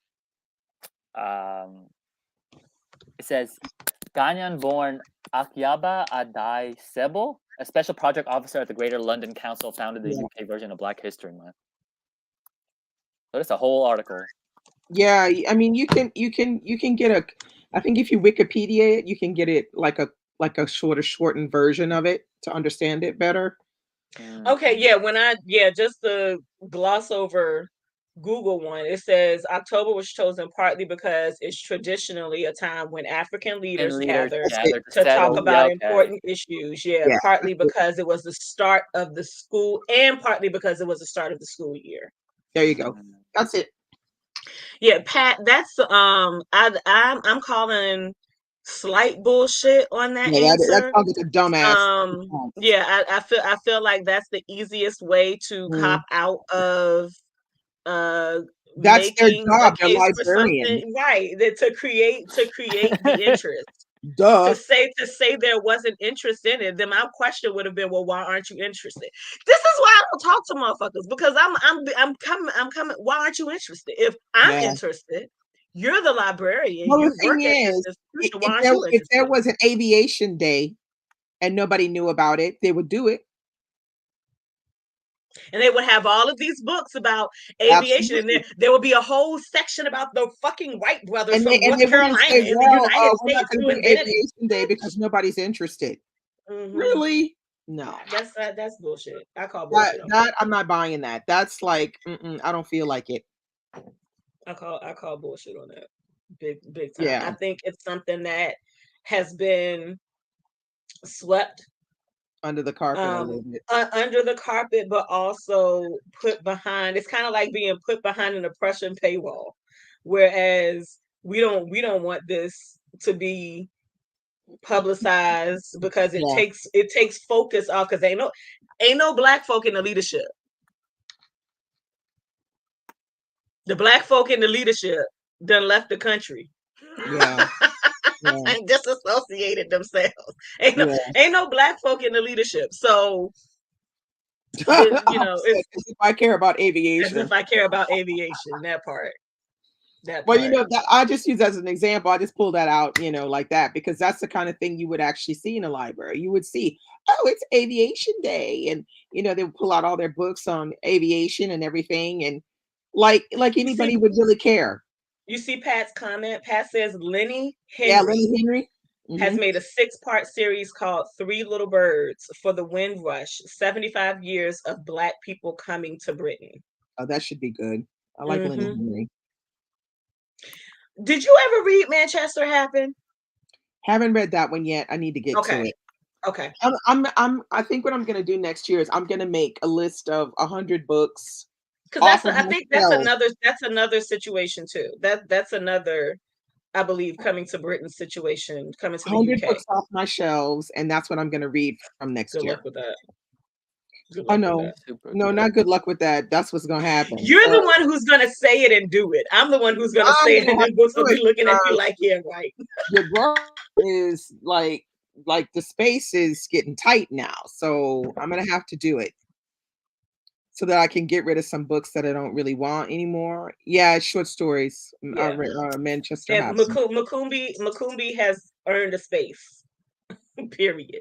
Speaker 2: Um, it says Ghanaian-born Akyaba Adai Sebo, a special project officer at the Greater London Council, founded the
Speaker 1: Yeah.
Speaker 2: UK version of Black History Month. So that's a whole article.
Speaker 1: Yeah, I mean, you can get a. I think if you Wikipedia it, you can get it like a shortened version of it to understand it better.
Speaker 2: Mm.
Speaker 3: Okay, just to gloss over Google one, it says October was chosen partly because it's traditionally a time when African
Speaker 2: And
Speaker 3: leaders
Speaker 2: leaders
Speaker 3: gather
Speaker 1: That's it.
Speaker 2: gather to
Speaker 3: to talk
Speaker 2: settle. Yeah,
Speaker 3: about
Speaker 2: okay.
Speaker 3: important issues. Yeah,
Speaker 1: Yeah,
Speaker 3: partly
Speaker 1: that's it.
Speaker 3: because it was the start of the school and partly because it was the start of the school year.
Speaker 1: There you go.
Speaker 2: Mm.
Speaker 1: That's it.
Speaker 3: Yeah, Pat, that's I'm calling slight bullshit on that
Speaker 1: Yeah, that
Speaker 3: answer.
Speaker 1: sounds like a dumbass response.
Speaker 3: Yeah, I feel like that's the easiest way to cop
Speaker 1: Mm.
Speaker 3: out of uh
Speaker 1: That's their
Speaker 3: making a
Speaker 1: job. They're
Speaker 3: case for
Speaker 1: librarians.
Speaker 3: something, right, that to create the interest.
Speaker 1: Duh.
Speaker 3: To say there wasn't interest in it, then my question would have been, well, why aren't you interested? This is why I don't talk to motherfuckers, because I'm coming. Why aren't you interested? If I'm
Speaker 1: Yeah.
Speaker 3: interested, you're the librarian,
Speaker 1: Well, the
Speaker 3: you
Speaker 1: thing
Speaker 3: work at this
Speaker 1: is,
Speaker 3: institution. Why aren't you
Speaker 1: if there
Speaker 3: interested?
Speaker 1: was an aviation day and nobody knew about it, they would do it.
Speaker 3: And they would have all of these books about aviation, and
Speaker 1: Absolutely.
Speaker 3: there would be a whole section about the fucking Wright brothers
Speaker 1: And they
Speaker 3: from
Speaker 1: and
Speaker 3: North
Speaker 1: they wouldn't
Speaker 3: Carolina
Speaker 1: say,
Speaker 3: in the
Speaker 1: well,
Speaker 3: United
Speaker 1: we're not
Speaker 3: States
Speaker 1: going
Speaker 3: who
Speaker 1: to do
Speaker 3: invented it.
Speaker 1: aviation day because nobody's interested.
Speaker 3: Mm-hmm.
Speaker 1: Really? No.
Speaker 3: That's bullshit. I call
Speaker 1: That
Speaker 3: bullshit on that.
Speaker 1: that I'm not buying that. That's like, I don't feel like it.
Speaker 3: I call bullshit on that. Big time. I
Speaker 1: Yeah.
Speaker 3: think it's something that has been swept
Speaker 1: Under the carpet a little bit.
Speaker 3: Under the carpet, but also put behind. It's kind of like being put behind an oppression paywall, whereas we don't want this to be publicized because it
Speaker 1: Yeah.
Speaker 3: takes focus off, because ain't no black folk in the leadership. The black folk in the leadership done left the country.
Speaker 1: Yeah. Yeah.
Speaker 3: And disassociated themselves.
Speaker 1: Yeah.
Speaker 3: Ain't no black folk in the leadership. So you know,
Speaker 1: As if I care about
Speaker 3: as
Speaker 1: aviation.
Speaker 3: if I care about aviation, that part.
Speaker 1: Well, you know, that I just use as an example. I just pull that out, you know, like that, because that's the kind of thing you would actually see in a library. You would see, oh, it's aviation day, and you know, they would pull out all their books on aviation and everything, and like anybody would really care.
Speaker 3: You see Pat's comment. Pat says Lenny Henry,
Speaker 1: Yeah, Lenny Henry
Speaker 3: has made a 6-part series called Three Little Birds for the Windrush, 75 years of Black people coming to Britain.
Speaker 1: Oh, that should be good. I like Lenny Henry.
Speaker 3: Did you ever read Manchester Happen?
Speaker 1: Haven't read that one yet. I need to get to it.
Speaker 3: Okay.
Speaker 1: I think what I'm gonna do next year is I'm gonna make a list of 100 books.
Speaker 3: Because I think that's another situation too. That's another, I believe, coming to Britain situation, coming to the
Speaker 1: 100
Speaker 3: UK.
Speaker 1: books off my shelves, and that's what I'm gonna read from next year.
Speaker 3: Good luck with that.
Speaker 1: Oh no, no, not good luck with that. That's what's gonna happen.
Speaker 3: You're the one who's gonna say it and do it. I'm the one who's gonna say it, and then books will be looking at you like, yeah, right.
Speaker 1: Your work is like the space is getting tight now, so I'm gonna have to do it so that I can get rid of some books that I don't really want anymore. Yeah, short stories.
Speaker 3: Yeah.
Speaker 1: Manchester.
Speaker 3: And Makumbi has earned a space. Period.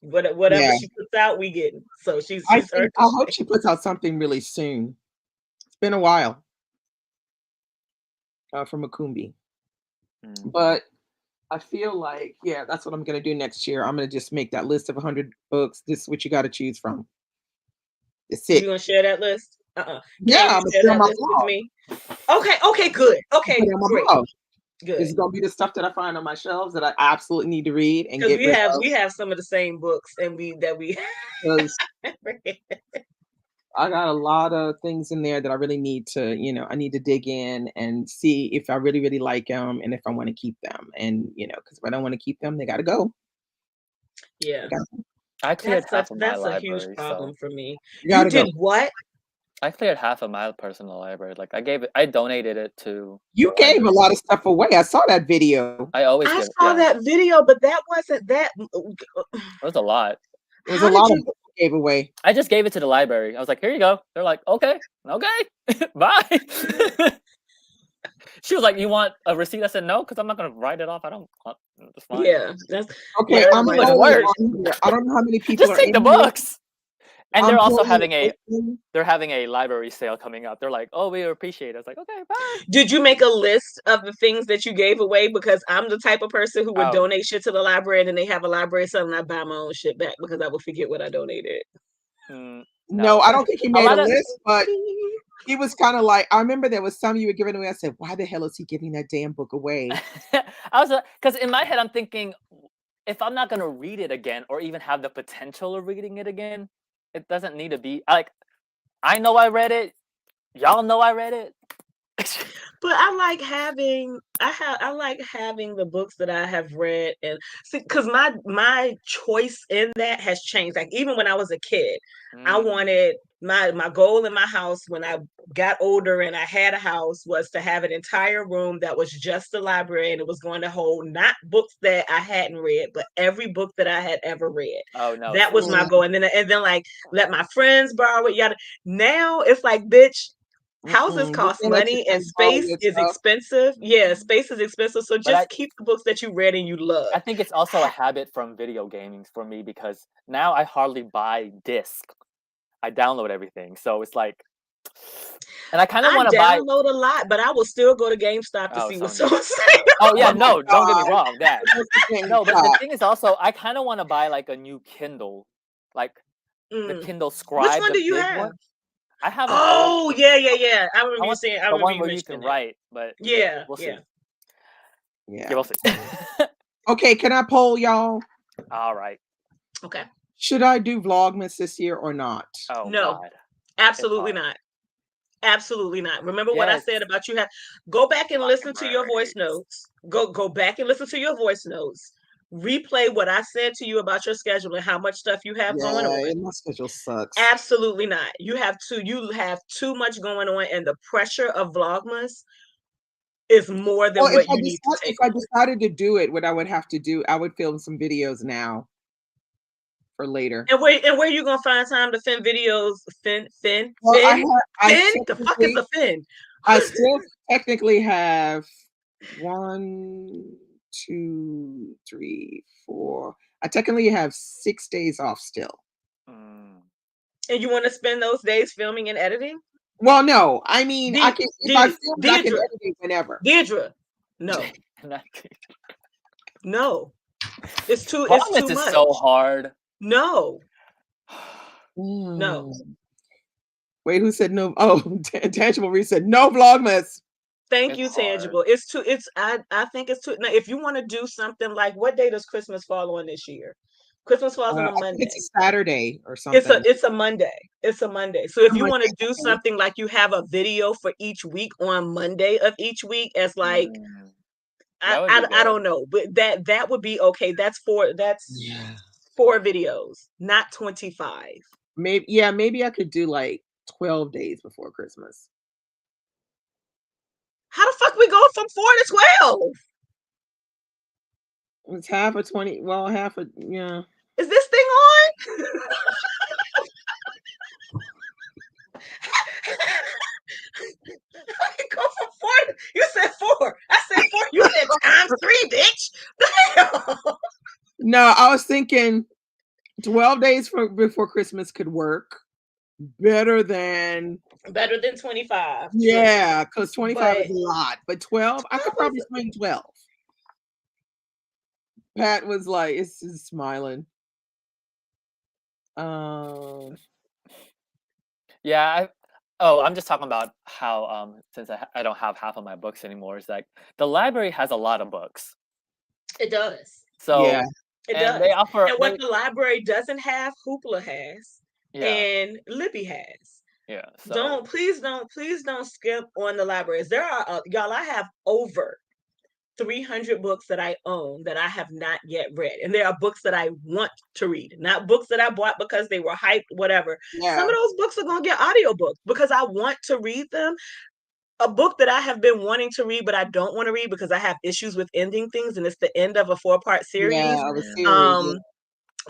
Speaker 3: Whatever she puts out, we get. So she's
Speaker 1: I hope she puts out something really soon. It's been a while for Makumbi, but I feel like, yeah, that's what I'm gonna do next year. I'm gonna just make that list of 100 books. This is what you got to choose from. That's it.
Speaker 3: You gonna share that list?
Speaker 1: Yeah, I'm gonna share my
Speaker 3: with me. Okay, good. Okay, great. Good.
Speaker 1: This is gonna be the stuff that I find on my shelves that I absolutely need to read and
Speaker 3: get
Speaker 1: rid of.
Speaker 3: We have some of the same books, and we
Speaker 1: I got a lot of things in there that I really need to, you know, I need to dig in and see if I really, really like them and if I want to keep them. And, you know, because if I don't want to keep them, they got to go.
Speaker 3: Yeah.
Speaker 2: I cleared half of my
Speaker 3: That's
Speaker 2: library.
Speaker 3: a huge problem for me.
Speaker 1: You
Speaker 3: did what?
Speaker 2: I cleared half of my personal library. Like I donated it to.
Speaker 1: You gave a lot of stuff away. I saw that video.
Speaker 2: I saw
Speaker 3: that video, but that wasn't that.
Speaker 2: It was a lot.
Speaker 1: It was a lot of books you gave away.
Speaker 2: I just gave it to the library. I was like, here you go. They're like, okay, bye. She was like, you want a receipt? I said, no, because I'm not going to write it off. I don't. It's fine.
Speaker 3: Yeah. That's
Speaker 1: okay.
Speaker 3: Yeah,
Speaker 1: I don't know how many people
Speaker 2: just take the books. And they're also having a library sale coming up. They're like, oh, we appreciate it. I was like, okay, bye.
Speaker 3: Did you make a list of the things that you gave away? Because I'm the type of person who would donate shit to the library, and then they have a library sale, and I buy my own shit back because I will forget what I donated.
Speaker 1: No, I don't think he made a list, but he was kind of like, I remember there was some you were giving away. I said, why the hell is he giving that damn book away?
Speaker 2: I was because in my head, I'm thinking, if I'm not going to read it again or even have the potential of reading it again, it doesn't need to be like, I know I read it. Y'all know I read it.
Speaker 3: But I like having the books that I have read, and see, because my choice in that has changed. Like even when I was a kid, I wanted my goal in my house when I got older and I had a house was to have an entire room that was just a library, and it was going to hold not books that I hadn't read, but every book that I had ever read.
Speaker 2: Oh no,
Speaker 3: that was my goal. And then like let my friends borrow it. Yada. Now it's like, bitch. Houses cost money and space is expensive. Yeah, space is expensive. So just keep the books that you read and you love.
Speaker 2: I think it's also a habit from video gaming for me because now I hardly buy disc. I download everything. So it's like, and I kind of want to buy.
Speaker 3: I download a lot, but I will still go to GameStop to see what's on sale.
Speaker 2: Oh yeah, no, don't get me wrong, that. No, but the thing is also, I kind of want to buy like a new Kindle, like the Kindle Scribe.
Speaker 3: Which one do you have?
Speaker 2: One. I have.
Speaker 3: Yeah. I remember you saying. I remember
Speaker 2: one where you can write, but
Speaker 3: yeah,
Speaker 2: we'll see.
Speaker 1: Yeah,
Speaker 2: we'll see.
Speaker 1: Okay, can I poll y'all?
Speaker 2: All right.
Speaker 3: Okay.
Speaker 1: Should I do Vlogmas this year or not?
Speaker 2: Oh
Speaker 3: No,
Speaker 2: God, it's
Speaker 3: absolutely
Speaker 2: hard.
Speaker 3: not. Absolutely not. Remember what I
Speaker 2: Yes,
Speaker 3: said about you have go back and listen to your voice
Speaker 2: libraries.
Speaker 3: notes. Go back and listen to your voice notes. Replay what I said to you about your schedule and how much stuff you have going
Speaker 1: Yeah,
Speaker 3: on.
Speaker 1: my schedule sucks.
Speaker 3: Absolutely not. You have too much going on, and the pressure of Vlogmas is more than
Speaker 1: Well,
Speaker 3: what you need to
Speaker 1: if
Speaker 3: take
Speaker 1: I
Speaker 3: on.
Speaker 1: decided to do it, what I would have to do, I would film some videos now for later.
Speaker 3: And where you gonna find time to fin videos? Fin.
Speaker 1: Well,
Speaker 3: The fuck is a fin?
Speaker 1: I still technically have 1, 2, 3, 4. I technically have 6 days off still.
Speaker 2: Mm.
Speaker 3: And you want to spend those days filming and editing?
Speaker 1: Well, no, I mean, I can if I film it, I can
Speaker 3: Deirdre,
Speaker 1: edit it whenever.
Speaker 3: Deirdre, no, no, it's too
Speaker 2: Vlogmas is
Speaker 3: much.
Speaker 2: so hard.
Speaker 3: No, no.
Speaker 1: Wait, who said no? Oh, Tangible Reese said no Vlogmas.
Speaker 3: Thank
Speaker 2: It's
Speaker 3: you,
Speaker 2: hard.
Speaker 3: Tangible. It's too. It's I think it's too. Now, if you want to do something like, what day does Christmas fall on this year? Christmas falls on a
Speaker 1: I think
Speaker 3: Monday.
Speaker 1: it's a Saturday or something.
Speaker 3: It's a Monday. It's a Monday. So if you want to do
Speaker 1: Okay.
Speaker 3: something like you have a video for each week on Monday of each week as like
Speaker 2: That would be
Speaker 3: I
Speaker 2: good.
Speaker 3: don't know, but that would be okay. That's 4 videos, not 25.
Speaker 1: Maybe I could do like 12 days before Christmas.
Speaker 3: How the fuck we go from 4 to 12?
Speaker 1: It's half a 20. Well, half a yeah.
Speaker 3: Is this thing on? I can go from 4. You said 4. I said 4. You said times 3, bitch. Damn.
Speaker 1: No, I was thinking 12 days before Christmas could work better than
Speaker 3: 25.
Speaker 1: yeah, because 25 is
Speaker 3: But
Speaker 1: a lot, but 12 I could probably swing 12. Pat was like, it's just smiling.
Speaker 2: Yeah, I'm just talking about how since I don't have half of my books anymore, it's like the library has a lot of books.
Speaker 3: it does.
Speaker 2: So
Speaker 1: Yeah.
Speaker 3: It
Speaker 2: and
Speaker 3: does.
Speaker 2: they offer
Speaker 3: And what the library doesn't have, Hoopla has, and Libby has.
Speaker 2: yeah. So
Speaker 3: Please don't skip on the libraries. There are y'all. I have over 300 books that I own that I have not yet read, and there are books that I want to read, not books that I bought because they were hyped, whatever.
Speaker 1: Yeah.
Speaker 3: Some of those books are gonna get audiobooks because I want to read them. A book that I have been wanting to read, but I don't want to read because I have issues with ending things, and it's the end of a 4-part series.
Speaker 1: Yeah, of a series.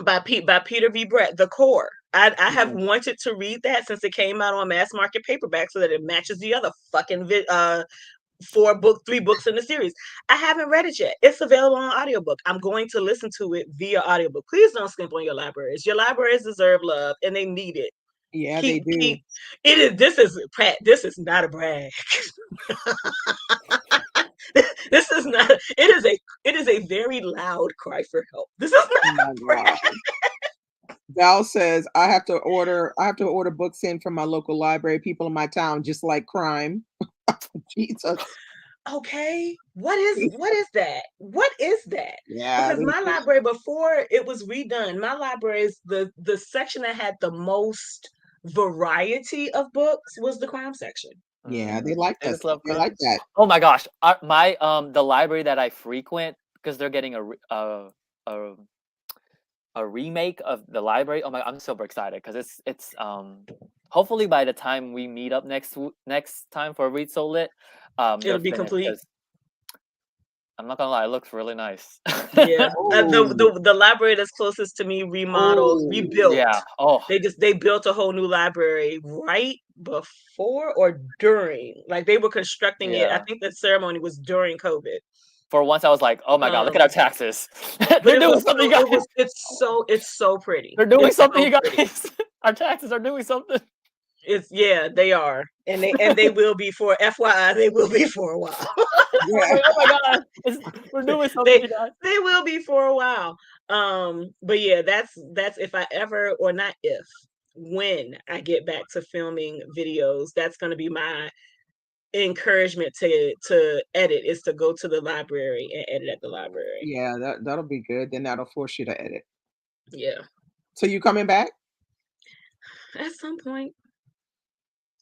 Speaker 3: By Peter V. Brett, The Core. I have wanted to read that since it came out on mass market paperback so that it matches the other fucking 3 books in the series. I haven't read it yet. It's available on audiobook. I'm going to listen to it via audiobook. Please don't skimp on your libraries. Your libraries deserve love and they need it.
Speaker 1: Yeah, they do.
Speaker 3: This is not a brag. This is not. It is a very loud cry for help. This is not a brag.
Speaker 1: Val says I have to order books in from my local library. People in my town just like crime. Jesus.
Speaker 3: Okay. What is that? What is that?
Speaker 1: Yeah.
Speaker 3: Because my library, before it was redone, my library is the section that had the most variety of books was the crime section.
Speaker 1: Yeah, they like
Speaker 2: They
Speaker 1: that.
Speaker 2: just love
Speaker 1: They like that.
Speaker 2: Oh my gosh, my the library that I frequent, because they're getting a remake of the library. Oh my, I'm super excited because it's hopefully by the time we meet up next time for Read So Lit,
Speaker 3: It'll be complete.
Speaker 2: I'm not gonna lie, it looks really nice.
Speaker 3: Yeah, the library that's closest to me remodeled, rebuilt.
Speaker 2: Yeah. Oh,
Speaker 3: they built a whole new library right before or during. Like they were constructing it. I think the ceremony was during COVID.
Speaker 2: For once, I was like, "Oh my god, look at our taxes! They're doing something, guys.
Speaker 3: It's so pretty.
Speaker 2: They're doing something, you guys. Our taxes are doing something."
Speaker 3: They are, and they will be for FYI. They will be for a while.
Speaker 2: Yeah. Oh my god, we're doing something.
Speaker 3: They will be for a while. But yeah, that's if I ever, or not if, when I get back to filming videos, that's going to be my encouragement to edit, is to go to the library and edit at the library.
Speaker 1: Yeah, that'll be good. Then that'll force you to edit.
Speaker 3: Yeah.
Speaker 1: So you coming back?
Speaker 3: At some point,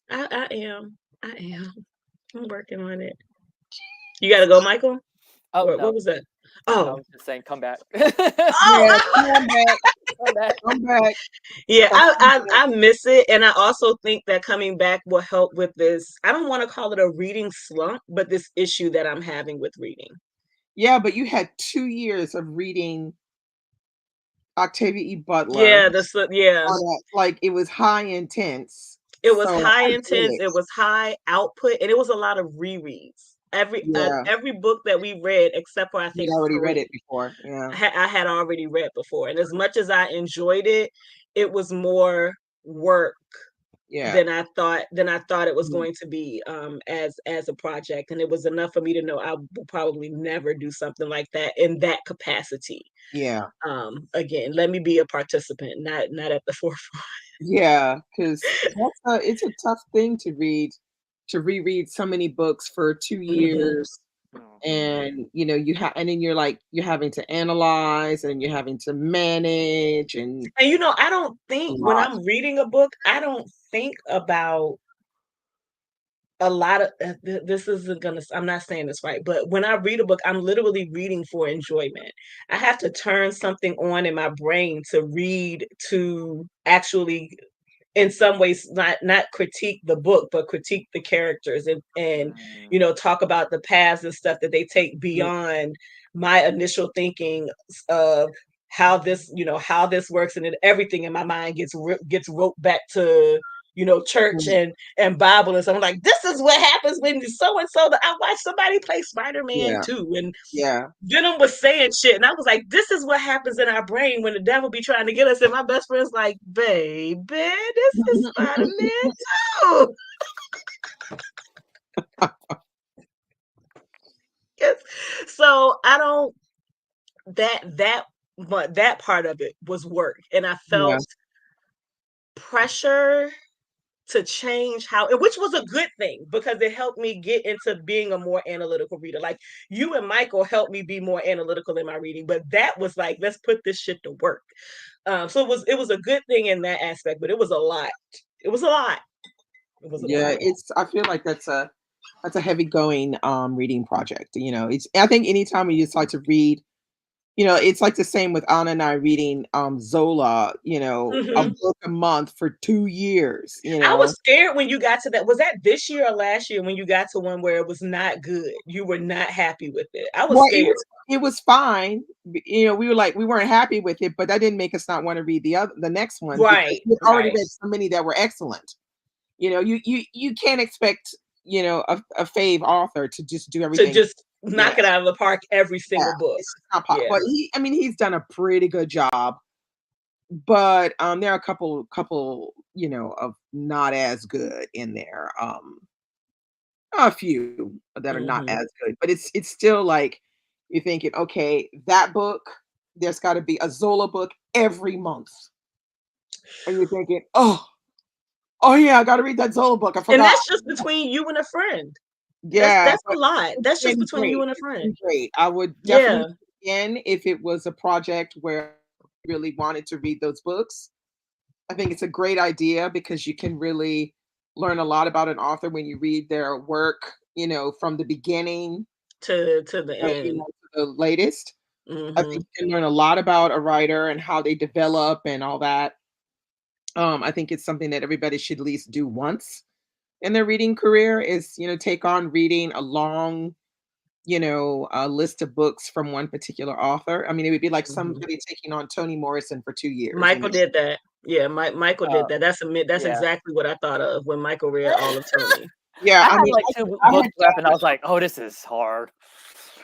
Speaker 3: I am. I am. I'm working on it. You got to go, Michael?
Speaker 2: Oh
Speaker 3: What
Speaker 2: no,
Speaker 3: was that?
Speaker 2: I
Speaker 3: Oh.
Speaker 2: was just saying, come back.
Speaker 3: Oh,
Speaker 1: Yeah, come back,
Speaker 2: Come back.
Speaker 1: come back.
Speaker 3: yeah,
Speaker 1: Come back.
Speaker 3: I miss it, and I also think that coming back will help with this. I don't want to call it a reading slump, but this issue that I'm having with reading.
Speaker 1: Yeah, but you had 2 years of reading Octavia E. Butler
Speaker 3: Yeah, yeah.
Speaker 1: on a like, it was high intense,
Speaker 3: It was
Speaker 1: so
Speaker 3: high
Speaker 1: I get
Speaker 3: intense,
Speaker 1: it.
Speaker 3: it was high output, and it was a lot of rereads.
Speaker 1: Yeah,
Speaker 3: Every book that we read, except for I think
Speaker 1: you'd already read it
Speaker 3: 3,
Speaker 1: before, yeah,
Speaker 3: I had already read before. And as much as I enjoyed it, it was more work
Speaker 1: yeah,
Speaker 3: than I thought it was
Speaker 1: mhm,
Speaker 3: going to be, as a project. And it was enough for me to know I will probably never do something like that in that capacity.
Speaker 1: yeah,
Speaker 3: Again, let me be a participant, not at the forefront.
Speaker 1: yeah. Because it's a tough thing to reread so many books for 2
Speaker 3: Mhm.
Speaker 1: years,
Speaker 2: Mhm.
Speaker 1: and, and then you're having to analyze, and you're having to manage, and
Speaker 3: And I don't
Speaker 1: a
Speaker 3: think when
Speaker 1: lot.
Speaker 3: I'm reading a book, I don't think about a lot of this isn't gonna. I'm not saying this right, but when I read a book, I'm literally reading for enjoyment. I have to turn something on in my brain to read, to actually, in some ways, not critique the book, but critique the characters, and
Speaker 2: Mm.
Speaker 3: talk about the paths and stuff that they take
Speaker 1: Mm,
Speaker 3: beyond my initial thinking of how this works, and then everything in my mind gets roped back to church
Speaker 1: mm,
Speaker 3: and Bible, and so I'm like, this is what happens when so and so. I watched somebody play Spider-Man
Speaker 1: yeah,
Speaker 3: 2, and
Speaker 1: yeah.
Speaker 3: Venom was saying shit, and I was like, this is what happens in our brain when the devil be trying to get us. And my best friend's like, baby, this is Spider-Man too. Yes. So I don't but that part of it was work. And I
Speaker 1: Yeah,
Speaker 3: felt pressure to change which was a good thing, because it helped me get into being a more analytical reader. Like, you and Michael helped me be more analytical in my reading, but that was like, let's put this shit to work. So it was a good thing in that aspect, but it was a lot. It was a lot. It was a lot.
Speaker 1: yeah, I feel like that's a heavy going, reading project, it's I think anytime you decide to read, it's like the same with Anna and I reading, Zola, a
Speaker 3: Mhm.
Speaker 1: book a month for 2 years,
Speaker 3: I was scared when you got to that. Was that this year or last year when you got to one where it was not good? You were not happy with it. I was
Speaker 1: Well,
Speaker 3: scared.
Speaker 1: it was fine, we were like, we weren't happy with it, but that didn't make us not wanna read the next ones, because
Speaker 3: Right,
Speaker 1: we had already
Speaker 3: right.
Speaker 1: read so many that were excellent. You can't expect, a fave author to just do
Speaker 3: To
Speaker 1: everything.
Speaker 3: just
Speaker 1: Yeah,
Speaker 3: knock it out of the park every
Speaker 1: yeah,
Speaker 3: single book.
Speaker 1: it's just not po
Speaker 3: Yeah.
Speaker 1: but I mean, he's done a pretty good job, but, there are a couple, of not as good in there, a few that are not
Speaker 3: Mhm.
Speaker 1: as good, but it's still like, you're thinking, "Okay, that book, there's gotta be a Zola book every month," and you're thinking, oh, yeah, I gotta read that Zola book, I
Speaker 3: And
Speaker 1: forgot."
Speaker 3: that's just between you and a friend.
Speaker 1: Yeah,
Speaker 3: That's a
Speaker 1: but
Speaker 3: lot.
Speaker 1: it's
Speaker 3: That's just
Speaker 1: been
Speaker 3: between you
Speaker 1: great,
Speaker 3: and a
Speaker 1: it's
Speaker 3: friend.
Speaker 1: been great. I would definitely
Speaker 3: Yeah.
Speaker 1: do it again if it was a project where I really wanted to read those books. I think it's a great idea because you can really learn a lot about an author when you read their work, from the beginning,
Speaker 3: To the end.
Speaker 1: to the latest. I think
Speaker 3: Mhm.
Speaker 1: you can learn a lot about a writer and how they develop and all that. I think it's something that everybody should at least do once in their reading career is, take on reading a long, a list of books from one particular author. I mean, it would be like
Speaker 3: Mhm.
Speaker 1: somebody taking on Toni Morrison for 2 years,
Speaker 3: Michael did that. Yeah, Michael did
Speaker 2: Uh,
Speaker 3: that. That's
Speaker 2: yeah.
Speaker 3: exactly what I thought of when Michael read all of Tony.
Speaker 1: Yeah,
Speaker 2: I
Speaker 1: I
Speaker 2: had
Speaker 1: mean,
Speaker 2: like 2
Speaker 1: I had
Speaker 2: books left, and I
Speaker 1: done
Speaker 2: was like, "Oh, this is hard."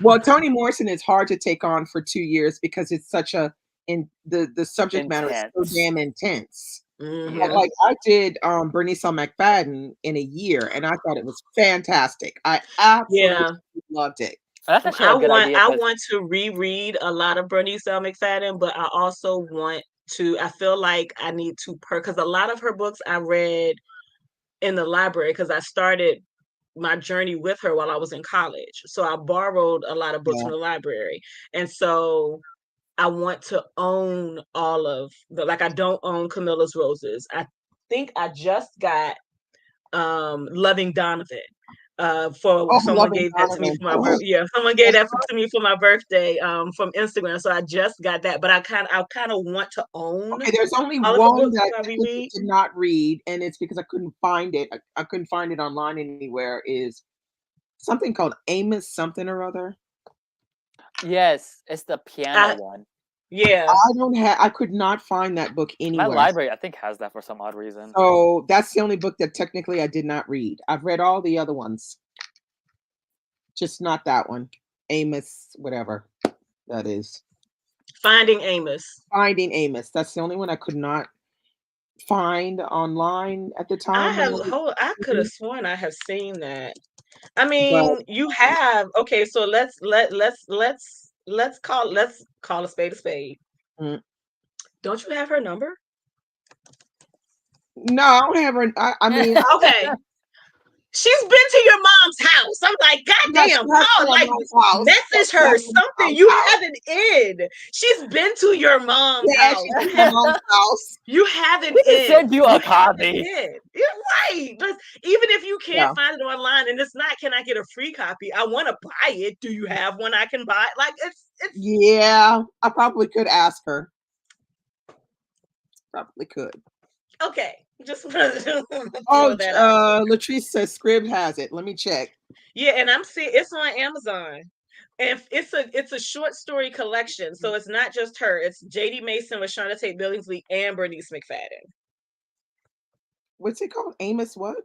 Speaker 1: well, Toni Morrison is hard to take on for 2 years because it's such a in the subject matter is so
Speaker 2: Intense.
Speaker 1: damn intense. But,
Speaker 2: Yeah.
Speaker 3: Mhm.
Speaker 1: like, I did, Bernice on McFadden in a year, and I thought it was fantastic. I absolutely
Speaker 3: Yeah.
Speaker 1: loved it.
Speaker 2: That's actually a good idea
Speaker 3: I
Speaker 2: because
Speaker 3: want to reread a lot of Bernice L. McFadden, but I also want to. I feel like I need to because a lot of her books I read in the library, because I started my journey with her while I was in college. So I borrowed a lot of books
Speaker 1: Yeah,
Speaker 3: from the library. And so I want to own all of the, like, I don't own Camilla's Roses. I think I just got Loving Donovan. For
Speaker 1: Oh,
Speaker 3: someone
Speaker 1: Loving
Speaker 3: gave that to me
Speaker 1: Donovan.
Speaker 3: for my
Speaker 1: Oh,
Speaker 3: yeah, someone gave that to me for my birthday from Instagram. So I just got that, but I kind of want to own
Speaker 1: okay, there's only
Speaker 3: all of the
Speaker 1: one
Speaker 3: books
Speaker 1: that
Speaker 3: that
Speaker 1: I
Speaker 3: we
Speaker 1: technically
Speaker 3: read.
Speaker 1: did not read, and it's because I couldn't find it. I couldn't find it online anywhere. Is something called Amos something or other.
Speaker 2: Yes, it's the piano
Speaker 3: I
Speaker 2: one.
Speaker 3: Yeah.
Speaker 1: I don't have. I could not find that book
Speaker 2: My
Speaker 1: anywhere.
Speaker 2: library, I think, has that for some odd reason.
Speaker 1: So that's the only book that technically I did not read. I've read all the other ones, just not that one. Amos, whatever that is.
Speaker 3: Finding Amos.
Speaker 1: Finding Amos. That's the only one I could not find online at the time when I was
Speaker 3: I could have
Speaker 1: reading.
Speaker 3: sworn I have seen that. I
Speaker 1: But
Speaker 3: mean, you have. Okay, so let's call a spade a spade.
Speaker 1: mm,
Speaker 3: Don't you have her number?
Speaker 1: no, I don't have her. I mean,
Speaker 3: Okay. She's been to your mom's house. I'm like,
Speaker 1: yeah, she
Speaker 3: goddamn,
Speaker 1: has
Speaker 3: call,
Speaker 1: been at
Speaker 3: like,
Speaker 1: my house. Yeah,
Speaker 3: message
Speaker 1: she
Speaker 3: her
Speaker 1: has been at my
Speaker 3: something.
Speaker 1: mom's
Speaker 3: You
Speaker 1: house.
Speaker 3: have an in. She's been to your mom's
Speaker 1: Yeah,
Speaker 3: house.
Speaker 1: she's been to my mom's house.
Speaker 3: You have an
Speaker 2: We can
Speaker 3: in.
Speaker 2: send you a copy.
Speaker 3: You're right. But even if you can't
Speaker 1: Yeah,
Speaker 3: find it online, and it's not, can I get a free copy? I want to buy it. Do you have one I can buy? Like, it's
Speaker 1: yeah. I probably could ask her. Probably could.
Speaker 3: okay. Just throw
Speaker 1: Oh,
Speaker 3: that out.
Speaker 1: Latrice says Scribd has it. Let me check.
Speaker 3: Yeah, and I'm seeing it's on Amazon. And it's a short story collection. So it's not just her. It's JD Mason with Shauna Tate Billingsley and Bernice McFadden.
Speaker 1: What's it called? Amos what?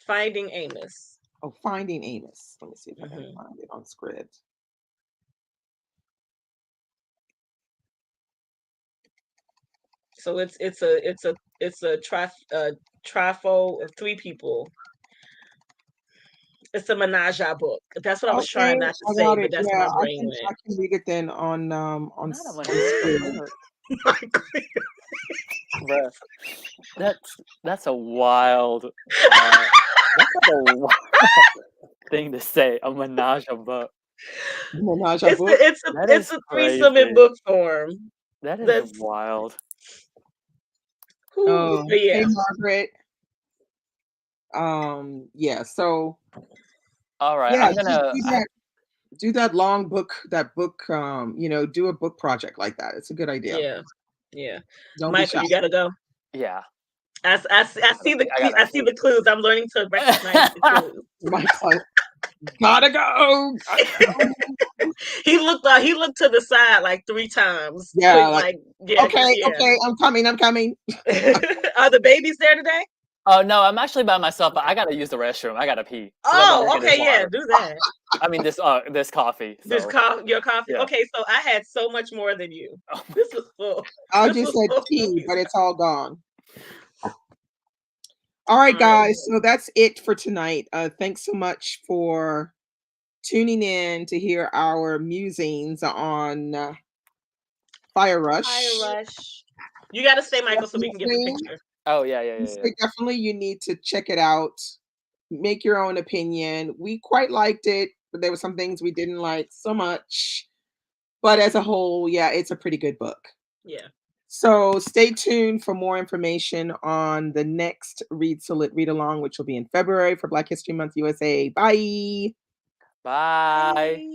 Speaker 3: Finding Amos.
Speaker 1: Oh, Finding Amos. Let me see if I can
Speaker 3: Mhm.
Speaker 1: find it on Scribd.
Speaker 3: So it's a trifle of three people. It's a menage a book. That's what I was
Speaker 1: Okay,
Speaker 3: trying not to
Speaker 1: I
Speaker 3: say,
Speaker 1: got
Speaker 3: but
Speaker 1: it.
Speaker 3: that's where
Speaker 1: Yeah,
Speaker 3: my brain
Speaker 1: I
Speaker 3: went.
Speaker 1: can read it then on
Speaker 2: Not a
Speaker 1: on
Speaker 2: menage a
Speaker 1: Scribd.
Speaker 2: book. Bruh. That's a wild that's like a wild thing to say, a menage a book.
Speaker 1: Menage a
Speaker 3: It's
Speaker 1: book.
Speaker 2: That
Speaker 3: it's
Speaker 2: is
Speaker 3: a threesome in
Speaker 2: crazy.
Speaker 3: book form.
Speaker 2: That is
Speaker 3: That's
Speaker 2: wild.
Speaker 1: Oh,
Speaker 3: but
Speaker 1: hey
Speaker 3: yeah.
Speaker 1: Margaret. Yeah. So
Speaker 2: Alright,
Speaker 1: yeah,
Speaker 2: I'm
Speaker 1: just
Speaker 2: gonna
Speaker 1: do that long book. That book. Do a book project like that. It's a good idea.
Speaker 3: Yeah. Yeah.
Speaker 1: Don't be
Speaker 3: Michael,
Speaker 1: shy.
Speaker 3: you gotta go.
Speaker 2: yeah.
Speaker 3: I see the
Speaker 2: I gotta
Speaker 3: I see the clues. I'm learning to recognize the clues.
Speaker 1: Michael, gotta go. Gotta go.
Speaker 3: He looked to the side like 3 times.
Speaker 1: Yeah.
Speaker 3: Quick,
Speaker 1: Like
Speaker 3: like, yeah,
Speaker 1: okay,
Speaker 3: yeah.
Speaker 1: okay. I'm coming. I'm coming.
Speaker 3: Are the babies there today?
Speaker 2: Oh, no, I'm actually by myself, but
Speaker 3: Okay.
Speaker 2: I gotta use the restroom. I gotta pee. So I gotta
Speaker 3: Oh,
Speaker 2: get this
Speaker 3: okay, yeah,
Speaker 2: water.
Speaker 3: do that.
Speaker 2: I mean this coffee.
Speaker 3: This
Speaker 2: So
Speaker 3: your coffee.
Speaker 2: yeah.
Speaker 3: Okay, so I had so much more than you.
Speaker 2: Oh my
Speaker 3: This was full.
Speaker 1: I
Speaker 3: This
Speaker 1: just
Speaker 3: was
Speaker 1: said
Speaker 3: full
Speaker 1: tea,
Speaker 3: movie
Speaker 1: but it's
Speaker 3: stuff.
Speaker 1: all gone. All right,
Speaker 3: All right.
Speaker 1: guys. So that's it for tonight. Thanks so much for tuning in to hear our musings on Fire
Speaker 3: Fire
Speaker 1: Rush.
Speaker 3: Rush. You gotta stay, Michael, so we can get the
Speaker 1: Definitely,
Speaker 3: picture.
Speaker 2: Oh yeah, yeah,
Speaker 1: you
Speaker 2: yeah, yeah.
Speaker 1: say definitely you need to check it out. Make your own opinion. We quite liked it, but there were some things we didn't like so much. But as a whole, yeah, it's a pretty good book.
Speaker 3: Yeah.
Speaker 1: So stay tuned for more information on the next Read Salute Read Along, which will be in February for Black History Month USA. Bye.
Speaker 2: Bye.
Speaker 3: Bye.